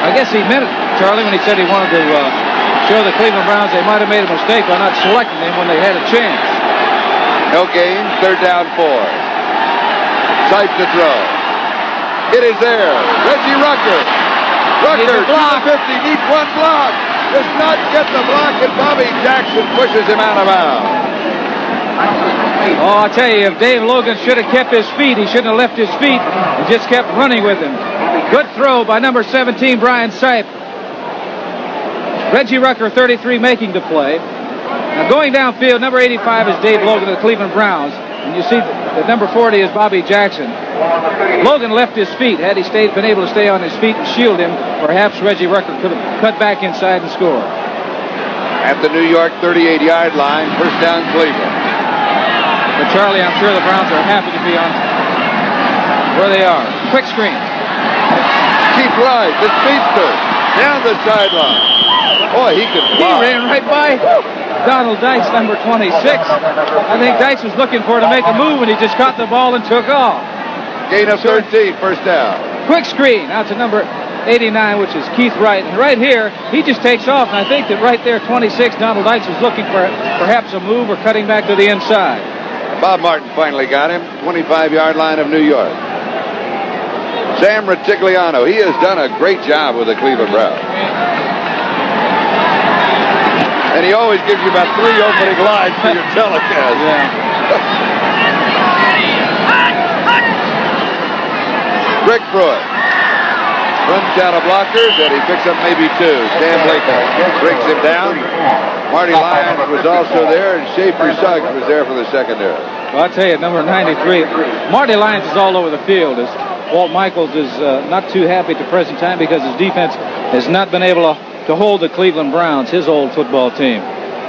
I guess he meant it, Charlie, when he said he wanted to show the Cleveland Browns they might have made a mistake by not selecting him when they had a chance. No gain, third down 4. Sight to throw. It is there. Reggie Rucker. Rucker to the 50, needs one block. Does not get the block, and Bobby Jackson pushes him out of bounds. Oh, I'll tell you, if Dave Logan should have kept his feet, he shouldn't have left his feet and just kept running with him. Good throw by number 17, Brian Sipe. Reggie Rucker, 33, making the play. Now going downfield, number 85 is Dave Logan of the Cleveland Browns. And you see that number 40 is Bobby Jackson. Logan left his feet. Had he been able to stay on his feet and shield him, perhaps Reggie Rucker could have cut back inside and scored. At the New York 38-yard line, first down Cleveland. But Charlie, I'm sure the Browns are happy to be on where they are. Quick screen. Keith Wright, the speedster, down the sideline. Boy, he could fly. He ran right by Donald Dice, number 26. I think Dice was looking for to make a move, and he just caught the ball and took off. Gain of 13, first down. Quick screen out to number 89, which is Keith Wright. And right here, he just takes off. And I think that right there, 26, Donald Dykes was looking for perhaps a move or cutting back to the inside. Bob Martin finally got him, 25-yard line of New York. Sam Retigliano, he has done a great job with the Cleveland Browns. And he always gives you about 3 opening lines for your telecast. Greg Pruitt runs down a blockers, and he picks up maybe 2. Sam Blakely brings him down. Marty Lyons was also there, and Schaefer Suggs was there for the secondary. Well, I'll tell you, number 93, Marty Lyons is all over the field. As Walt Michaels is not too happy at the present time because his defense has not been able to hold the Cleveland Browns, his old football team.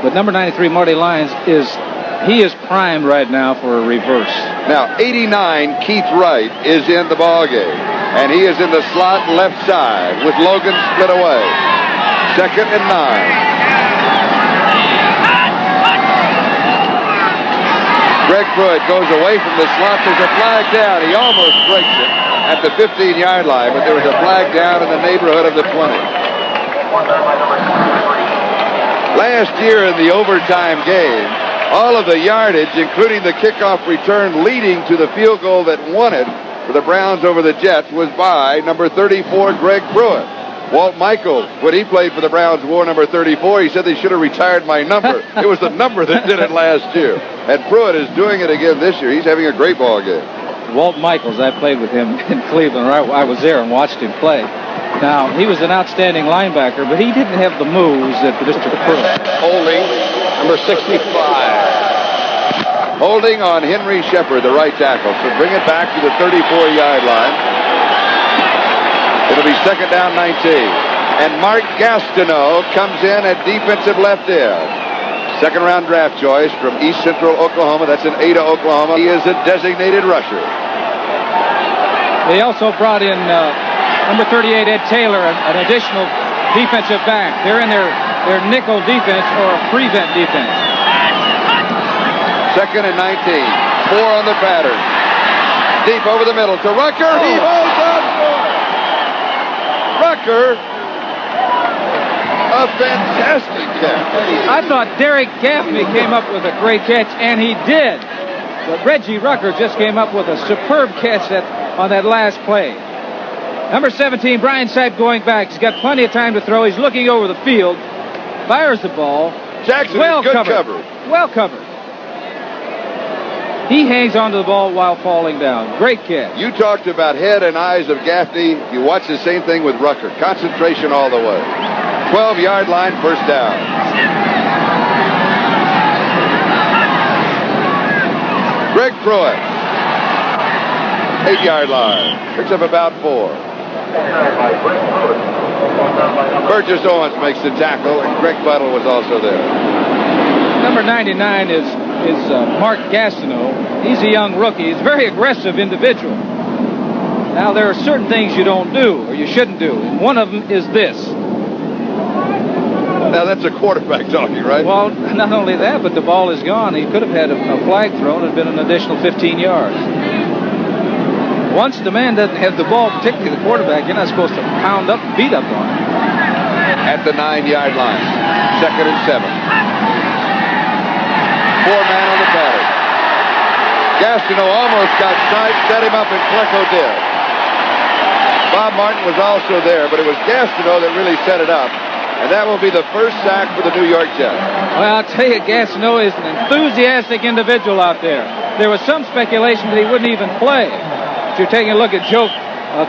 But number 93, Marty Lyons, is primed right now for a reverse. Now, 89, Keith Wright is in the ball game, and he is in the slot left side with Logan split away. 2nd and 9. Greg Pruitt goes away from the slot. There's a flag down. He almost breaks it at the 15-yard line, but there was a flag down in the neighborhood of the 20. Last year in the overtime game, all of the yardage, including the kickoff return leading to the field goal that won it for the Browns over the Jets, was by number 34, Greg Pruitt. Walt Michaels, when he played for the Browns, wore number 34. He said they should have retired my number. It was the number that did it last year. And Pruitt is doing it again this year. He's having a great ball game. Walt Michaels, I played with him in Cleveland. I was there and watched him play. Now, he was an outstanding linebacker, but he didn't have the moves that Mr. Pruitt. Holding, number 65. Holding on Henry Shepard, the right tackle. So bring it back to the 34-yard line. It'll be 2nd down 19. And Mark Gastineau comes in at defensive left end. 2nd-round draft choice from East Central Oklahoma. That's in Ada, Oklahoma. He is a designated rusher. They also brought in number 38, Ed Taylor, an additional defensive back. They're in their nickel defense or prevent defense. 2nd and 19. 4 on the pattern. Deep over the middle to Rucker. He holds on for it. Rucker, a fantastic catch. I thought Derek Gaffney came up with a great catch, and he did. But Reggie Rucker just came up with a superb catch on that last play. Number 17, Brian Sipe going back. He's got plenty of time to throw. He's looking over the field. Fires the ball. Jackson, well good covered. coverage. Well covered. He hangs onto the ball while falling down. Great catch. You talked about head and eyes of Gaffney. You watch the same thing with Rucker. Concentration all the way. 12-yard line, 1st down. Greg Pruitt. 8-yard line. Picks up about 4. Burgess Owens makes the tackle, and Greg Buttle was also there. Number 99 is Mark Gastineau. He's a young rookie. He's a very aggressive individual. Now, there are certain things you don't do, or you shouldn't do. And one of them is this. Now, that's a quarterback talking, right? Well, not only that, but the ball is gone. He could have had a flag thrown. It would have been an additional 15 yards. Once the man doesn't have the ball, particularly the quarterback, you're not supposed to pound up and beat up on him. At the 9-yard line. 2nd and 7. 4-man on the pattern. Gastineau almost got sniped, set him up, and Klecko did. Bob Martin was also there, but it was Gastineau that really set it up. And that will be the first sack for the New York Jets. Well, I'll tell you, Gastineau is an enthusiastic individual out there. There was some speculation that he wouldn't even play. But you're taking a look at Joe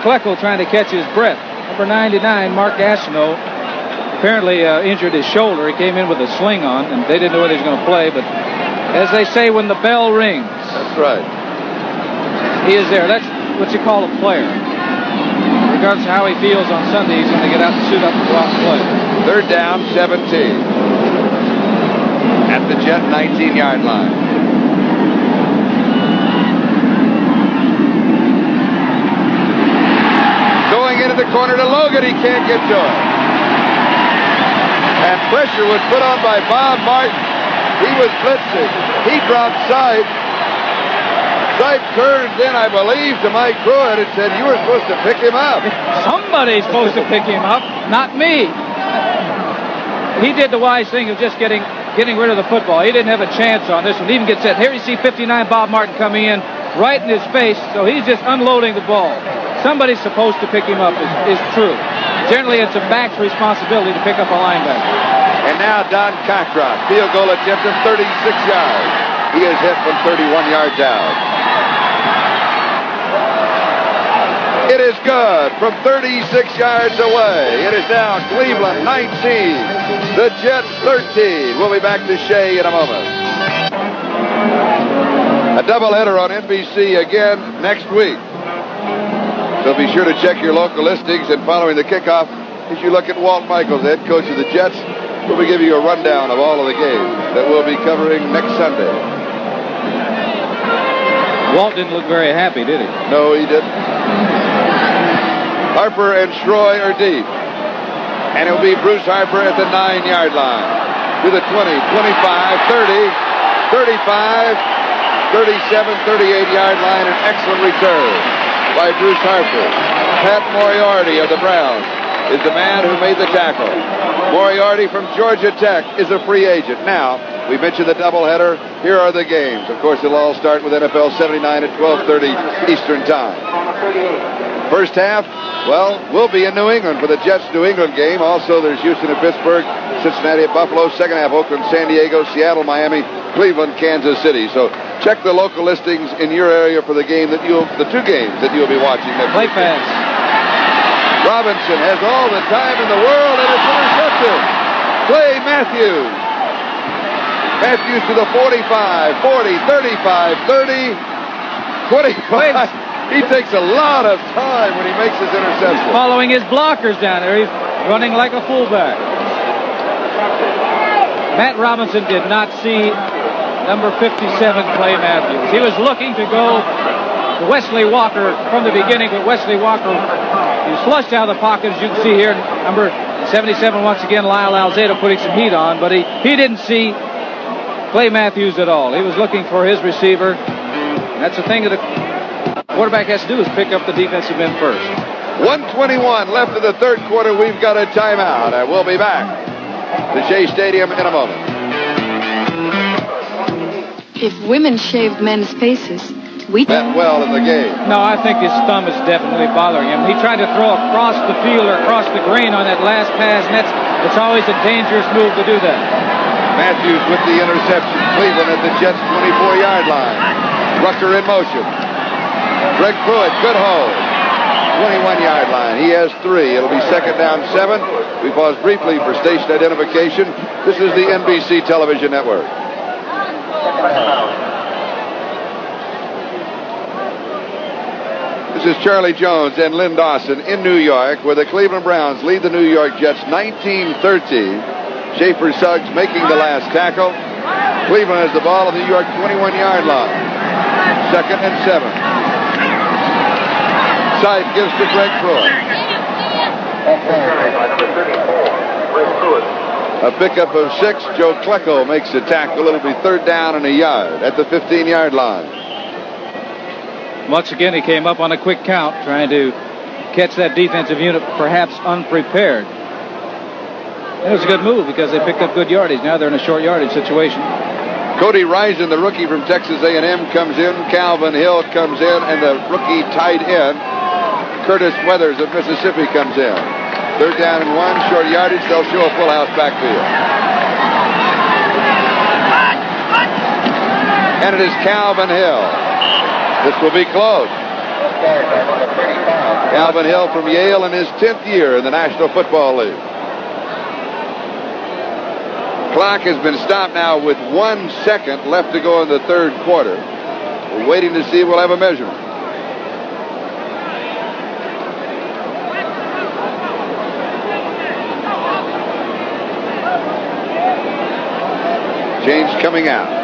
Klecko trying to catch his breath. Number 99, Mark Gastineau, apparently injured his shoulder. He came in with a sling on, and they didn't know whether he was going to play. But as they say, when the bell rings. That's right. He is there. That's what you call a player. Regardless of how he feels on Sunday, he's going to get out and suit up and go out and play. 3rd down, 17. At the Jet 19-yard line. Going into the corner to Logan. He can't get to it. And pressure was put on by Bob Martin. He was blitzing. He dropped sight. Sipe turned in, I believe, to Mike Pruitt and said, you were supposed to pick him up. Somebody's supposed to pick him up, not me. He did the wise thing of just getting rid of the football. He didn't have a chance on this one. Even gets set. Here you see 59 Bob Martin coming in right in his face, so he's just unloading the ball. Somebody's supposed to pick him up is true. Generally, it's a back's responsibility to pick up a linebacker. And now Don Cockroft, field goal attempt of 36 yards. He is hit from 31 yards out. It is good from 36 yards away. It is now Cleveland 19, the Jets 13. We'll be back to Shea in a moment. A doubleheader on NBC again next week. So be sure to check your local listings, and following the kickoff, as you look at Walt Michaels, head coach of the Jets, we'll be giving you a rundown of all of the games that we'll be covering next Sunday. Walt didn't look very happy, did he? No, he didn't. Harper and Stroy are deep. And it'll be Bruce Harper at the 9-yard line. To the 20, 25, 30, 35, 37, 38-yard line. An excellent return by Bruce Harper. Pat Moriarty of the Browns is the man who made the tackle. Moriarty from Georgia Tech is a free agent. Now, we mentioned the doubleheader. Here are the games. Of course, it'll all start with NFL 79 at 12:30 Eastern Time. First half, well, we'll be in New England for the Jets-New England game. Also, there's Houston and Pittsburgh, Cincinnati at Buffalo. Second half, Oakland, San Diego, Seattle, Miami, Cleveland, Kansas City. So check the local listings in your area for the two games that you'll be watching. Play fast. Robinson has all the time in the world, and it's intercepted. Clay Matthews. Matthews to the 45, 40, 35, 30, 25. He takes a lot of time when he makes his interception. He's following his blockers down there. He's running like a fullback. Matt Robinson did not see number 57, Clay Matthews. He was looking to go to Wesley Walker from the beginning, but Wesley Walker, he was flushed out of the pocket, as you can see here. Number 77, once again, Lyle Alzado putting some heat on, but he didn't see Clay Matthews at all. He was looking for his receiver. And that's the thing that the quarterback has to do, is pick up the defensive end first. 1:21 left in the third quarter. We've got a timeout, and we'll be back to Shea Stadium in a moment. If women shaved men's faces, we Meant well in the game. No, I think his thumb is definitely bothering him. He tried to throw across the field or across the grain on that last pass, and it's always a dangerous move to do that. Matthews with the interception. Cleveland at the Jets' 24-yard line. Rucker in motion. Greg Pruitt, good hold. 21-yard line. He has 3. It'll be second down 7. We pause briefly for station identification. This is the NBC television network. This is Charlie Jones and Lynn Dawson in New York, where the Cleveland Browns lead the New York Jets 19-13. Schaefer Suggs making the last tackle. Cleveland has the ball on the New York 21-yard line. Second and 7. Side gives to Greg Pruitt. A pickup of 6. Joe Klecko makes the tackle. It'll be third down and a yard at the 15-yard line. Once again, he came up on a quick count, trying to catch that defensive unit perhaps unprepared. It was a good move because they picked up good yardage. Now they're in a short yardage situation. Cody Risen, the rookie from Texas A&M, comes in. Calvin Hill comes in, and the rookie tight end, Curtis Weathers of Mississippi, comes in. Third down and 1, short yardage. They'll show a full house backfield. And it is Calvin Hill. This will be close. Calvin Hill from Yale in his 10th year in the National Football League. Clock has been stopped now with 1 second left to go in the third quarter. We're waiting to see if we'll have a measurement. Change coming out.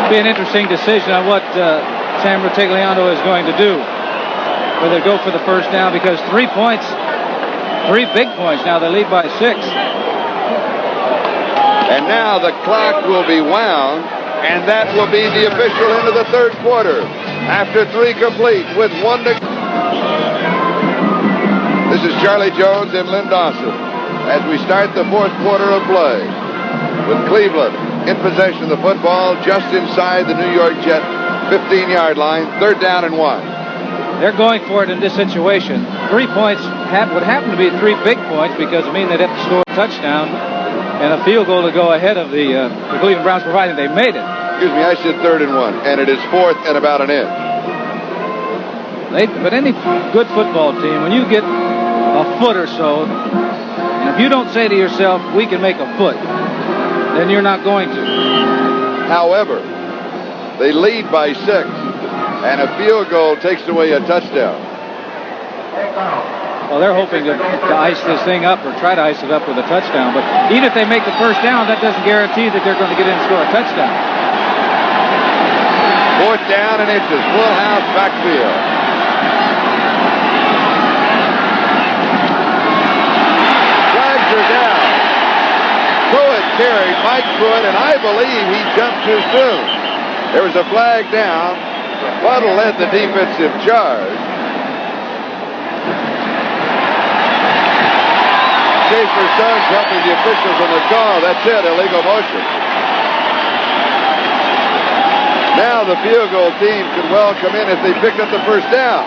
Be an interesting decision on what Sam Rutigliano is going to do. whether to go for the first down, because 3 points, 3 big points. Now they lead by 6. And now the clock will be wound, and that will be the official end of the third quarter. After 3 complete with 1 to... This is Charlie Jones and Lynn Dawson as we start the fourth quarter of play, with Cleveland in possession of the football just inside the New York Jet 15-yard line, 3rd down and 1. They're going for it in this situation. 3 points would happen to be 3 big points, because it means they'd have to score a touchdown and a field goal to go ahead of the Cleveland Browns, providing they made it. Excuse me, I said 3rd and 1, and it is 4th and about an inch. But any good football team, when you get a foot or so, and if you don't say to yourself, we can make a foot, then you're not going to. However, they lead by 6, and a field goal takes away a touchdown. Well, they're hoping to ice this thing up, or try to ice it up with a touchdown. But even if they make the first down, that doesn't guarantee that they're going to get in and score a touchdown. 4th down and inches, full house backfield. Flags are down. Pruitt carried, Mike Pruitt, and I believe he jumped too soon. There was a flag down. Buttle led the defensive charge. Schaefer Sons helping the officials on the call. That's it, illegal motion. Now the field goal team could well come in if they picked up the first down.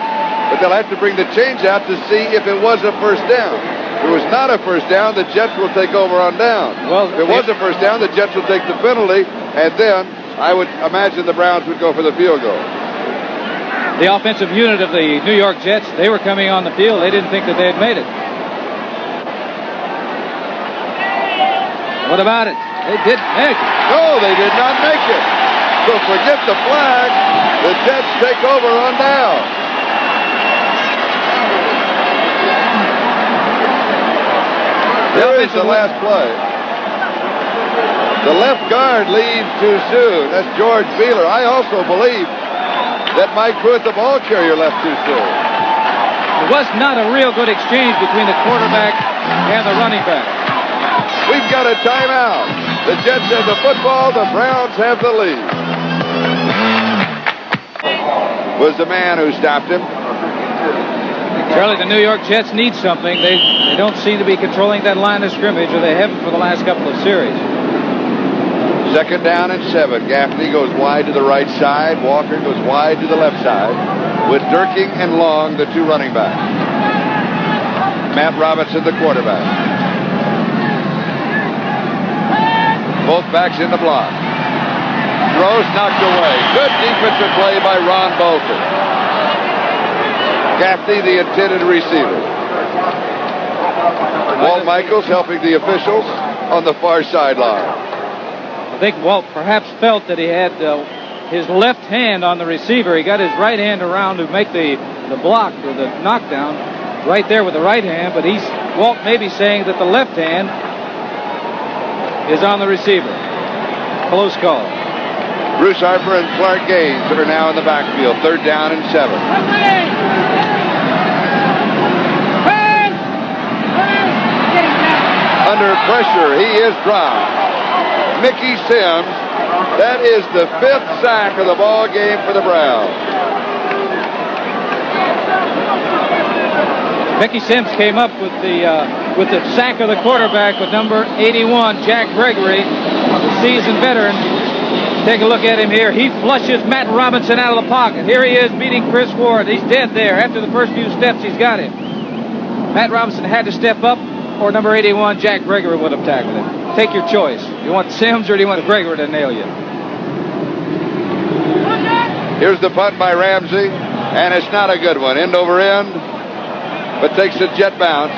But they'll have to bring the change out to see if it was a first down. If it was not a first down, the Jets will take over on down. Well, if it was a first down, the Jets will take the penalty, and then I would imagine the Browns would go for the field goal. The offensive unit of the New York Jets, they were coming on the field. They didn't think that they had made it. What about it? They did make it. No, they did not make it. So forget the flag. The Jets take over on down. Here is the last play. The left guard leaves too soon. That's George Beeler. I also believe that Mike Pruitt, the ball carrier, left too soon. It was not a real good exchange between the quarterback and the running back. We've got a timeout. The Jets have the football. The Browns have the lead. Was the man who stopped him. Charlie, the New York Jets need something. They don't seem to be controlling that line of scrimmage, or they haven't for the last couple of series. 2nd down and 7. Gaffney goes wide to the right side. Walker goes wide to the left side, with Durking and Long, the 2 running backs. Matt Robinson, the quarterback. Both backs in the block. Throws knocked away. Good defensive play by Ron Bolton. Gaffney, the intended receiver. Walt Michaels helping the officials on the far sideline. I think Walt perhaps felt that he had his left hand on the receiver. He got his right hand around to make the block or the knockdown right there with the right hand, but Walt may be saying that the left hand is on the receiver. Close call. Bruce Harper and Clark Gaines are now in the backfield. 3rd down and 7. Under pressure, he is dropped. Mickey Sims, that is the 5th sack of the ball game for the Browns. Mickey Sims came up with the sack of the quarterback with number 81, Jack Gregory, the seasoned veteran. Take a look at him here. He flushes Matt Robinson out of the pocket. Here he is beating Chris Ward. He's dead there. After the first few steps, he's got him. Matt Robinson had to step up, or number 81, Jack Gregory, would have tackled him. Take your choice. Do you want Sims or do you want Gregory to nail you? Here's the punt by Ramsey, and it's not a good one. End over end, but takes a jet bounce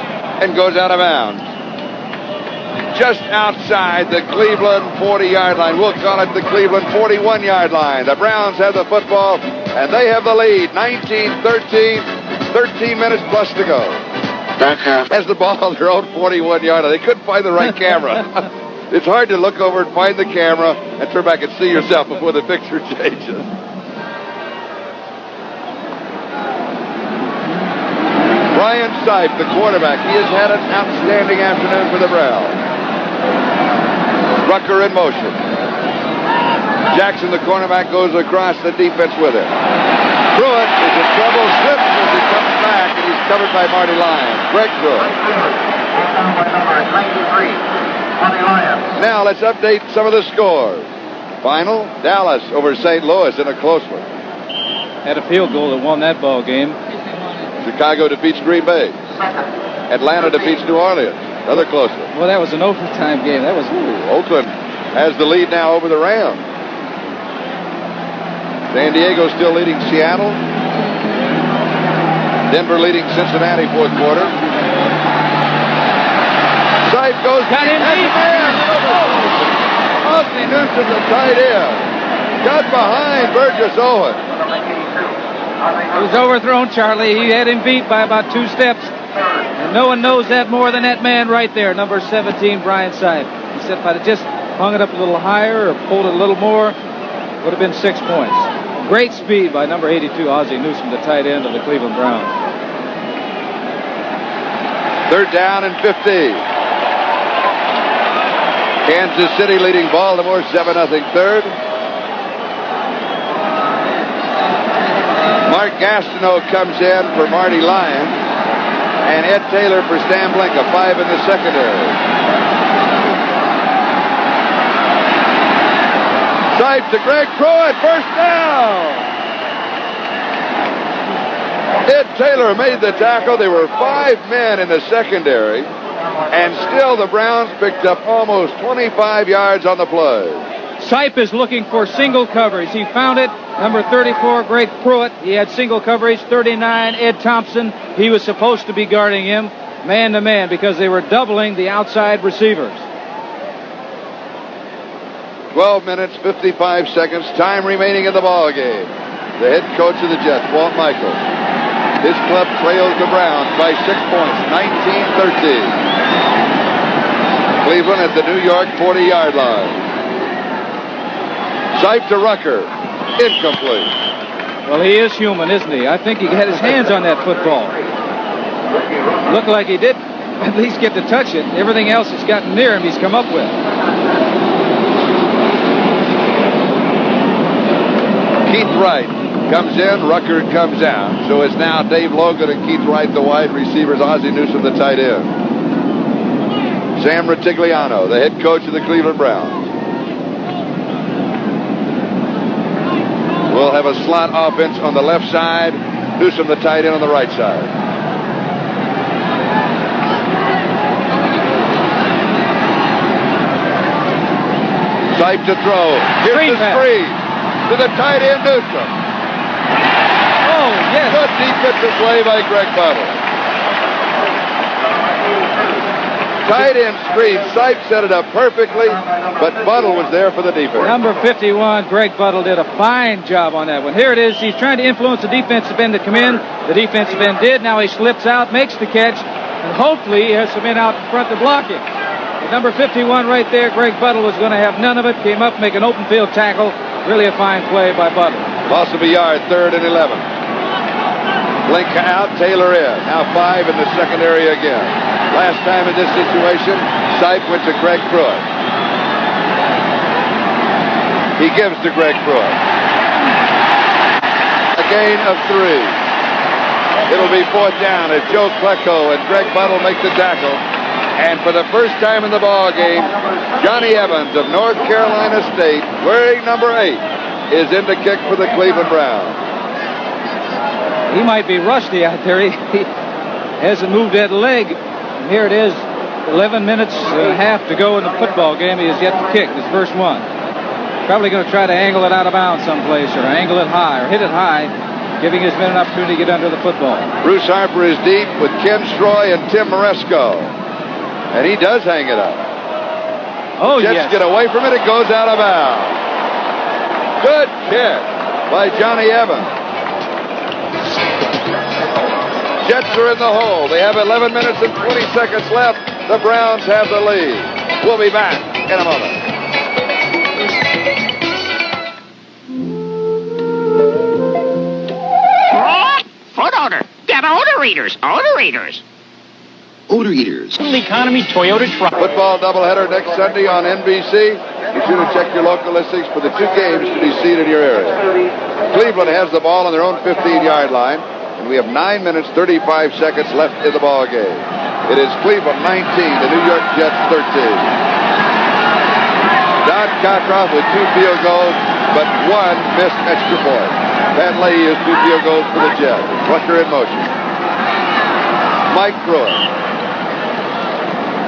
and goes out of bounds. Just outside the Cleveland 40-yard line. We'll call it the Cleveland 41-yard line. The Browns have the football, and they have the lead. 19-13, 13 minutes plus to go. Has the ball on their own 41-yard line. They couldn't find the right camera. It's hard to look over and find the camera and turn back and see yourself before the picture changes. Brian Sipe, the quarterback. He has had an outstanding afternoon for the Browns. Rucker in motion. Jackson, the cornerback, goes across the defense with it. Pruitt is in trouble, slips as he comes back, and he's covered by Marty Lyons. Greg Pruitt. Now let's update some of the scores. Final, Dallas over St. Louis in a close one. Had a field goal that won that ball game. Chicago defeats Green Bay. Atlanta defeats New Orleans. Another close one. Well, that was an overtime game. That was... Oakland has the lead now over the Rams. San Diego still leading Seattle. Denver leading Cincinnati fourth quarter. Sipe goes... Got him deep. Ozzie Newsome, the tight end. Got behind Burgess Owen. He was overthrown, Charlie. He had him beat by about 2 steps. And no one knows that more than that man right there, number 17, Brian Sipe. He said if I'd have just hung it up a little higher or pulled it a little more, it would have been 6 points. Great speed by number 82, Ozzie Newsome, the tight end of the Cleveland Browns. Third down and 50. Kansas City leading Baltimore 7-0 third. Mark Gastineau comes in for Marty Lyons, and Ed Taylor for Stan Blinka, 5 in the secondary. Sipe to Greg Pruitt, first down. Ed Taylor made the tackle. There were 5 men in the secondary, and still the Browns picked up almost 25 yards on the play. Sipe is looking for single coverage. He found it. Number 34, Greg Pruitt. He had single coverage. 39, Ed Thompson. He was supposed to be guarding him man to man because they were doubling the outside receivers. 12 minutes, 55 seconds, time remaining in the ball game. The head coach of the Jets, Walt Michaels. His club trails the Browns by 6 points, 19-13. Cleveland at the New York 40-yard line. Sipe to Rucker. Incomplete. Well, he is human, isn't he? I think he had his hands on that football. Looked like he did at least get to touch it. Everything else has gotten near him he's come up with. Keith Wright comes in, Rucker comes out. So it's now Dave Logan and Keith Wright, the wide receivers, Ozzie Newsome, the tight end. Sam Ritigliano, the head coach of the Cleveland Browns. We'll have a slot offense on the left side. Newsome, the tight end, on the right side. Sipe to throw. Here's the screen to the tight end, Newsome. Oh, yes. Good defensive play by Greg Buttle. Tight end screen. Sipe set it up perfectly, but Buttle was there for the defense. Number 51, Greg Buttle, did a fine job on that one. Here it is. He's trying to influence the defensive end to come in. The defensive end did. Now he slips out, makes the catch, and hopefully he has some men out in front to block him. But number 51 right there, Greg Buttle, was going to have none of it. Came up, make an open field tackle. Really a fine play by Buttle. Loss of a yard, 3rd and 11. Blinka out, Taylor in. Now 5 in the secondary again. Last time in this situation, Sipe went to Greg Pruitt. He gives to Greg Pruitt. A gain of 3. It'll be 4th down as Joe Klecko and Greg Buttle make the tackle. And for the first time in the ball game, Johnny Evans of North Carolina State, wearing number 8, is in to kick for the Cleveland Browns. He might be rusty out there. He hasn't moved that leg. And here it is, 11 minutes and a half to go in the football game. He has yet to kick his first one. Probably going to try to angle it out of bounds someplace, or angle it high, or hit it high, giving his men an opportunity to get under the football. Bruce Harper is deep with Ken Stroy and Tim Maresco. And he does hang it up. Oh, Jets yes. get away from it. It goes out of bounds. Good kick by Johnny Evans. Jets are in the hole. They have 11 minutes and 20 seconds left. The Browns have the lead. We'll be back in a moment. Foot odor. Get odor Overeaters. Overeaters. Odor eaters. Economy Toyota truck. Football doubleheader next Sunday on NBC. Be sure to check your local listings for the 2 games to be seen in your area. Cleveland has the ball on their own 15-yard line, and we have 9 minutes, 35 seconds left in the ball game. It is Cleveland 19, the New York Jets 13. Don Cockcroft with 2 field goals, but 1 missed extra point. Pat Leahy has 2 field goals for the Jets. Rucker in motion. Mike Pruitt.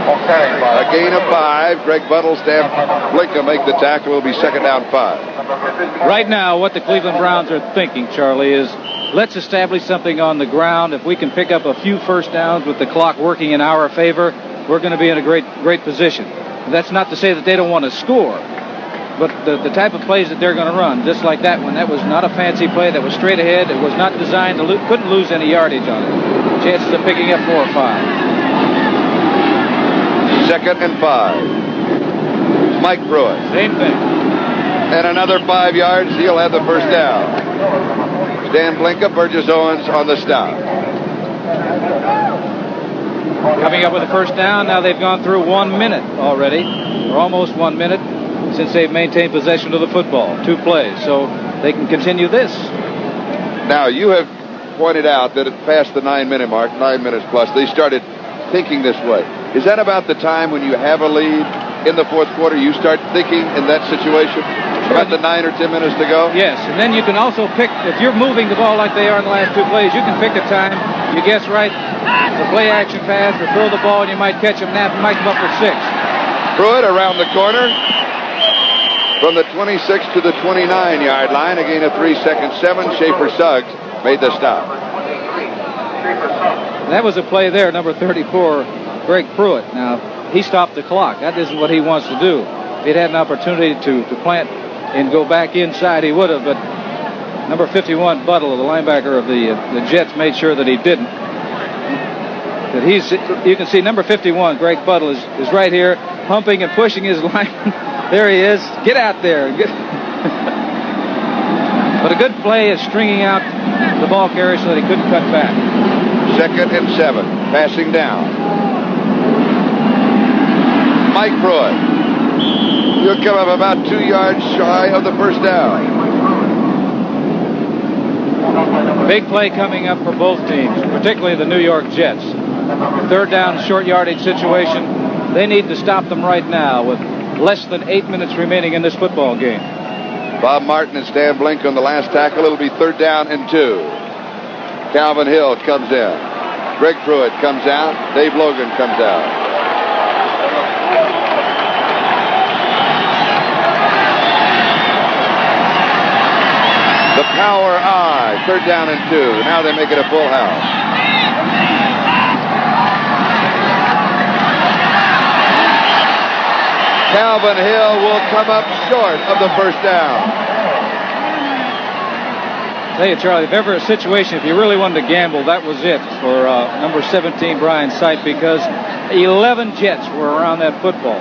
A gain of 5. Greg Buttle, Stan Blinka make the tackle. Will be second down 5. Right now, what the Cleveland Browns are thinking, Charlie, is let's establish something on the ground. If we can pick up a few first downs with the clock working in our favor, we're going to be in a great position. That's not to say that they don't want to score, but the type of plays that they're going to run, just like that one, that was not a fancy play. That was straight ahead. It was not designed to couldn't lose any yardage on it. Chances of picking up 4 or 5. Second and 5. Mike Pruitt. Same thing. And another 5 yards. He'll have the first down. Stan Blinka, Burgess Owens on the stop. Coming up with a first down. Now they've gone through 1 minute already, or almost 1 minute, since they've maintained possession of the football. 2 plays, so they can continue this. Now, you have pointed out that it passed the 9-minute mark, 9 minutes plus. They started thinking this way. Is that about the time when you have a lead in the fourth quarter, you start thinking in that situation? About the 9 or 10 minutes to go? Yes, and then you can also pick, if you're moving the ball like they are in the last 2 plays, you can pick a time, you guess right, the play action pass, or throw the ball, and you might catch them, and you might come up with 6. Pruitt around the corner from the 26 to the 29-yard line, a gain of 3 seconds, 7. Schaefer Suggs made the stop. That was a play there, number 34, Greg Pruitt. Now, he stopped the clock. That isn't what he wants to do. If he'd had an opportunity to plant and go back inside, he would have, but number 51, Buttle, the linebacker of the Jets, made sure that he didn't. That you can see number 51, Greg Buttle, is right here, humping and pushing his lineman. There he is. Get out there. But a good play is stringing out the ball carrier so that he couldn't cut back. Second and 7. Passing down. Mike Pruitt. He'll come up about 2 yards shy of the first down. Big play coming up for both teams, particularly the New York Jets. Third down, short yardage situation. They need to stop them right now with less than 8 minutes remaining in this football game. Bob Martin and Stan Blink on the last tackle. It'll be third down and 2. Calvin Hill comes in. Greg Pruitt comes out. Dave Logan comes out. The power eye. Third down and 2. Now they make it a full house. Calvin Hill will come up short of the first down. Tell you, Charlie, if ever a situation, if you really wanted to gamble, that was it for number 17, Brian Sipe, because 11 Jets were around that football.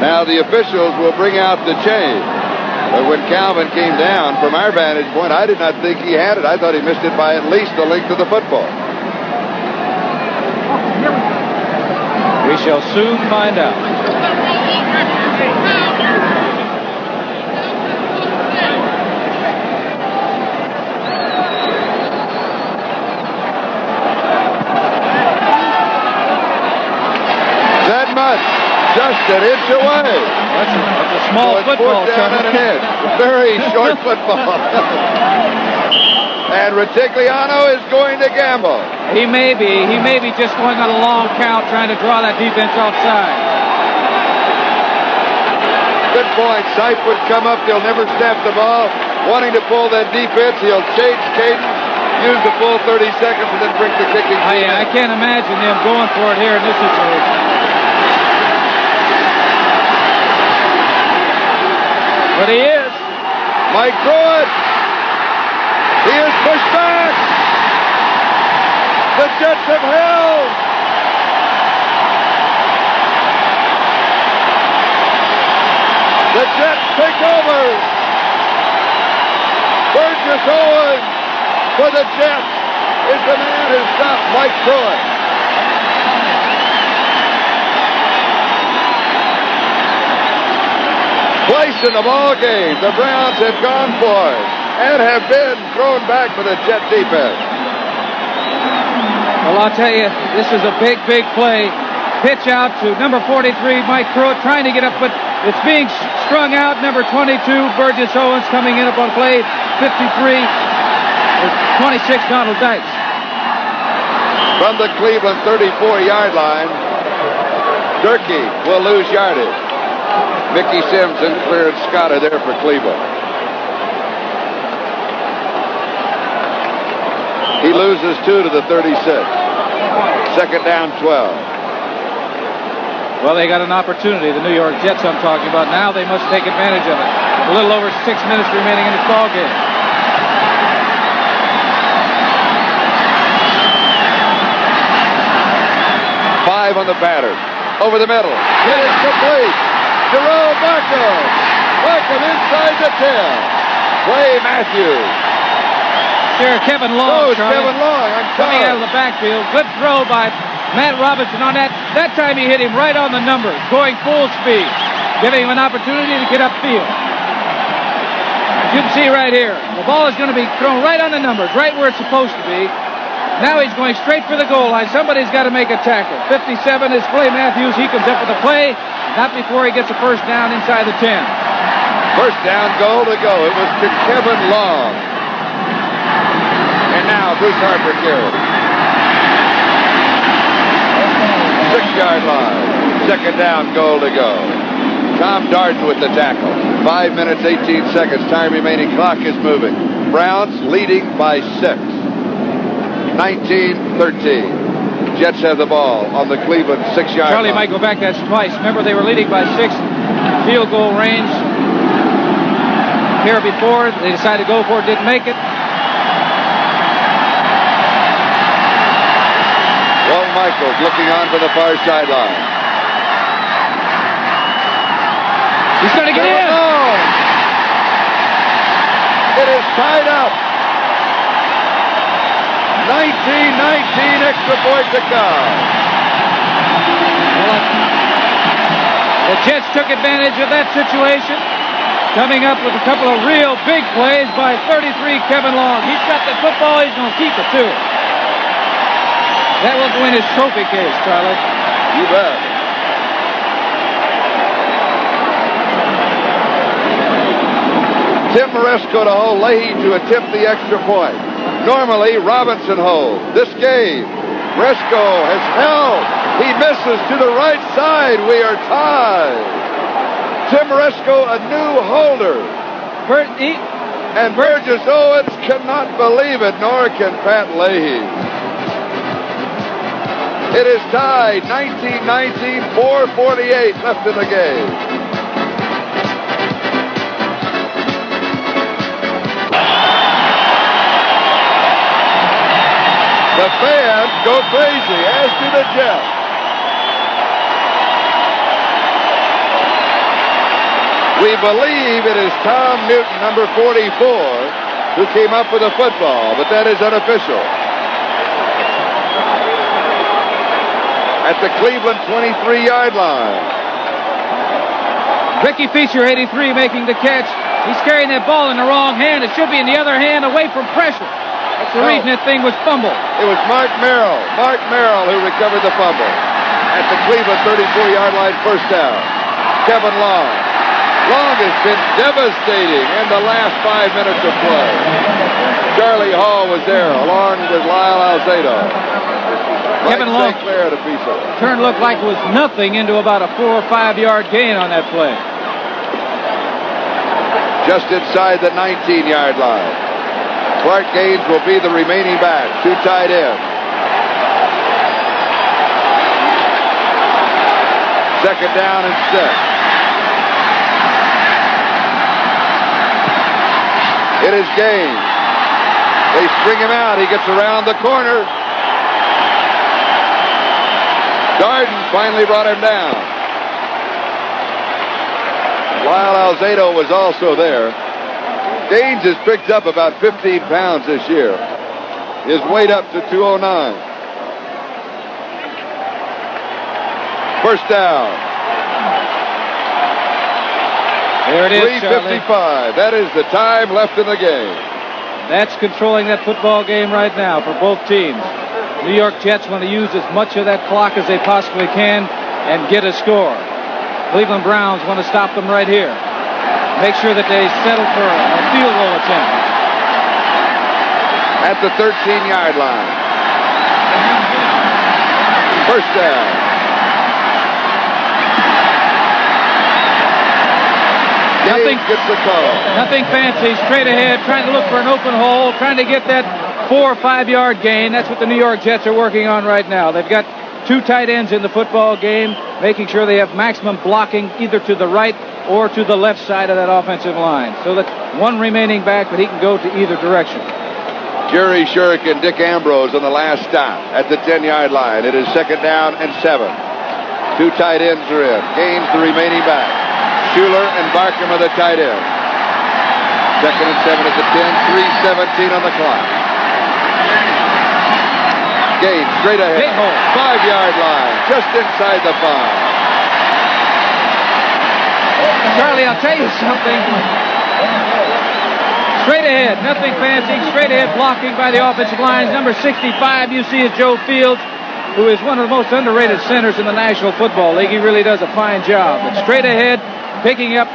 Now the officials will bring out the change. But when Calvin came down, from our vantage point, I did not think he had it. I thought he missed it by at least the length of the football. We shall soon find out. That much. Just an inch away. That's a small so football. Down and an inch. Very short football. And Retigliano is going to gamble. He may be just going on a long count, trying to draw that defense offside. Good point. Sipe would come up. He'll never snap the ball. Wanting to pull that defense, he'll change cadence, use the full 30 seconds, and then bring the kicking team in. I can't imagine them going for it here in this situation. But he is. Mike Pruitt. He is pushed back. The Jets have held. The Jets take over. Burgess Owens for the Jets is the man who stopped Mike Pruitt. Place in the ball game. The Browns have gone for it and have been thrown back by the Jet defense. Well, I'll tell you, this is a big, big play. Pitch out to number 43, Mike Pruitt, trying to get up, but it's being strung out. Number 22, Burgess Owens, coming in upon play. 53, 26, Donald Dykes. From the Cleveland 34-yard line, Durkee will lose yardage. Mickey Sims and Clarence Scott are there for Cleveland. He loses 2 to the 36. Second down, 12. Well, they got an opportunity, the New York Jets I'm talking about. Now they must take advantage of it. A little over 6 minutes remaining in this ball game. Five on the batter. Over the middle. It is complete. Jerome Markham. Markham inside the 10. Clay Matthews. Here, Kevin Long. Oh, it's Kevin Long. I'm coming sorry. out of the backfield. Good throw by Matt Robinson on that. That time he hit him right on the numbers, going full speed, giving him an opportunity to get upfield. You can see right here, the ball is going to be thrown right on the numbers, right where it's supposed to be. Now he's going straight for the goal line. Somebody's got to make a tackle. 57 is Clay Matthews. He comes up with a play, not before he gets a first down inside the 10. First down, goal to go. It was to Kevin Long. And now Bruce Harper carries. 6-yard line. Second down, goal to go. Tom Darden with the tackle. 5 minutes, 18 seconds. Time remaining. Clock is moving. Browns leading by 6. 19-13. Jets have the ball on the Cleveland 6-yard line. Charlie might go back. That's twice. Remember, they were leading by 6. Field goal range. Here before, they decided to go for it. Didn't make it. Walt Michaels looking on for the far sideline. He's going to get in. It is tied up. 19-19, extra point to come. Well, the Jets took advantage of that situation, coming up with a couple of real big plays by 33, Kevin Long. He's got the football. He's going to keep it, too. That will go in his trophy case, Charlie. You bet. Tim Maresco to hold, Leahy to attempt the extra point. Normally, Robinson holds. This game, Maresco has held. He misses to the right side. We are tied. Tim Maresco, a new holder. And Burgess Owens cannot believe it, nor can Pat Leahy. It is tied, 19-19, 4:48 left in the game. The fans go crazy, as do the Jets. We believe it is Tom Newton, number 44, who came up with the football, but that is unofficial. At the Cleveland 23-yard line. Ricky Feature, 83, making the catch. He's carrying that ball in the wrong hand. It should be in the other hand, away from pressure. That's the reason that thing was fumbled. It was Mark Merrill who recovered the fumble. At the Cleveland 34-yard line, first down. Kevin Long. Long has been devastating in the last 5 minutes of play. Charlie Hall was there, along with Lyle Alzado. Kevin Long turn looked like it was nothing into about a 4 or 5 yard gain on that play. Just inside the 19-yard line. Clark Gaines will be the remaining back. 2 tight ends. Second down and 6. It is Gaines. They string him out. He gets around the corner. Darden finally brought him down. Lyle Alzado was also there. Gaines has picked up about 15 pounds this year. His weight up to 209. First down. There it is, 3:55. That is the time left in the game. That's controlling that football game right now for both teams. New York Jets want to use as much of that clock as they possibly can and get a score. Cleveland Browns want to stop them right here. Make sure that they settle for a field goal attempt. At the 13-yard line. First down. Nothing gets the call. Nothing fancy. Straight ahead, trying to look for an open hole, trying to get that 4 or 5 yard gain. That's what the New York Jets are working on right now. They've got 2 tight ends in the football game, making sure they have maximum blocking either to the right or to the left side of that offensive line. So that one remaining back, but he can go to either direction. Jerry Shirk and Dick Ambrose on the last stop at the 10-yard line. It is 2nd down and 7. 2 tight ends are in. Gaines the remaining back. Schuler and Barkham are the tight ends. 2nd and 7 at the 10. 3:17 on the clock. Gaines straight ahead. 5-yard line. Just inside the 5. Charlie, I'll tell you something. Straight ahead. Nothing fancy. Straight ahead blocking by the offensive lines. Number 65 you see is Joe Fields, who is one of the most underrated centers in the National Football League. He really does a fine job. But straight ahead, picking up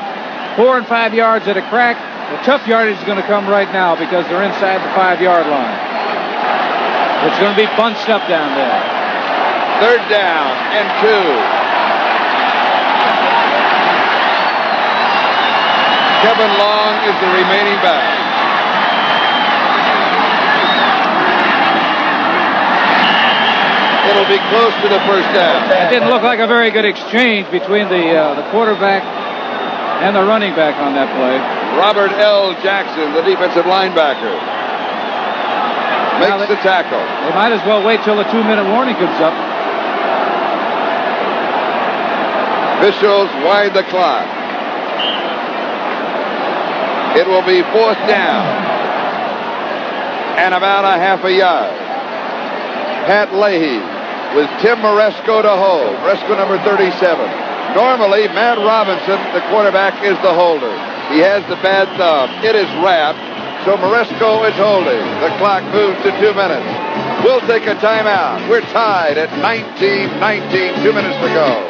4 and 5 yards at a crack. The tough yardage is going to come right now because they're inside the 5-yard line. It's going to be bunched up down there. 3rd down and 2. Kevin Long is the remaining back. It'll be close to the first down. It didn't look like a very good exchange between the quarterback and the running back on that play. Robert L. Jackson, the defensive linebacker, makes the tackle. They might as well wait till the 2-minute warning comes up. Officials wind the clock. It will be 4th down and about a half a yard. Pat Leahy with Tim Maresco to hold. Maresco number 37. Normally, Matt Robinson, the quarterback, is the holder. He has the bad thumb. It is wrapped, so Maresco is holding. The clock moves to 2 minutes. We'll take a timeout. We're tied at 19-19, 2 minutes to go.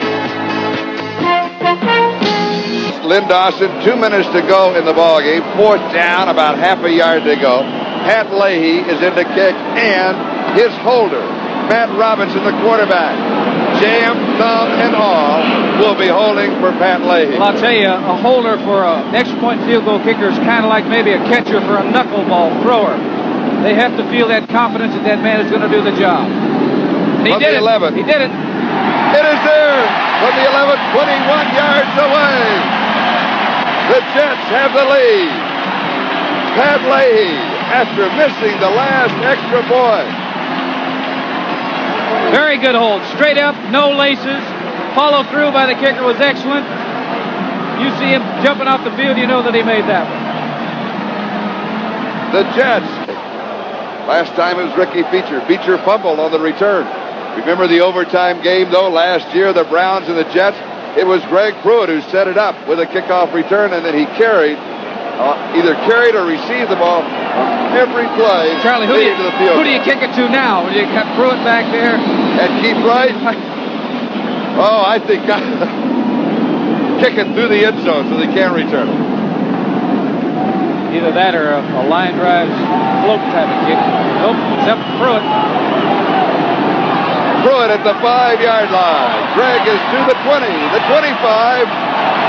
Lynn Dawson, 2 minutes to go in the ballgame. 4th down, about half a yard to go. Pat Leahy is in the kick, and his holder, Matt Robinson, the quarterback, jam, thumb, and all, will be holding for Pat Leahy. Well, I'll tell you, a holder for an extra point field goal kicker is kind of like maybe a catcher for a knuckleball thrower. They have to feel that confidence that that man is going to do the job. He did it. 11. He did it. It is there from the 11, 21 yards away. The Jets have the lead. Pat Leahy, after missing the last extra point. Very good hold. Straight up, no laces. Follow through by the kicker was excellent. You see him jumping off the field, you know that he made that one. The Jets. Last time it was Ricky Beecher. Beecher fumbled on the return. Remember the overtime game, though, last year, the Browns and the Jets? It was Greg Pruitt who set it up with a kickoff return, and then he either carried or received the ball on every play. Charlie, who do you kick it to now? You got Pruitt back there. And Keith Wright? Oh, I think kick it through the end zone so they can't return it. Either that or a line drive float type of kick. Nope, except Pruitt. Pruitt at the 5-yard line. Greg is to the 20, the 25,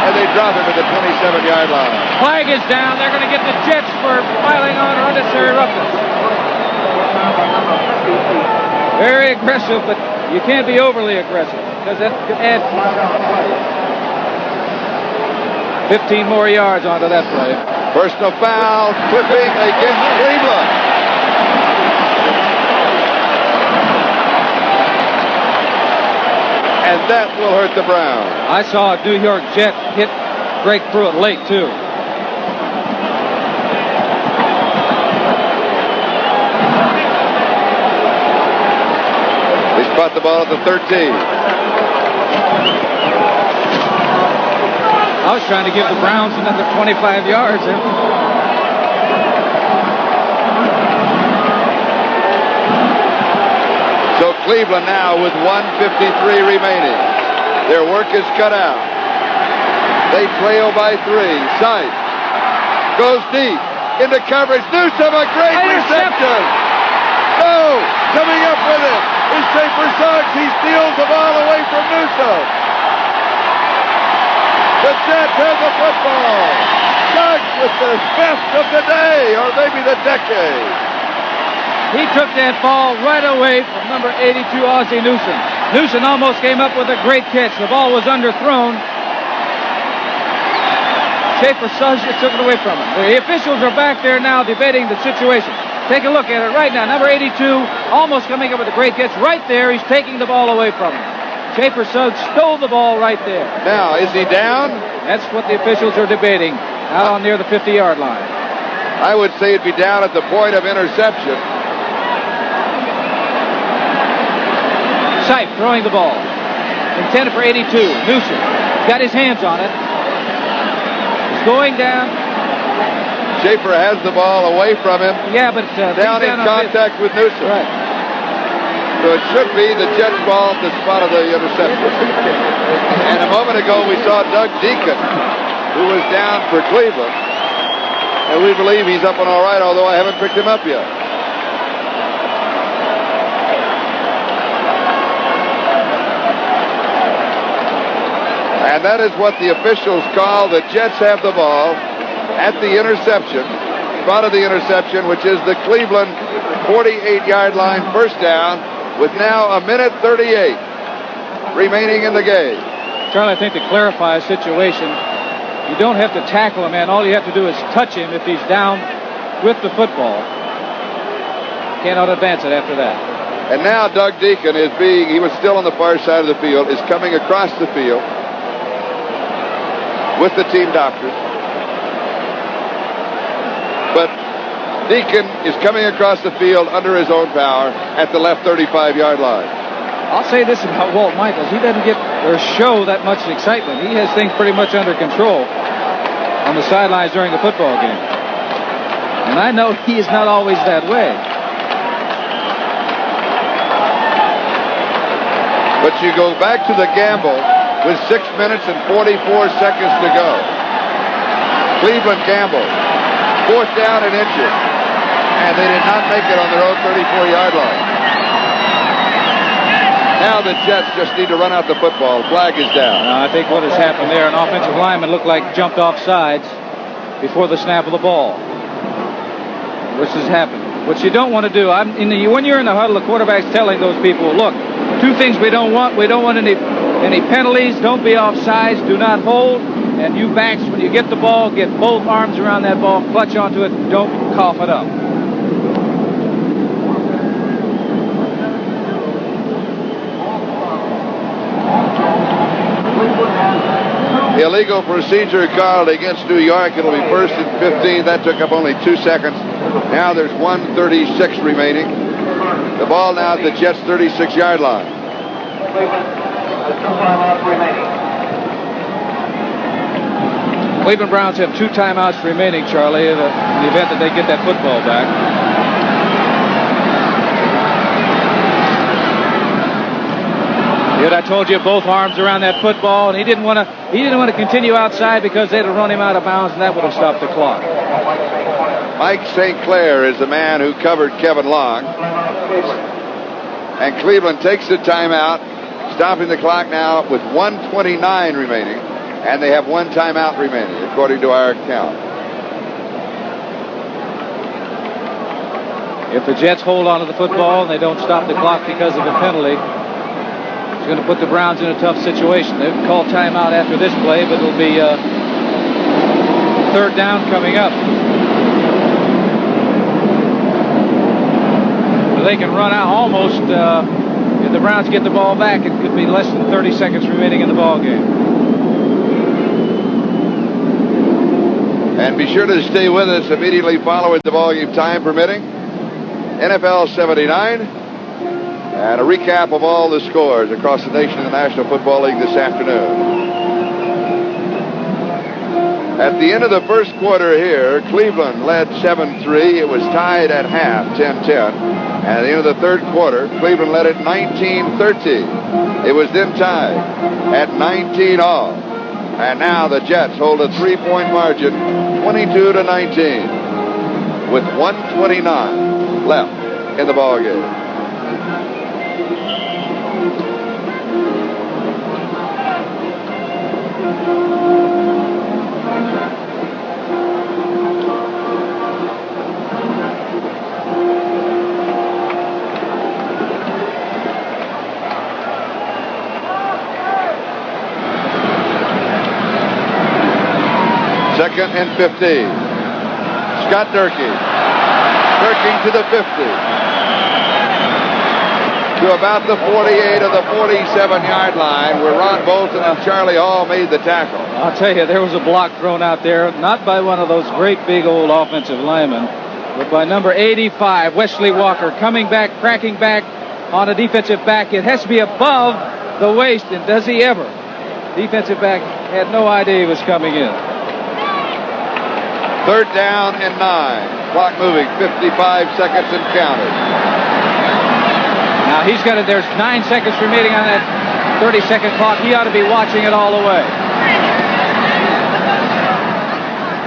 and they drop him at the 27-yard line. Flag is down. They're going to get the Jets for filing on unnecessary roughness. Very aggressive, but you can't be overly aggressive because that could add 15 more yards onto that play. Personal foul, clipping against Cleveland. And that will hurt the Browns. I saw a New York Jet hit break through it late, too. They spot the ball at the 13. I was trying to give the Browns another 25 yards. So Cleveland now with 1:53 remaining. Their work is cut out. They trail by 3. Sight goes deep into coverage. Newsom, a great reception. No, coming up with it is Schaefer Suggs. He steals the ball away from Newsom. The Jets have the football. Suggs with the best of the day, or maybe the decade. He took that ball right away from number 82, Ozzie Newsom. Newsom almost came up with a great catch. The ball was underthrown. Schaefer Suggs just took it away from him. The officials are back there now debating the situation. Take a look at it right now. Number 82 almost coming up with a great catch. Right there, he's taking the ball away from him. Schaefer Suggs stole the ball right there. Now, is he down? That's what the officials are debating out on near the 50-yard line. I would say it'd be down at the point of interception. Sipe throwing the ball. Intended for 82. Newsom got his hands on it. He's going down. Schaefer has the ball away from him. Yeah, but down in contact with Newsom. Right. So it should be the Jets' ball at the spot of the interception. And a moment ago we saw Doug Deacon, who was down for Cleveland. And we believe he's up and all right, although I haven't picked him up yet. And that is what the officials call the Jets have the ball at the interception, spot of the interception, which is the Cleveland 48-yard line, first down, with now a minute 38 remaining in the game. Charlie, I think to clarify a situation, you don't have to tackle a man. All you have to do is touch him if he's down with the football. Cannot advance it after that. And now Doug Deacon he was still on the far side of the field, is coming across the field with the team doctors. But Deacon is coming across the field under his own power at the left 35-yard line. I'll say this about Walt Michaels. He doesn't get or show that much excitement. He has things pretty much under control on the sidelines during the football game. And I know he is not always that way. But you go back to the gamble with 6 minutes and 44 seconds to go. Cleveland gamble. 4th down and inches. And they did not make it on their own 34-yard line. Now the Jets just need to run out the football. Flag is down. I think what has happened there, an offensive lineman looked like jumped off sides before the snap of the ball. Which has happened. What you don't want to do, when you're in the huddle, the quarterback's telling those people, look, 2 things we don't want. We don't want any penalties. Don't be off sides. Do not hold. And you backs, when you get the ball, get both arms around that ball, clutch onto it, don't cough it up. Illegal procedure called against New York. It'll be 1st and 15. That took up only 2 seconds. Now there's 1:36 remaining. The ball now at the Jets' 36-yard line. Cleveland Browns have 2 timeouts remaining, Charlie, in the event that they get that football back. Yet I told you, both arms around that football, and he didn't want to continue outside because they'd have run him out of bounds, and that would have stopped the clock. Mike St. Clair is the man who covered Kevin Long. And Cleveland takes the timeout, stopping the clock now with 1:29 remaining. And they have 1 timeout remaining, according to our count. If the Jets hold on to the football and they don't stop the clock because of a penalty, it's going to put the Browns in a tough situation. They've called timeout after this play, but it'll be 3rd down coming up. So they can run out almost. If the Browns get the ball back, it could be less than 30 seconds remaining in the ball game. And be sure to stay with us immediately following the ballgame, time permitting. NFL 79. And a recap of all the scores across the nation in the National Football League this afternoon. At the end of the first quarter here, Cleveland led 7-3. It was tied at half, 10-10. And at the end of the third quarter, Cleveland led it 19-13. It was then tied at 19-all. And now the Jets hold a 3-point margin, 22-19, with 1:29 left in the ballgame. Second and 15. Scott Durkee. Durkee to the 50. To about the 48 or the 47-yard line where Ron Bolton and Charlie Hall made the tackle. I'll tell you, there was a block thrown out there, not by one of those great big old offensive linemen, but by number 85, Wesley Walker, coming back, cracking back on a defensive back. It has to be above the waist, and does he ever? Defensive back had no idea he was coming in. Third down and 9. Clock moving, 55 seconds and counting. Now he's got it. There's 9 seconds remaining on that 30-second clock. He ought to be watching it all the way.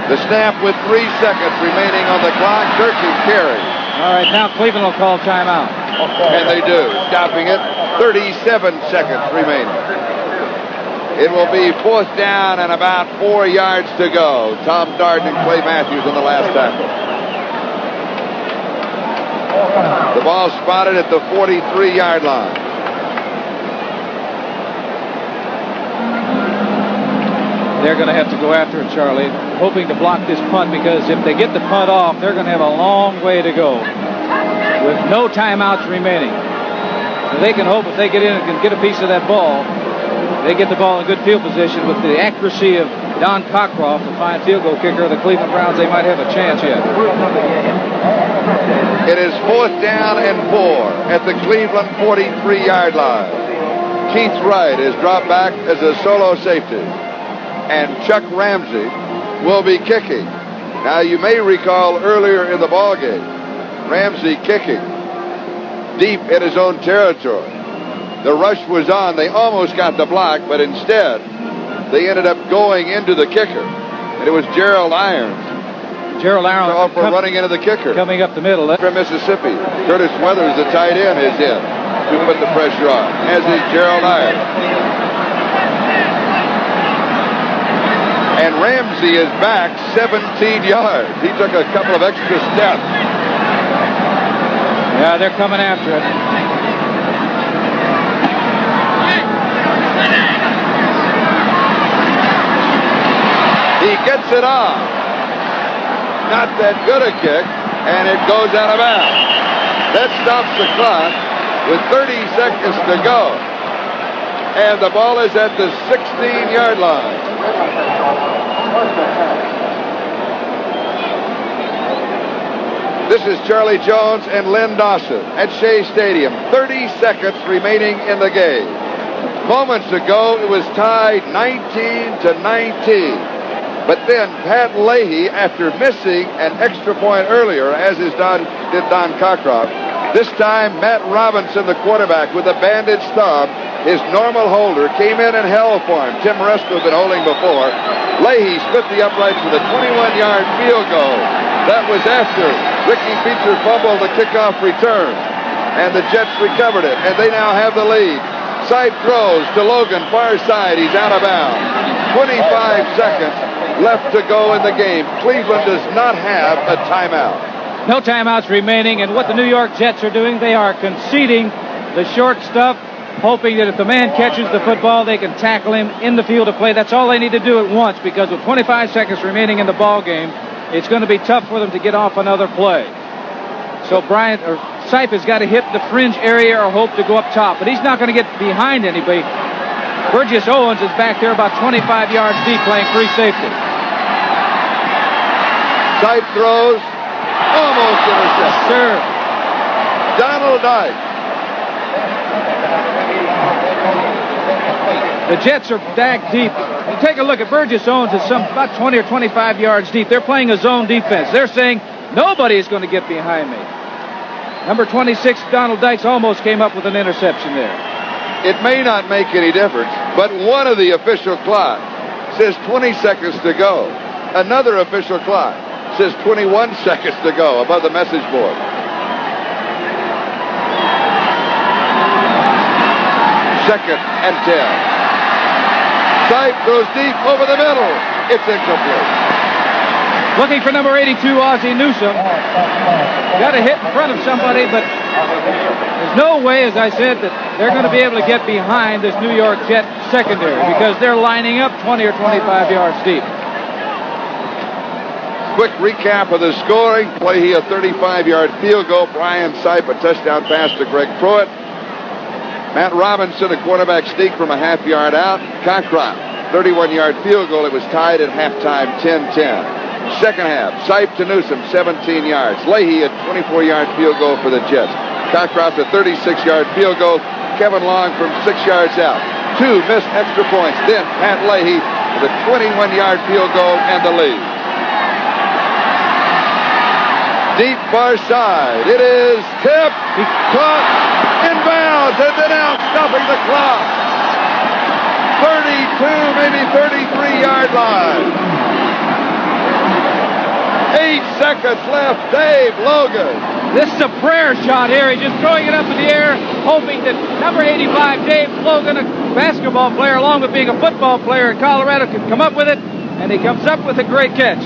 The snap with 3 seconds remaining on the clock. Durkee carries. All right, now Cleveland will call timeout. And they do, stopping it. 37 seconds remaining. It will be fourth down and about 4 yards to go. Tom Darden and Clay Matthews on the last tackle. The ball spotted at the 43-yard line. They're going to have to go after it, Charlie, hoping to block this punt, because if they get the punt off, they're going to have a long way to go with no timeouts remaining. So they can hope if they get in and can get a piece of that ball, they get the ball in good field position. With the accuracy of Don Cockcroft, the fine field goal kicker of the Cleveland Browns, they might have a chance yet. It is fourth down and 4 at the Cleveland 43-yard line. Keith Wright is dropped back as a solo safety, and Chuck Ramsey will be kicking. Now, you may recall earlier in the ballgame, Ramsey kicking deep in his own territory. The rush was on. They almost got the block, but instead, they ended up going into the kicker. And it was Gerald Irons. Gerald Irons for running into the kicker. Coming up the middle. From Mississippi. Curtis Weathers, the tight end, is in to put the pressure on, as is Gerald Irons. And Ramsey is back 17 yards. He took a couple of extra steps. Yeah, they're coming after it. He gets it off. Not that good a kick, and it goes out of bounds. That stops the clock with 30 seconds to go. And the ball is at the 16-yard line. This is Charlie Jones and Len Dawson at Shea Stadium. 30 seconds remaining in the game. Moments ago, it was tied 19-19. But then Pat Leahy, after missing an extra point earlier, as did Don Cockcroft, this time Matt Robinson, the quarterback, with a bandaged thumb, his normal holder, came in and held for him. Tim Resco had been holding before. Leahy split the uprights with a 21-yard field goal. That was after Ricky Beecher fumbled the kickoff return. And the Jets recovered it, and they now have the lead. Side throws to Logan, far side. He's out of bounds. 25 seconds left to go in the game. Cleveland does not have a timeout. No timeouts remaining, and what the New York Jets are doing, they are conceding the short stuff, hoping that if the man catches the football, they can tackle him in the field of play. That's all they need to do at once, because with 25 seconds remaining in the ball game, it's going to be tough for them to get off another play. So Sipe has got to hit the fringe area or hope to go up top, but he's not going to get behind anybody. Burgess Owens is back there about 25 yards deep playing free safety. Sipe throws. Almost intercepted. Sir. Donald Dykes. The Jets are back deep. You take a look at Burgess Owens is about 20 or 25 yards deep. They're playing a zone defense. They're saying nobody is going to get behind me. Number 26, Donald Dykes, almost came up with an interception there. It may not make any difference, but one of the official clock says 20 seconds to go. Another official clock says 21 seconds to go above the message board. Second and 10. Sipe throws deep over the middle. It's incomplete. Looking for number 82, Ozzie Newsome. Got a hit in front of somebody, but there's no way, as I said, that they're going to be able to get behind this New York Jet secondary because they're lining up 20 or 25 yards deep. Quick recap of the scoring. Leahy, a 35-yard field goal. Brian Sipe, a touchdown pass to Greg Pruitt. Matt Robinson, a quarterback sneak from a half-yard out. Cockcroft, 31-yard field goal. It was tied at halftime, 10-10. Second half, Sipe to Newsome, 17 yards. Leahy, a 24-yard field goal for the Jets. Cockcroft, a 36-yard field goal. Kevin Long from 6 yards out. 2 missed extra points. Then Pat Leahy with a 21-yard field goal and the lead. Deep far side. It is tipped, caught, inbounds, and then out, stopping the clock. 32, maybe 33-yard line. 8 seconds left. Dave Logan. This is a prayer shot here. He's just throwing it up in the air, hoping that number 85, Dave Logan, a basketball player, along with being a football player in Colorado, can come up with it, and he comes up with a great catch.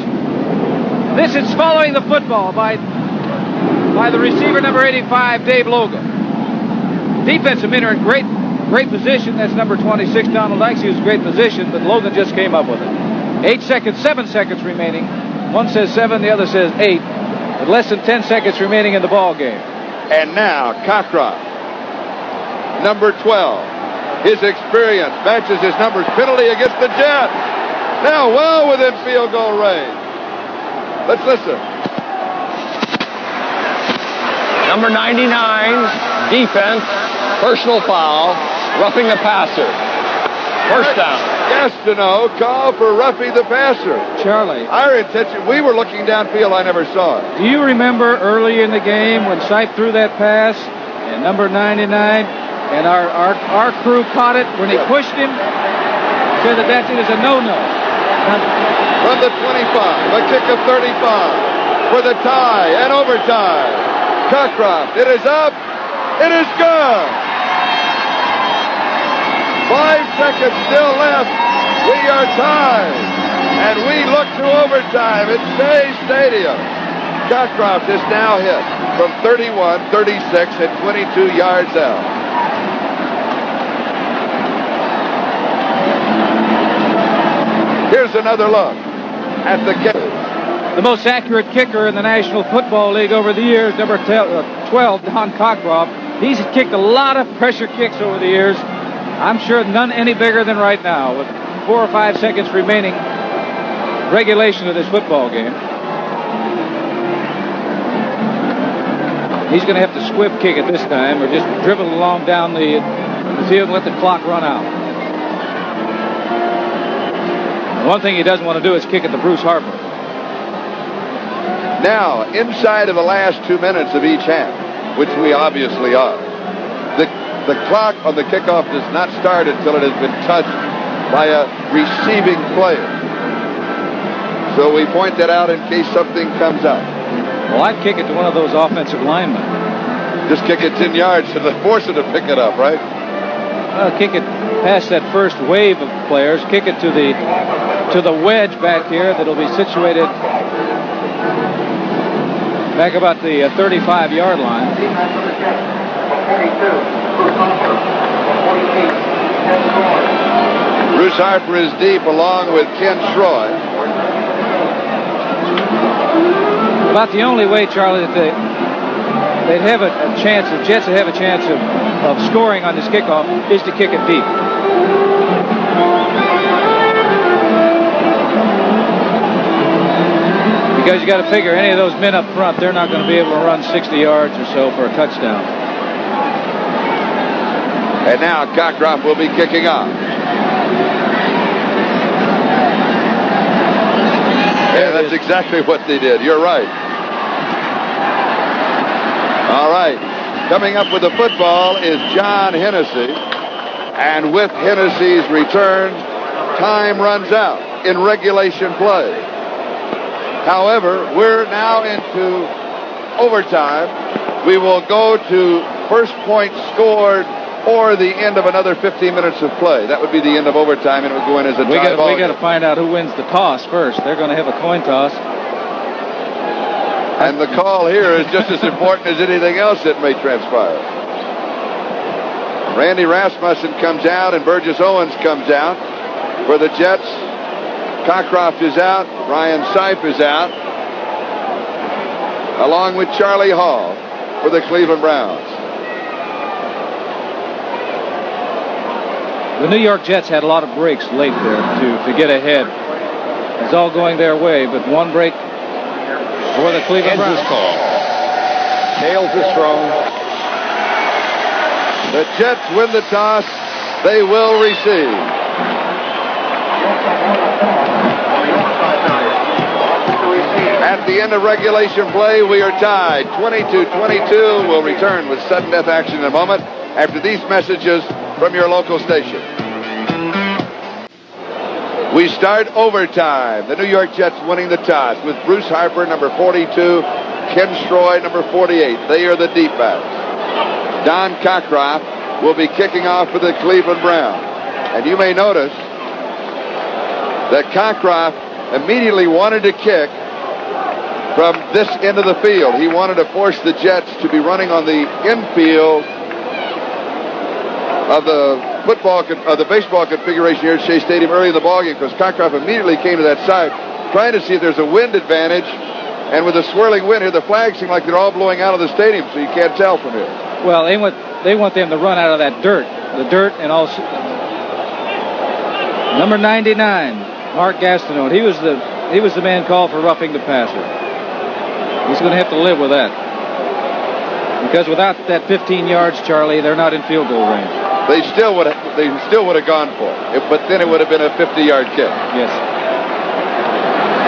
This is following the football by the receiver, number 85, Dave Logan. Defensive men are in great position. That's number 26, Donald Dykes. He was in great position, but Logan just came up with it. 7 seconds remaining. One says 7, the other says 8. With less than 10 seconds remaining in the ball game. And now, Cockcroft, number 12. His experience matches his numbers. Penalty against the Jets. Now well within field goal range. Let's listen. Number 99, defense, personal foul, roughing the passer. First down. Yes to no. Call for roughing the passer. Charlie. Our intention, we were looking downfield. I never saw it. Do you remember early in the game when Sipe threw that pass and number 99 and our crew caught it when he pushed him? Said that it was a no-no. From the 25, a kick of 35 for the tie and overtime. Cockcroft, it is up. It is good. 5 seconds still left. We are tied. And we look to overtime at Shea Stadium. Cockcroft is now hit from 31, 36, and 22 yards out. Here's another look at the kick. The most accurate kicker in the National Football League over the years, number 12, Don Cockcroft. He's kicked a lot of pressure kicks over the years. I'm sure none any bigger than right now, with 4 or 5 seconds remaining regulation of this football game. He's going to have to squib kick it this time, or just dribble along down the field and let the clock run out. One thing he doesn't want to do is kick it to Bruce Harper. Now, inside of the last 2 minutes of each half, which we obviously are, the clock on the kickoff does not start until it has been touched by a receiving player. So we point that out in case something comes up. Well, I'd kick it to one of those offensive linemen. Just kick it 10 yards to force it to pick it up, right? Kick it past that first wave of players. Kick it to the wedge back here that'll be situated back about the 35-yard line. Bruce Harper is deep along with Ken Schroy. About the only way, Charlie, that they'd have a chance, the Jets would have a chance of scoring on this kickoff is to kick it deep. Because you got to figure any of those men up front, they're not going to be able to run 60 yards or so for a touchdown. And now Cockcroft will be kicking off. Yeah, that's exactly what they did. You're right. All right. Coming up with the football is John Hennessy. And with Hennessy's return, time runs out in regulation play. However, we're now into overtime. We will go to first point scored or the end of another 15 minutes of play. That would be the end of overtime, and it would go in as a tie ball. We got to find out who wins the toss first. They're going to have a coin toss. And the call here is just as important as anything else that may transpire. Randy Rasmussen comes out and Burgess Owens comes out. For the Jets, Cockcroft is out. Ryan Seif is out. Along with Charlie Hall for the Cleveland Browns. The New York Jets had a lot of breaks late there to get ahead. It's all going their way, but one break for the Cleveland Browns. Call. Tails is thrown. The Jets win the toss. They will receive. At the end of regulation play, we are tied 22-22. We'll return with sudden death action in a moment after these messages from your local station. We start overtime. The New York Jets winning the toss with Bruce Harper, number 42, Ken Stroy, number 48. They are the deep backs. Don Cockcroft will be kicking off for the Cleveland Browns. And you may notice that Cockcroft immediately wanted to kick from this end of the field. He wanted to force the Jets to be running on the infield of the baseball configuration here at Shea Stadium early in the ballgame, because Cockcroft immediately came to that side, trying to see if there's a wind advantage. And with the swirling wind here, the flags seem like they're all blowing out of the stadium, so you can't tell from here. Well, they want them to run out of that dirt, and also number 99, Mark Gastineau. He was the man called for roughing the passer. He's going to have to live with that, because without that 15 yards, Charlie, they're not in field goal range. They still would have gone for it, but then it would have been a 50-yard kick. Yes.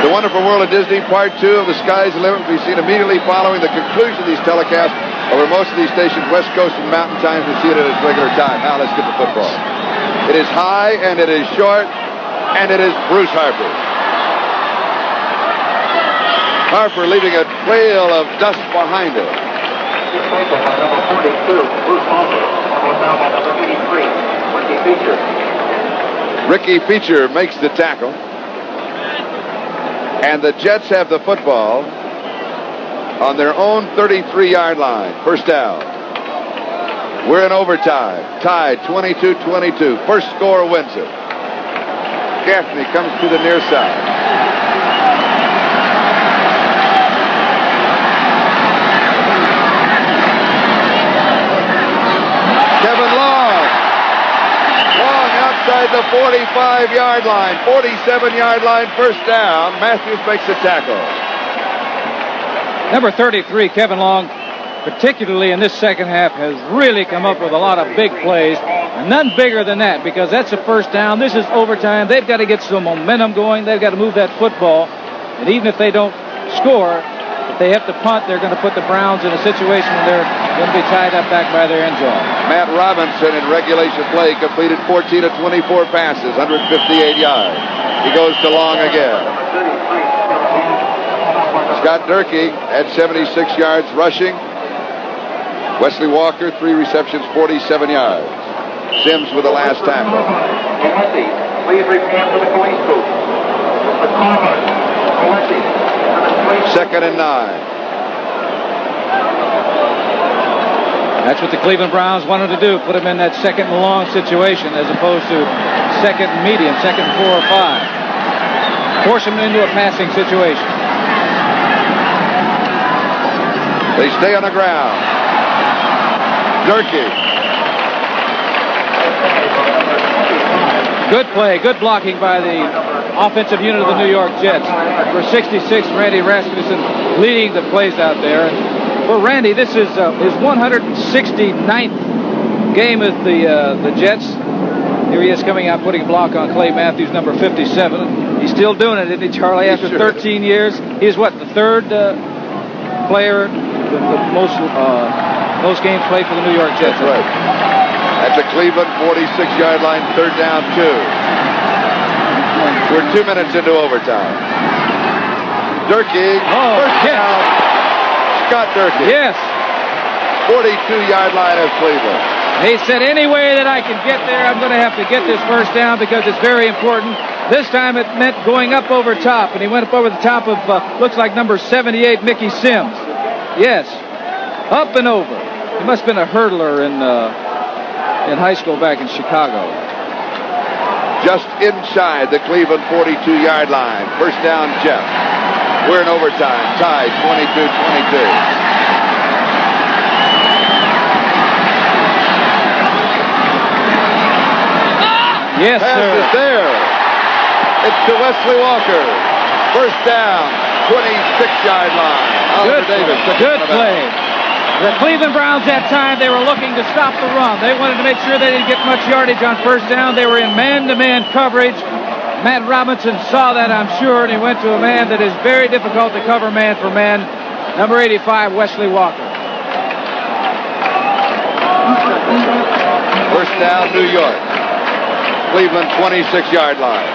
The Wonderful World of Disney, Part 2 of The Sky's the Limit, will be seen immediately following the conclusion of these telecasts over most of these stations, West Coast and Mountain Times. We see it at its regular time. Now let's get to football. It is high, and it is short, and it is Bruce Harper. Harper leaving a trail of dust behind it. Number 42, Bruce Harper. Now by number 83, Ricky Feature. Ricky Feature makes the tackle. And the Jets have the football on their own 33-yard line. First down. We're in overtime. Tied 22-22. First score wins it. Gaffney comes to the near side. Kevin Long outside the 45-yard line, 47-yard line, first down. Matthews makes the tackle. Number 33, Kevin Long, particularly in this second half, has really come up with a lot of big plays. And none bigger than that, because that's a first down. This is overtime. They've got to get some momentum going. They've got to move that football. And even if they don't score, if they have to punt, they're going to put the Browns in a situation where they're going to be tied up back by their end zone. Matt Robinson in regulation play completed 14 of 24 passes, 158 yards. He goes to Long again. Scott Durkee had 76 yards rushing. Wesley Walker, 3 receptions, 47 yards. Sims with the last tackle. Please report to the police booth. Second and 9. That's what the Cleveland Browns wanted to do, put them in that second and long situation as opposed to second and medium, second and 4 or 5. Force them into a passing situation. They stay on the ground. Durkee. Good play, good blocking by the offensive unit of the New York Jets. For 66, Randy Rasmussen leading the plays out there. And for Randy, this is his 169th game with the Jets. Here he is coming out, putting a block on Clay Matthews, number 57. He's still doing it, isn't he, Charlie? After 13 years, he's what, the third player with the most games played for the New York Jets. That's right. At the Cleveland 46-yard line, 3rd down, 2. We're 2 minutes into overtime. Durkee, first down. Scott Durkee. Yes. 42-yard line of Cleveland. He said, any way that I can get there, I'm going to have to get this first down because it's very important. This time it meant going up over top, and he went up over the top of, looks like number 78, Mickey Sims. Yes, up and over. He must have been a hurdler in high school back in Chicago. Just inside the Cleveland 42-yard line. First down, Jeff. We're in overtime. Tied 22-22. Yes, Pass sir. is there. It's to Wesley Walker. First down, 26-yard line. Oliver Davis. Good play. The Cleveland Browns that time, they were looking to stop the run. They wanted to make sure they didn't get much yardage on first down. They were in man-to-man coverage. Matt Robinson saw that, I'm sure, and he went to a man that is very difficult to cover man for man, number 85, Wesley Walker. First down, New York. Cleveland 26-yard line.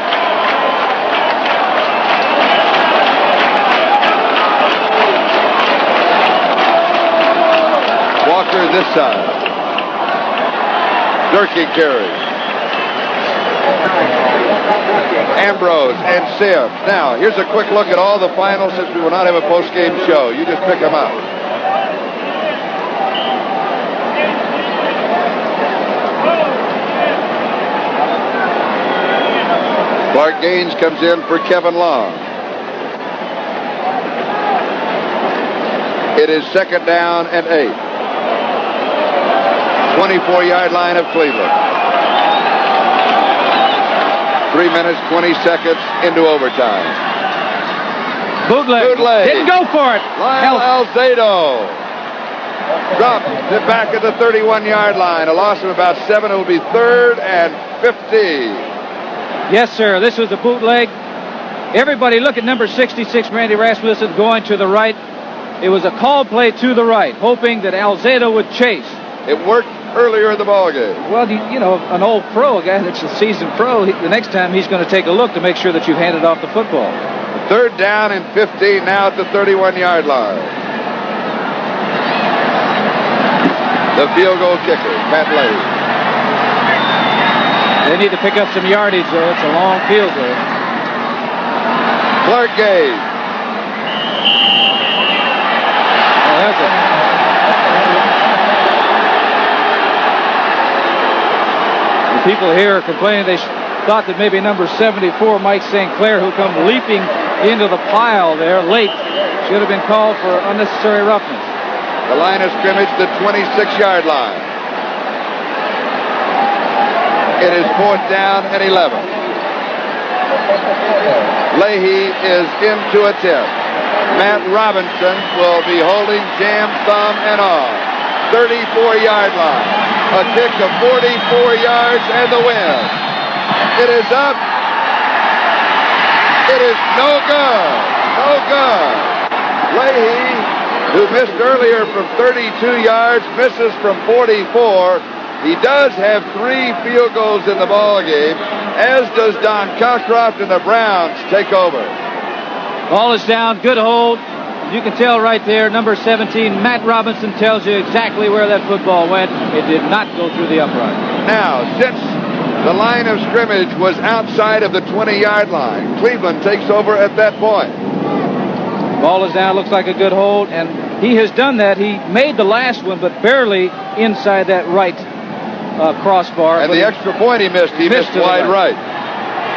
Walker this side. Durkee carries. Ambrose and Sims. Now, here's a quick look at all the finals since we will not have a post-game show. You just pick them up. Clark Gaines comes in for Kevin Long. It is 2nd down and 8. 24-yard line of Cleveland. 3 minutes, 20 seconds into overtime. Bootleg. Didn't go for it. Lyle Alzado dropped it back at the 31-yard line. A loss of about 7. It will be 3rd and 50. Yes, sir. This was a bootleg. Everybody look at number 66, Randy Rasmussen, going to the right. It was a call play to the right, hoping that Alzado would chase. It worked earlier in the ballgame. Well, you know, an old pro, a guy that's a seasoned pro, the next time he's going to take a look to make sure that you've handed off the football. 3rd down and 15 now at the 31-yard line. The field goal kicker, Pat Leahy. They need to pick up some yardage, though. It's a long field goal. Clark Gaines. Oh, that's it. The people here are complaining they thought that maybe number 74, Mike St. Clair, who come leaping into the pile there late, should have been called for unnecessary roughness. The line of scrimmage, the 26-yard line. It is 4th down and 11. Leahy is into attempt. Matt Robinson will be holding jam, thumb, and all. 34-yard line. A kick of 44 yards and the win. It is up. It is no good. No good. Leahy, who missed earlier from 32 yards, misses from 44. He does have 3 field goals in the ball game, as does Don Cockcroft, and the Browns take over. Ball is down, good hold. You can tell right there, number 17, Matt Robinson, tells you exactly where that football went. It did not go through the upright. Now, since the line of scrimmage was outside of the 20-yard line, Cleveland takes over at that point. Ball is down, looks like a good hold, and he has done that. He made the last one, but barely inside that right crossbar. And the extra point he missed wide right.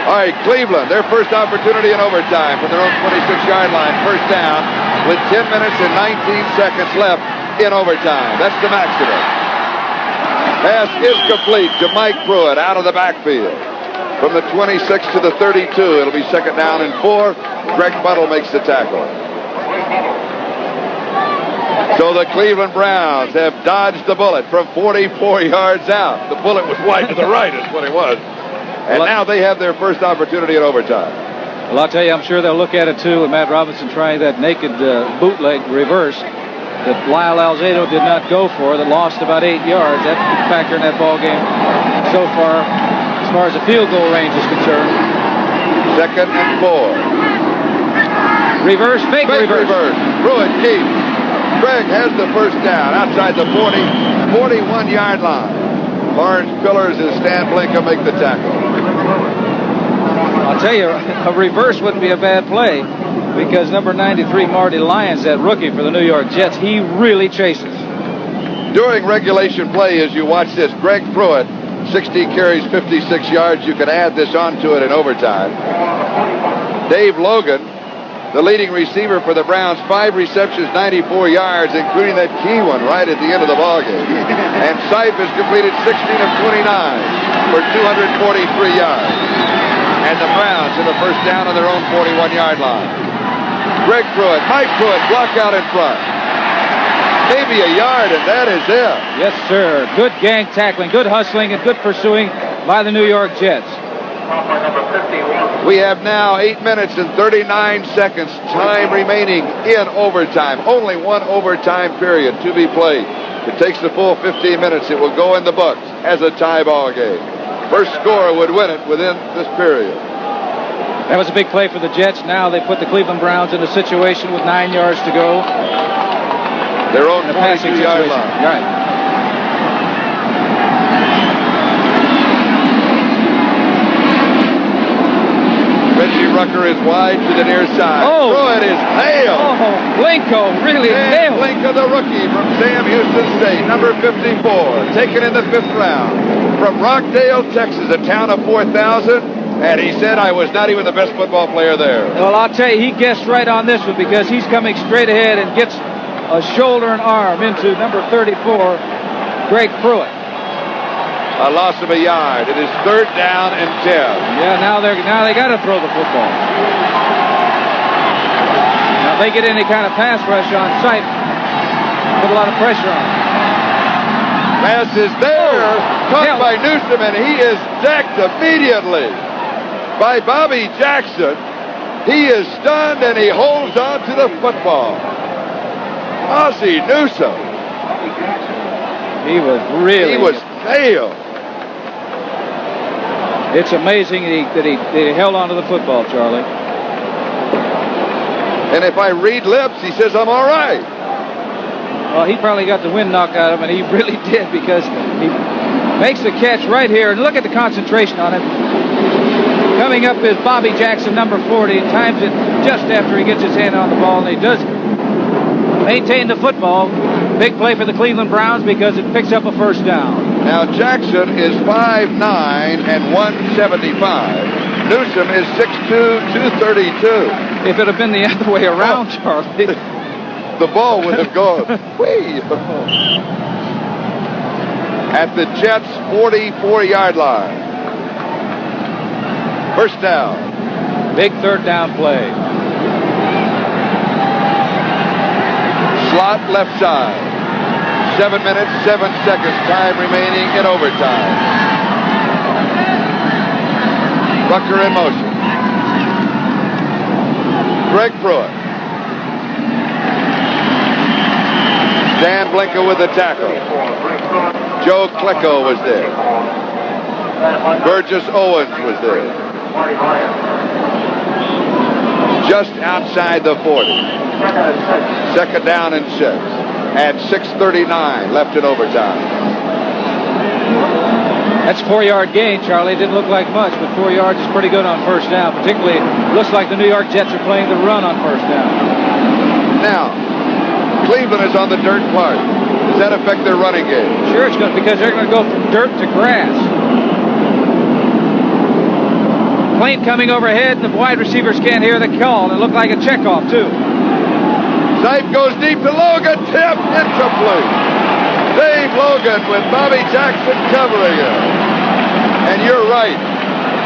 All right, Cleveland, their first opportunity in overtime from their own 26-yard line. First down with 10 minutes and 19 seconds left in overtime. That's the maximum. Pass is complete to Mike Pruitt out of the backfield. from the 26 to the 32. It'll be second down and 4. Greg Buttle makes the tackle. So the Cleveland Browns have dodged the bullet from 44 yards out. The bullet was wide to the right is what it was. And now they have their first opportunity in overtime. Well, I'll tell you, I'm sure they'll look at it, too, with Matt Robinson trying that naked bootleg reverse that Lyle Alzado did not go for, that lost about 8 yards. That could factor in that ball game so far as the field goal range is concerned. Second and 4. Reverse, fake reverse. Pruitt keeps. Craig has the first down outside the 41-yard line. Orange Pillars and Stan Blinka make the tackle. I'll tell you, a reverse wouldn't be a bad play because number 93, Marty Lyons, that rookie for the New York Jets, he really chases. During regulation play, as you watch this, Greg Pruitt, 60 carries, 56 yards. You can add this onto it in overtime. Dave Logan, the leading receiver for the Browns, 5 receptions, 94 yards, including that key one right at the end of the ballgame. And Seif has completed 16 of 29 for 243 yards. And the Browns have a first down on their own 41-yard line. Greg Pruitt, Mike Pruitt, block out in front. Maybe a yard, and that is it. Yes, sir. Good gang tackling, good hustling, and good pursuing by the New York Jets. We have now 8 minutes and 39 seconds time remaining in overtime. Only one overtime period to be played. If it takes the full 15 minutes, it will go in the books as a tie ball game. First scorer would win it within this period. That was a big play for the Jets. Now they put the Cleveland Browns in a situation with 9 yards to go. Their own 42-yard line. Right. Reggie Rucker is wide to the near side. Oh. Pruitt is nailed. Oh, Blinko really nailed. Blinko, the rookie from Sam Houston State, number 54, taken in the 5th round from Rockdale, Texas, a town of 4,000. And he said, I was not even the best football player there. Well, I'll tell you, he guessed right on this one because he's coming straight ahead and gets a shoulder and arm into number 34, Greg Pruitt. A loss of a yard. It is third down and 10. Yeah, now they got to throw the football. Now if they get any kind of pass rush on sight, put a lot of pressure on them. Pass is there, caught by Newsom, and he is decked immediately by Bobby Jackson. He is stunned, and he holds on to the football. Ozzie Newsom. He was nailed. It's amazing that he held on to the football, Charlie. And if I read lips, he says, I'm all right. Well, he probably got the wind knocked out of him, and he really did because he makes the catch right here. And look at the concentration on it. Coming up is Bobby Jackson, number 40, and times it just after he gets his hand on the ball, and he does maintain the football. Big play for the Cleveland Browns because it picks up a first down. Now, Jackson is 5'9" and 175. Newsom is 6'2", 232. If it had been the other way around, Charlie, the ball would have gone way at the Jets' 44-yard line. First down. Big third down play. Slot left side. 7 minutes, 7 seconds, time remaining in overtime. Rucker in motion. Greg Pruitt. Dan Blinka with the tackle. Joe Klecko was there. Burgess Owens was there. Just outside the 40. Second down and 6. At 6:39 left in overtime. That's a 4-yard gain, Charlie. It didn't look like much, but 4 yards is pretty good on first down. Particularly, looks like the New York Jets are playing the run on first down. Now, Cleveland is on the dirt part. Does that affect their running game? Sure, it's going to, because they're going to go from dirt to grass. Plane coming overhead, and the wide receivers can't hear the call. It looked like a checkoff, too. Seif goes deep to Logan, tip, incomplete. Dave Logan with Bobby Jackson covering it. And you're right.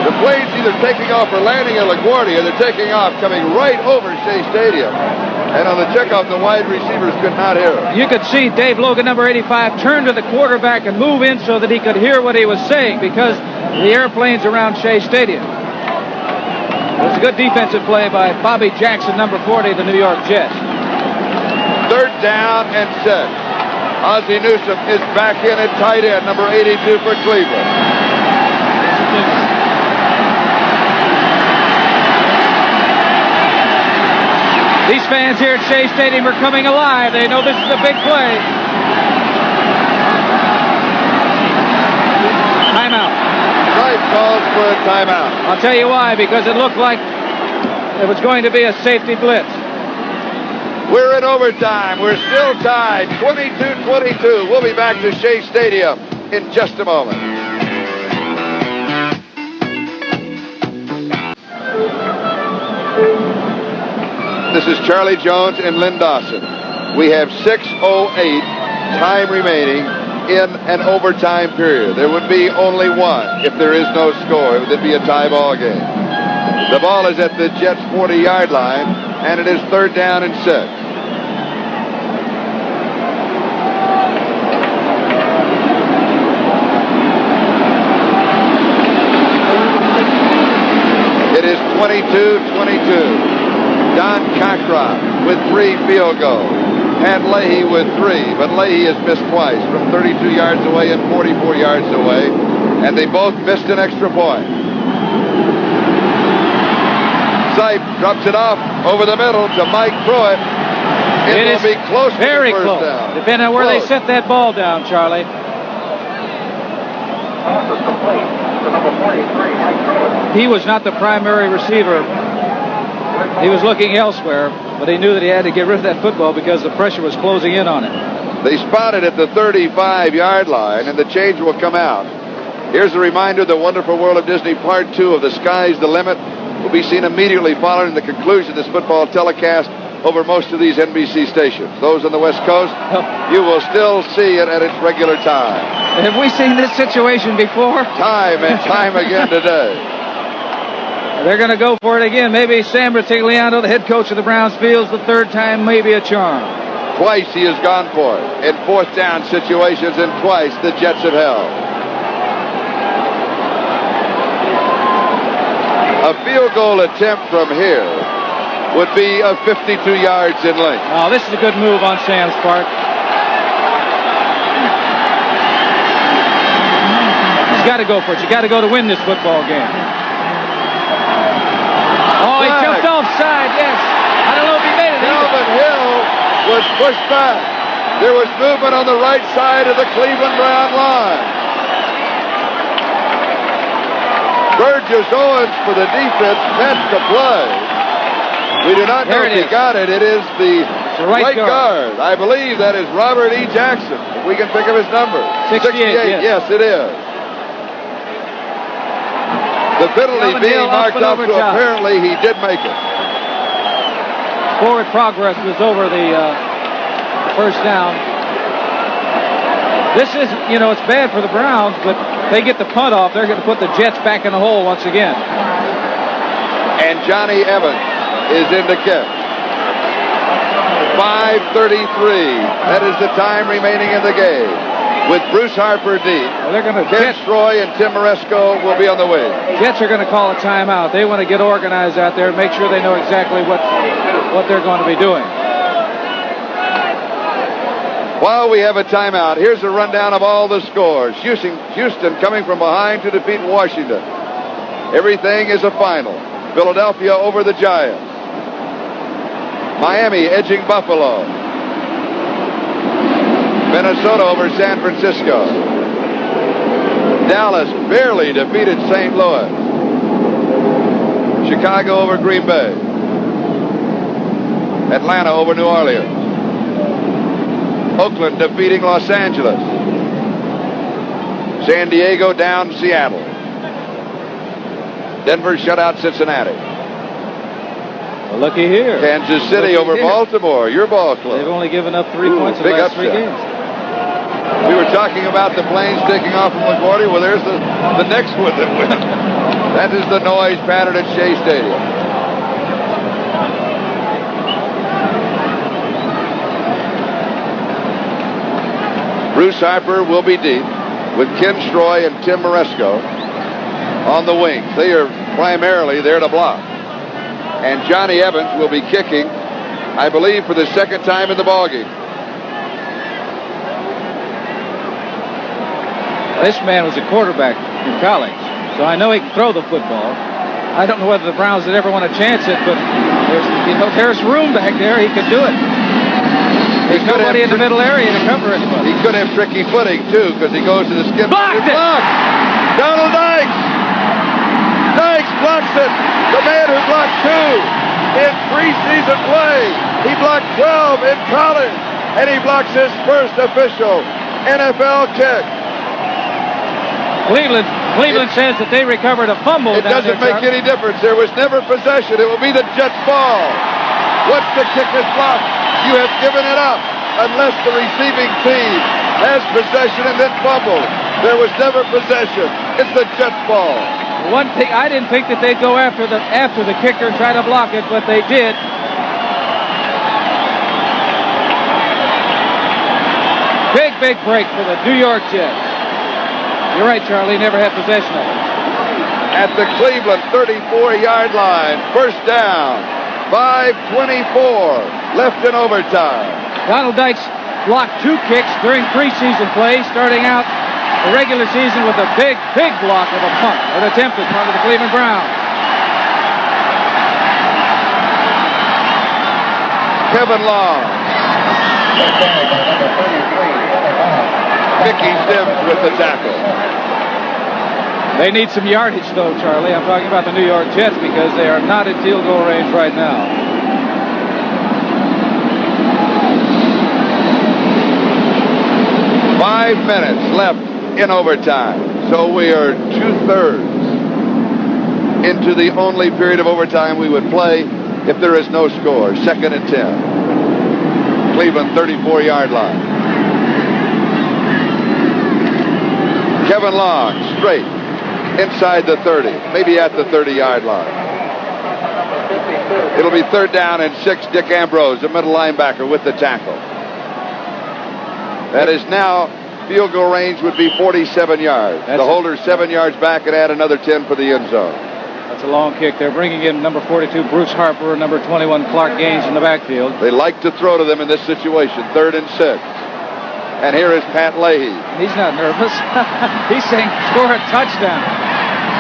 The plane's either taking off or landing at LaGuardia. They're taking off, coming right over Shea Stadium. And on the checkoff, the wide receivers could not hear him. You could see Dave Logan, number 85, turn to the quarterback and move in so that he could hear what he was saying because the airplane's around Shea Stadium. It was a good defensive play by Bobby Jackson, number 40, of the New York Jets. Third down and 6. Ozzie Newsome is back in at tight end, number 82 for Cleveland. These fans here at Shea Stadium are coming alive. They know this is a big play. Timeout. Right calls for a timeout. I'll tell you why, because it looked like it was going to be a safety blitz. We're in overtime. We're still tied, 22-22. We'll be back to Shea Stadium in just a moment. This is Charlie Jones and Lynn Dawson. We have 6:08 time remaining in an overtime period. There would be only one if there is no score. It would be a tie ball game. The ball is at the Jets' 40-yard line, and it is third down and 6. It is 22-22. Don Cockcroft with 3 field goals. And Leahy with 3. But Leahy has missed twice, from 32 yards away and 44 yards away. And they both missed an extra point. Sipe drops it off over the middle to Mike Pruitt. It will be close very to the first close. down. Depending on where they set that ball down, Charlie. He was not the primary receiver. He was looking elsewhere, but he knew that he had to get rid of that football because the pressure was closing in on him. They spotted at the 35-yard line, and the change will come out. Here's a reminder, the Wonderful World of Disney Part 2 of The Sky's the Limit will be seen immediately following the conclusion of this football telecast over most of these NBC stations. Those on the West Coast, you will still see it at its regular time. Have we seen this situation before? Time and time again today. They're going to go for it again. Maybe Sam Bertigliano, the head coach of the Browns, feels the third time may be a charm. Twice he has gone for it in fourth down situations, and twice the Jets have held. A field goal attempt from here would be of 52 yards in length. Oh, this is a good move on Sam's part. He's got to go for it. You got to go to win this football game. Oh, he jumped offside, yes. I don't know if he made it. Calvin Hill was pushed back. There was movement on the right side of the Cleveland Brown line. Burgess Owens for the defense matched the play. We do not know if he got it. It is the right guard. I believe that is Robert E. Jackson, if we can think of his number. 68, yes, it is. The penalty being marked up, so apparently he did make it. Forward progress was over the first down. This is, it's bad for the Browns, but they get the punt off. They're going to put the Jets back in the hole once again. And Johnny Evans is in the kick. 5:33. That is the time remaining in the game. With Bruce Harper deep, Ken Stroy and Tim Moresco will be on the wing. Jets are going to call a timeout. They want to get organized out there and make sure they know exactly what they're going to be doing. While we have a timeout, here's a rundown of all the scores. Houston coming from behind to defeat Washington. Everything is a final. Philadelphia over the Giants. Miami edging Buffalo. Minnesota over San Francisco. Dallas barely defeated St. Louis. Chicago over Green Bay. Atlanta over New Orleans. Oakland defeating Los Angeles. San Diego down Seattle. Denver shut out Cincinnati. Well, looky here. Kansas City over Baltimore, your ball club. They've only given up 3 points in the last 3 games. We were talking about the planes taking off from LaGuardia. Well, there's the next one that went. That is the noise pattern at Shea Stadium. Bruce Harper will be deep with Ken Stroy and Tim Moresco on the wings. They are primarily there to block. And Johnny Evans will be kicking, I believe, for the second time in the ballgame. This man was a quarterback in college, so I know he can throw the football. I don't know whether the Browns would ever want to chance it, but there's room back there. He could do it. There's nobody in the middle area to cover anybody. He could have tricky footing, too, because he goes to the skip. Blocked it! Donald Dykes! Dykes blocks it! The man who blocked 2 in preseason play. He blocked 12 in college, and he blocks his first official NFL kick. Cleveland says that they recovered a fumble. It doesn't make any difference. There was never possession. It will be the Jets' ball. Once the kick is blocked, you have given it up unless the receiving team has possession and then fumble. There was never possession. It's the Jets' ball. One thing, I didn't think that they'd go after the kicker and try to block it, but they did. Big break for the New York Jets. You're right, Charlie. Never had possession of it. At the Cleveland 34-yard line, first down, 5:24 left in overtime. Donald Dykes blocked 2 kicks during preseason play, starting out the regular season with a big block of a punt, an attempted punt of the Cleveland Browns. Kevin Long. Mickey Sims with the tackle. They need some yardage, though, Charlie. I'm talking about the New York Jets because they are not in field goal range right now. Five minutes left in overtime. So we are 2/3 into the only period of overtime we would play if there is no score. 2nd and 10. Cleveland 34-yard line. Kevin Long, straight, inside the 30, maybe at the 30-yard line. It'll be 3rd down and 6. Dick Ambrose, the middle linebacker, with the tackle. That is now, field goal range would be 47 yards. The holder 7 yards back and add another 10 for the end zone. That's a long kick. They're bringing in number 42, Bruce Harper, and number 21, Clark Gaines in the backfield. They like to throw to them in this situation, 3rd and 6. And here is Pat Leahy. He's not nervous. He's saying, score a touchdown.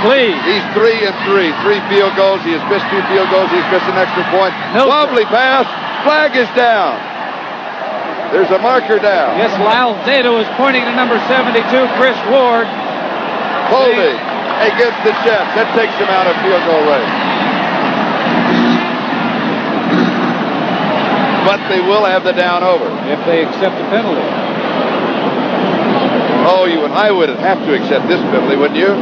Please. He's 3 and 3. 3 field goals. He has missed 2 field goals. He's missed an extra point. No, wobbly pass. Flag is down. There's a marker down. Yes, Lyle Zato is pointing to number 72, Chris Ward. Holding against the Jets. That takes him out of field goal range. But they will have the down over. If they accept the penalty. Oh, I would have to accept this penalty, wouldn't you?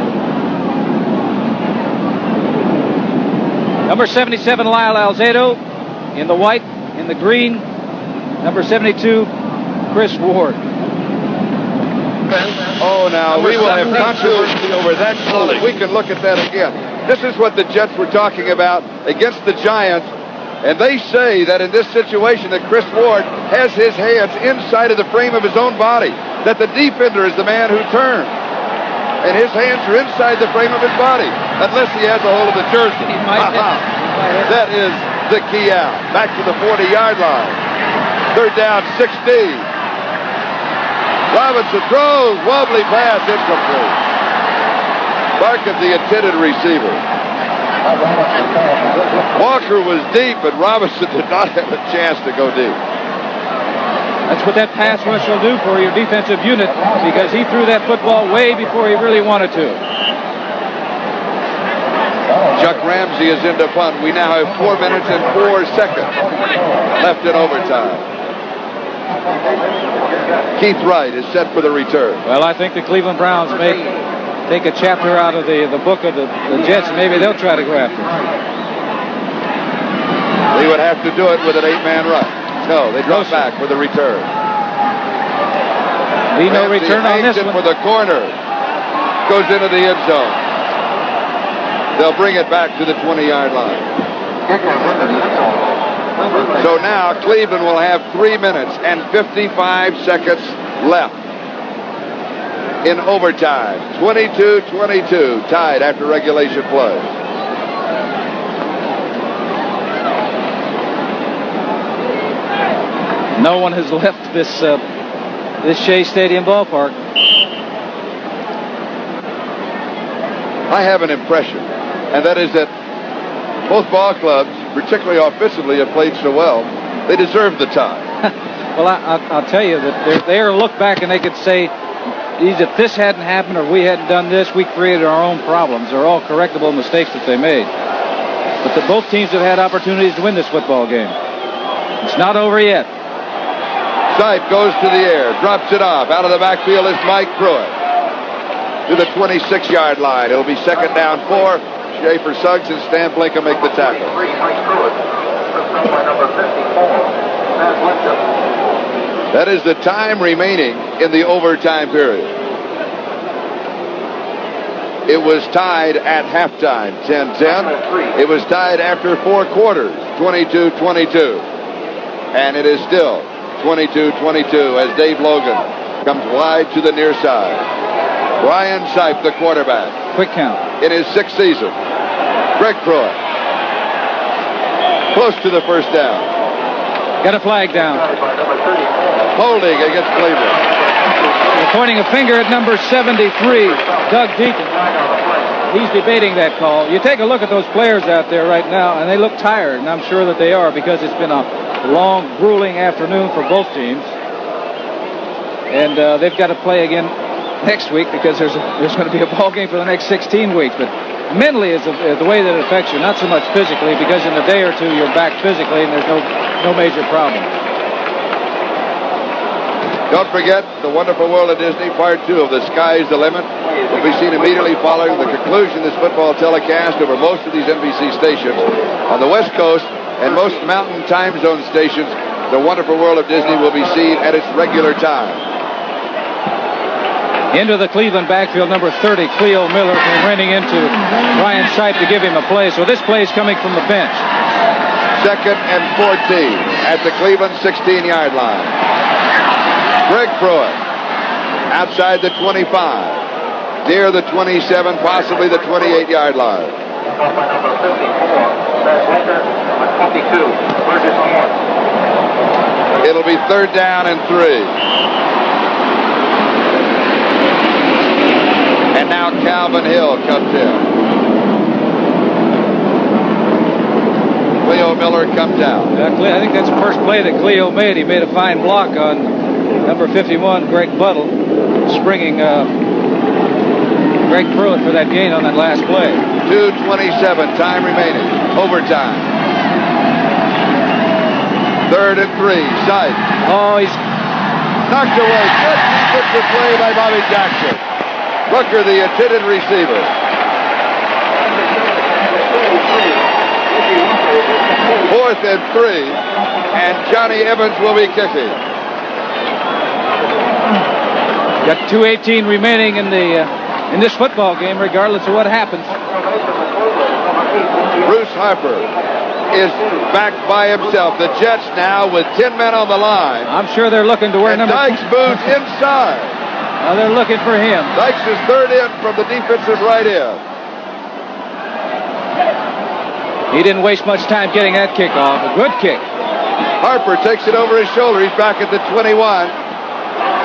Number 77, Lyle Alzado. In the white, in the green, number 72, Chris Ward. Oh, now we will have controversy over that. We can look at that again. This is what the Jets were talking about against the Giants. And they say that in this situation that Chris Ward has his hands inside of the frame of his own body, that the defender is the man who turned. And his hands are inside the frame of his body, unless he has a hold of the jersey. That is the key out. Back to the 40-yard line. 3rd down, 16. Robinson throws, wobbly pass, incomplete. Barkett, the intended receiver. Walker was deep, but Robinson did not have a chance to go deep. That's what that pass rush will do for your defensive unit, because he threw that football way before he really wanted to. Chuck Ramsey is into punt. We now have 4 minutes and 4 seconds left in overtime. Keith Wright is set for the return. Well, I think the Cleveland Browns may take a chapter out of the book of the Jets, and maybe they'll try to go after it. They would have to do it with an 8-man rush. No, they drop back for the return. Be no return on this one. For the corner. Goes into the end zone. They'll bring it back to the 20-yard line. So now Cleveland will have 3 minutes and 55 seconds left in overtime. 22-22, tied after regulation play. No one has left this Shea Stadium ballpark. I have an impression, and that is that both ball clubs, particularly offensively, have played so well, they deserve the tie. Well, I'll tell you that they're look back and they could say, if this hadn't happened or we hadn't done this, we created our own problems. They're all correctable mistakes that they made. But both teams have had opportunities to win this football game. It's not over yet. Sipe goes to the air, drops it off. Out of the backfield is Mike Pruitt to the 26-yard line. It'll be second down 4. Schaefer Suggs and Stan Blinken make the tackle. That is the time remaining in the overtime period. It was tied at halftime, 10-10. It was tied after 4 quarters, 22-22. And it is still 22-22 as Dave Logan comes wide to the near side. Brian Sipe, the quarterback. Quick count. In his 6th season. Greg Pruitt. Close to the first down. Got a flag down. Holding against Cleveland. They're pointing a finger at number 73, Doug Deacon. He's debating that call. You take a look at those players out there right now, and they look tired, and I'm sure that they are because it's been a long, grueling afternoon for both teams. And they've got to play again next week because there's going to be a ball game for the next 16 weeks. But mentally is the way that it affects you, not so much physically, because in a day or two you're back physically and there's no major problem. Don't forget the Wonderful World of Disney, Part 2 of The Sky's the Limit will be seen immediately following the conclusion of this football telecast over most of these NBC stations. On the West Coast and most Mountain Time Zone stations, the Wonderful World of Disney will be seen at its regular time. Into the Cleveland backfield, number 30, Cleo Miller, came running into Brian Sipe to give him a play. So this play is coming from the bench. Second and 14 at the Cleveland 16-yard line. Greg Pruitt outside the 25, near the 27, possibly the 28-yard line. It'll be third down and 3. And now Calvin Hill comes in. Cleo Miller comes out. I think that's the first play that Cleo made. He made a fine block on number 51, Greg Buttle, springing Greg Pruitt for that gain on that last play. 2:27, time remaining. Overtime. Third and 3. Sipe. Oh, he's knocked away. Good defensive play by Bobby Jackson. Rooker, the intended receiver. Fourth and 3, and Johnny Evans will be kicking. Got 2:18 remaining in this football game, regardless of what happens. Bruce Harper is back by himself. The Jets now with 10 men on the line. I'm sure they're looking to where and number... Dykes moves inside. Now they're looking for him. Dykes is third in from the defensive right end. He didn't waste much time getting that kick off. A good kick. Harper takes it over his shoulder. He's back at the 21.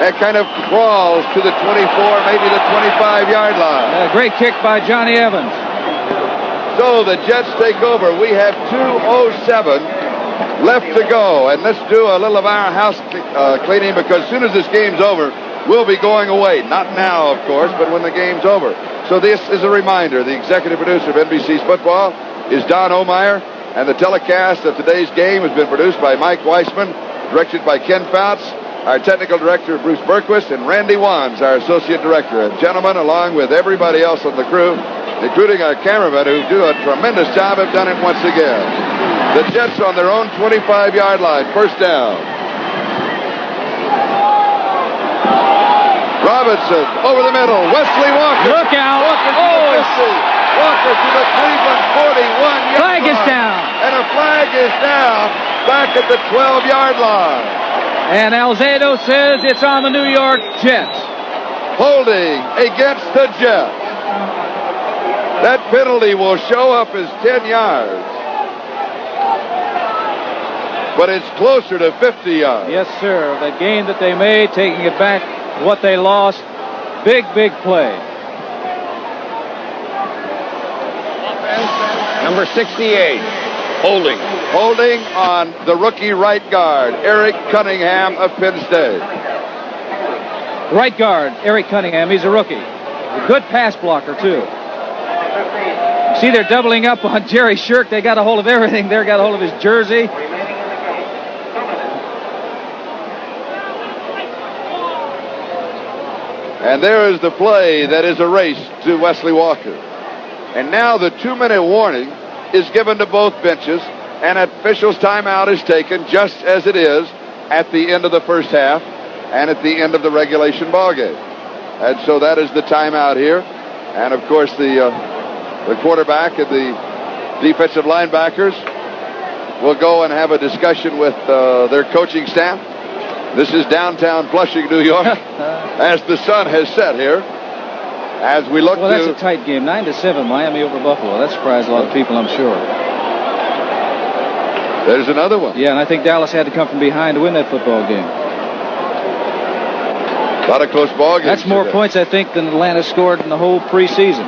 That kind of crawls to the 24, maybe the 25-yard line. A great kick by Johnny Evans. So the Jets take over. We have 2:07 left to go. And let's do a little of our house cleaning, because as soon as this game's over, we'll be going away. Not now, of course, but when the game's over. So this is a reminder. The executive producer of NBC's football is Don Omeyer, and the telecast of today's game has been produced by Mike Weissman, directed by Ken Fouts. Our technical director, Bruce Berquist, and Randy Wands, our associate director. And gentlemen, along with everybody else on the crew, including our cameramen who do a tremendous job, have done it once again. The Jets on their own 25-yard line, first down. Robinson over the middle. Wesley Walker. Look out. Walker to the 50. Walker to the Cleveland 41-yard Flag is line. down. And a flag is down back at the 12-yard line. And Alzado says it's on the New York Jets. Holding against the Jets. That penalty will show up as 10 yards. But it's closer to 50 yards. Yes, sir. The gain that they made, taking it back, what they lost. Big, big play. Number 68, holding. Holding on the rookie right guard, Eric Cunningham of Penn State. Right guard, Eric Cunningham. He's a rookie. A good pass blocker, too. See, they're doubling up on Jerry Shirk. They got a hold of everything there. Got a hold of his jersey. And there is the play that is erased to Wesley Walker. And now the 2-minute warning is given to both benches, and officials' timeout is taken just as it is at the end of the first half and at the end of the regulation ballgame. And so that is the timeout here. And, of course, the quarterback and the defensive linebackers will go and have a discussion with their coaching staff. This is downtown Flushing, New York, as the sun has set here. As we look that's a tight game. 9-7, Miami over Buffalo. That surprised a lot of people, I'm sure. There's another one. Yeah, and I think Dallas had to come from behind to win that football game. A lot of close ball games. That's more points, I think, than Atlanta scored in the whole preseason.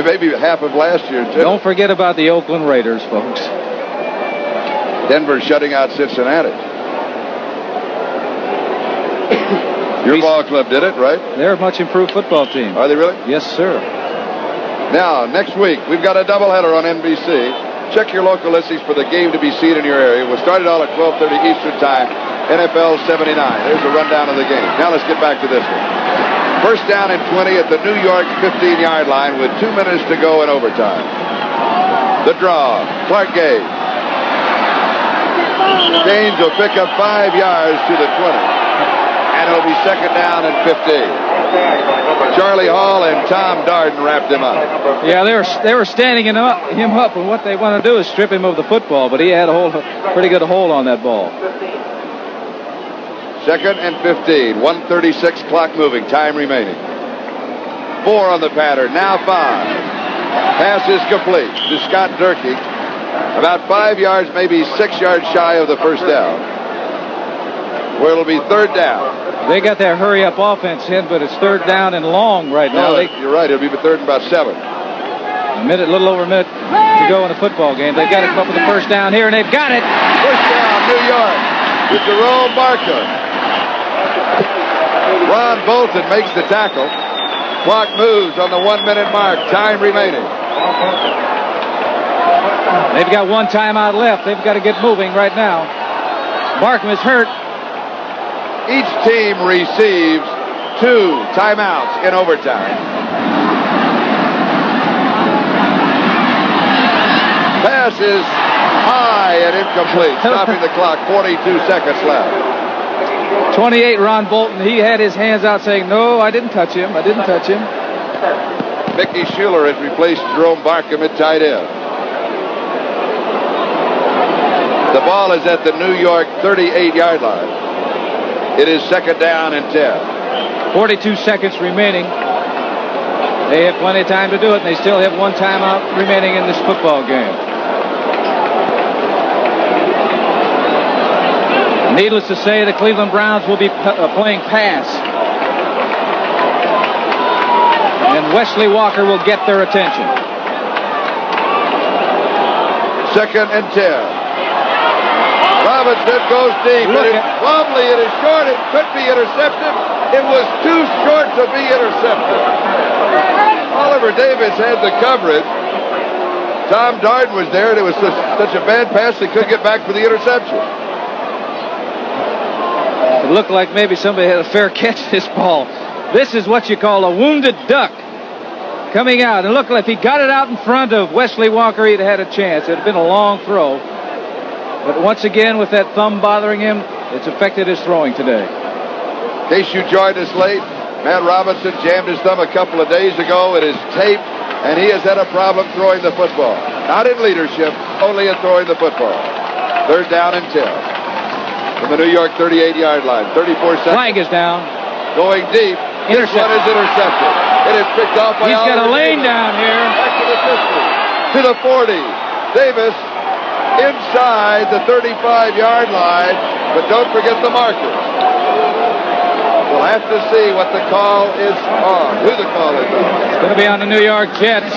Maybe half of last year, too. Don't forget about the Oakland Raiders, folks. Denver shutting out Cincinnati. Your ball club did it, right? They're a much improved football team. Are they really? Yes, sir. Now, next week, we've got a doubleheader on NBC. Check your local listings for the game to be seen in your area. We'll start it all at 12:30 Eastern Time, NFL 79. There's a rundown of the game. Now let's get back to this one. First down and 20 at the New York 15-yard line with 2 minutes to go in overtime. The draw, Clark Gage. Gaines will pick up 5 yards to the 20. And it'll be second down and 15. Charlie Hall and Tom Darden wrapped him up. Yeah, they were standing him up, and what they want to do is strip him of the football, but he had a pretty good hold on that ball. Second and 15. 1:36 clock moving. Time remaining. 4 on the pattern. Now 5. Pass is complete to Scott Durkee. About 5 yards, maybe 6 yards shy of the first down. Where it'll be third down. They got their hurry-up offense in, but it's third down and long right now. No, you're right. It'll be third and about 7. A little over a minute to go in the football game. They've got to come up with the first down here, and they've got it. First down, New York. To Jerome Barker. Ron Bolton makes the tackle. Clock moves on the 1-minute mark. Time remaining. They've got one timeout left. They've got to get moving right now. Barkham is hurt. Each team receives 2 timeouts in overtime. Pass is high and incomplete, stopping the clock. 42 seconds left. 28, Ron Bolton. He had his hands out saying, no, I didn't touch him. I didn't touch him. Mickey Schuler has replaced Jerome Barkham at tight end. The ball is at the New York 38-yard line. It is second down and 10. 42 seconds remaining. They have plenty of time to do it, and they still have one timeout remaining in this football game. Needless to say, the Cleveland Browns will be playing pass. And Wesley Walker will get their attention. Second and 10. Robinson goes deep. It is wobbly. It is short. It could be intercepted. It was too short to be intercepted. Oliver Davis had the coverage. Tom Darden was there, and it was such a bad pass they couldn't get back for the interception. It looked like maybe somebody had a fair catch this ball. This is what you call a wounded duck coming out. And look, if he got it out in front of Wesley Walker, he'd have had a chance. It had been a long throw. But once again, with that thumb bothering him, it's affected his throwing today. In case you joined us late, Matt Robinson jammed his thumb a couple of days ago. It is taped, and he has had a problem throwing the football. Not in leadership, only in throwing the football. 3rd down and 10. From the New York 38-yard line. 34 seconds. Flag is down. Going deep. This one is intercepted. It is picked off by He's got a lane Davis. down here. Back to the 50. To the 40. Davis inside the 35-yard line, but don't forget the markers. We'll have to see what the call is on, who the call is on. It's going to be on the New York Jets.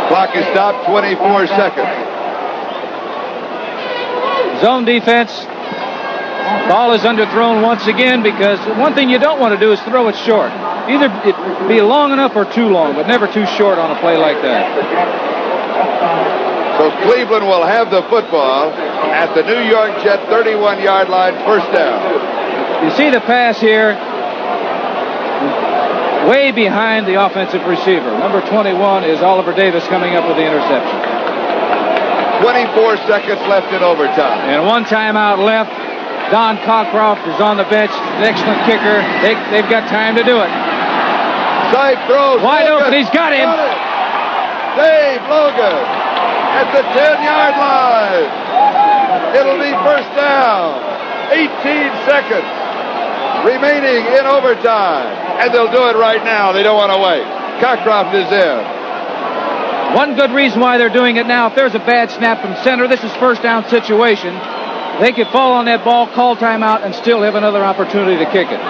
Clock is stopped, 24 seconds. Zone defense. Ball is underthrown once again because one thing you don't want to do is throw it short. Either it be long enough or too long, but never too short on a play like that. So Cleveland will have the football at the New York Jet 31-yard line, 1st down. You see the pass here, way behind the offensive receiver. Number 21 is Oliver Davis coming up with the interception. 24 seconds left in overtime. And one timeout left. Don Cockcroft is on the bench. An excellent kicker. They've got time to do it. Side throws. Wide Logan. open. He's got him. Dave Logan at the 10-yard line. It'll be 1st down. 18 seconds remaining in overtime. And they'll do it right now. They don't want to wait. Cockcroft is in. One good reason why they're doing it now, if there's a bad snap from center, this is 1st down situation. They could fall on that ball, call timeout, and still have another opportunity to kick it.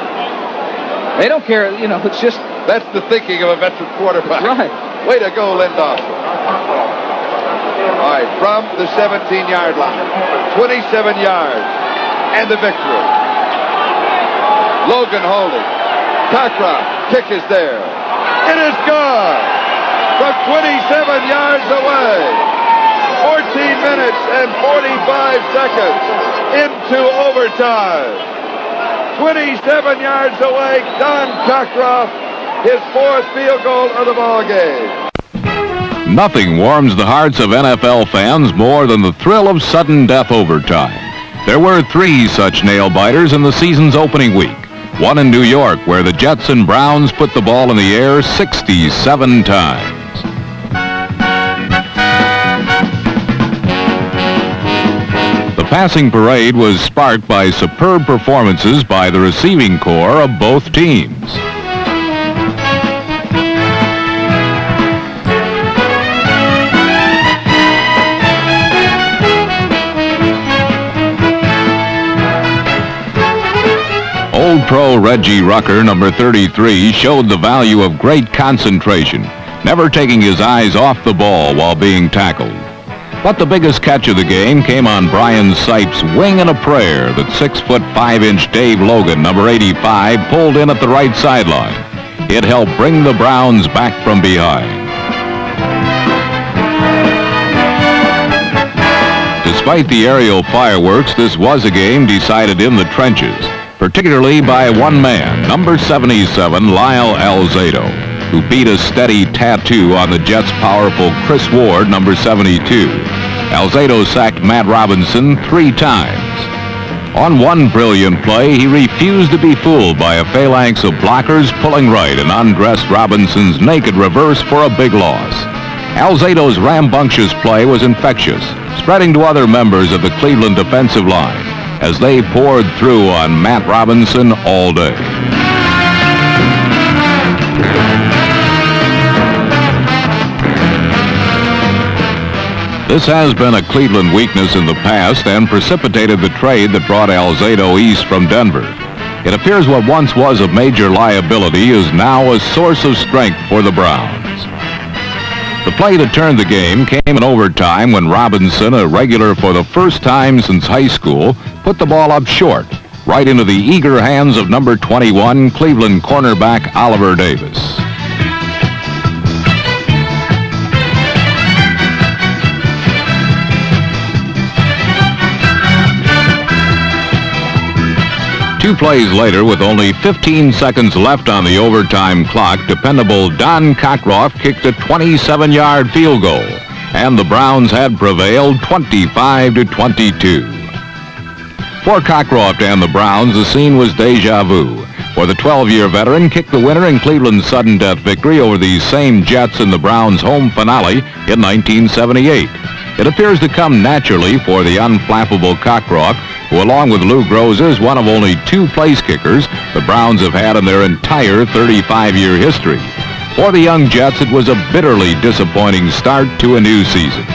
They don't care, it's just... That's the thinking of a veteran quarterback. Right. Way to go, Lynn Dawson. All right, from the 17-yard line. 27 yards. And the victory. Logan holding. Cockcroft. Kick is there. It is gone. From 27 yards away. 14 minutes and 45 seconds into overtime. 27 yards away, Don Cockcroft, his 4th field goal of the ball game. Nothing warms the hearts of NFL fans more than the thrill of sudden death overtime. There were 3 such nail-biters in the season's opening week. One in New York, where the Jets and Browns put the ball in the air 67 times. The passing parade was sparked by superb performances by the receiving corps of both teams. Old pro Reggie Rucker, number 33, showed the value of great concentration, never taking his eyes off the ball while being tackled. But the biggest catch of the game came on Brian Sipes' wing and a prayer that 6'5" Dave Logan, number 85, pulled in at the right sideline. It helped bring the Browns back from behind. Despite the aerial fireworks, this was a game decided in the trenches, particularly by one man, number 77, Lyle Alzado, who beat a steady tattoo on the Jets' powerful Chris Ward, number 72. Alzado sacked Matt Robinson 3 times. On one brilliant play, he refused to be fooled by a phalanx of blockers pulling right and undressed Robinson's naked reverse for a big loss. Alzado's rambunctious play was infectious, spreading to other members of the Cleveland defensive line as they poured through on Matt Robinson all day. This has been a Cleveland weakness in the past and precipitated the trade that brought Alzado east from Denver. It appears what once was a major liability is now a source of strength for the Browns. The play that turned the game came in overtime when Robinson, a regular for the first time since high school, put the ball up short, right into the eager hands of number 21, Cleveland cornerback Oliver Davis. Two plays later, with only 15 seconds left on the overtime clock, dependable Don Cockcroft kicked a 27-yard field goal, and the Browns had prevailed 25-22. For Cockcroft and the Browns, the scene was deja vu, where the 12-year veteran kicked the winner in Cleveland's sudden death victory over these same Jets in the Browns' home finale in 1978. It appears to come naturally for the unflappable Cockcroft, who along with Lou Groza is one of only 2 place kickers the Browns have had in their entire 35-year history. For the young Jets, it was a bitterly disappointing start to a new season.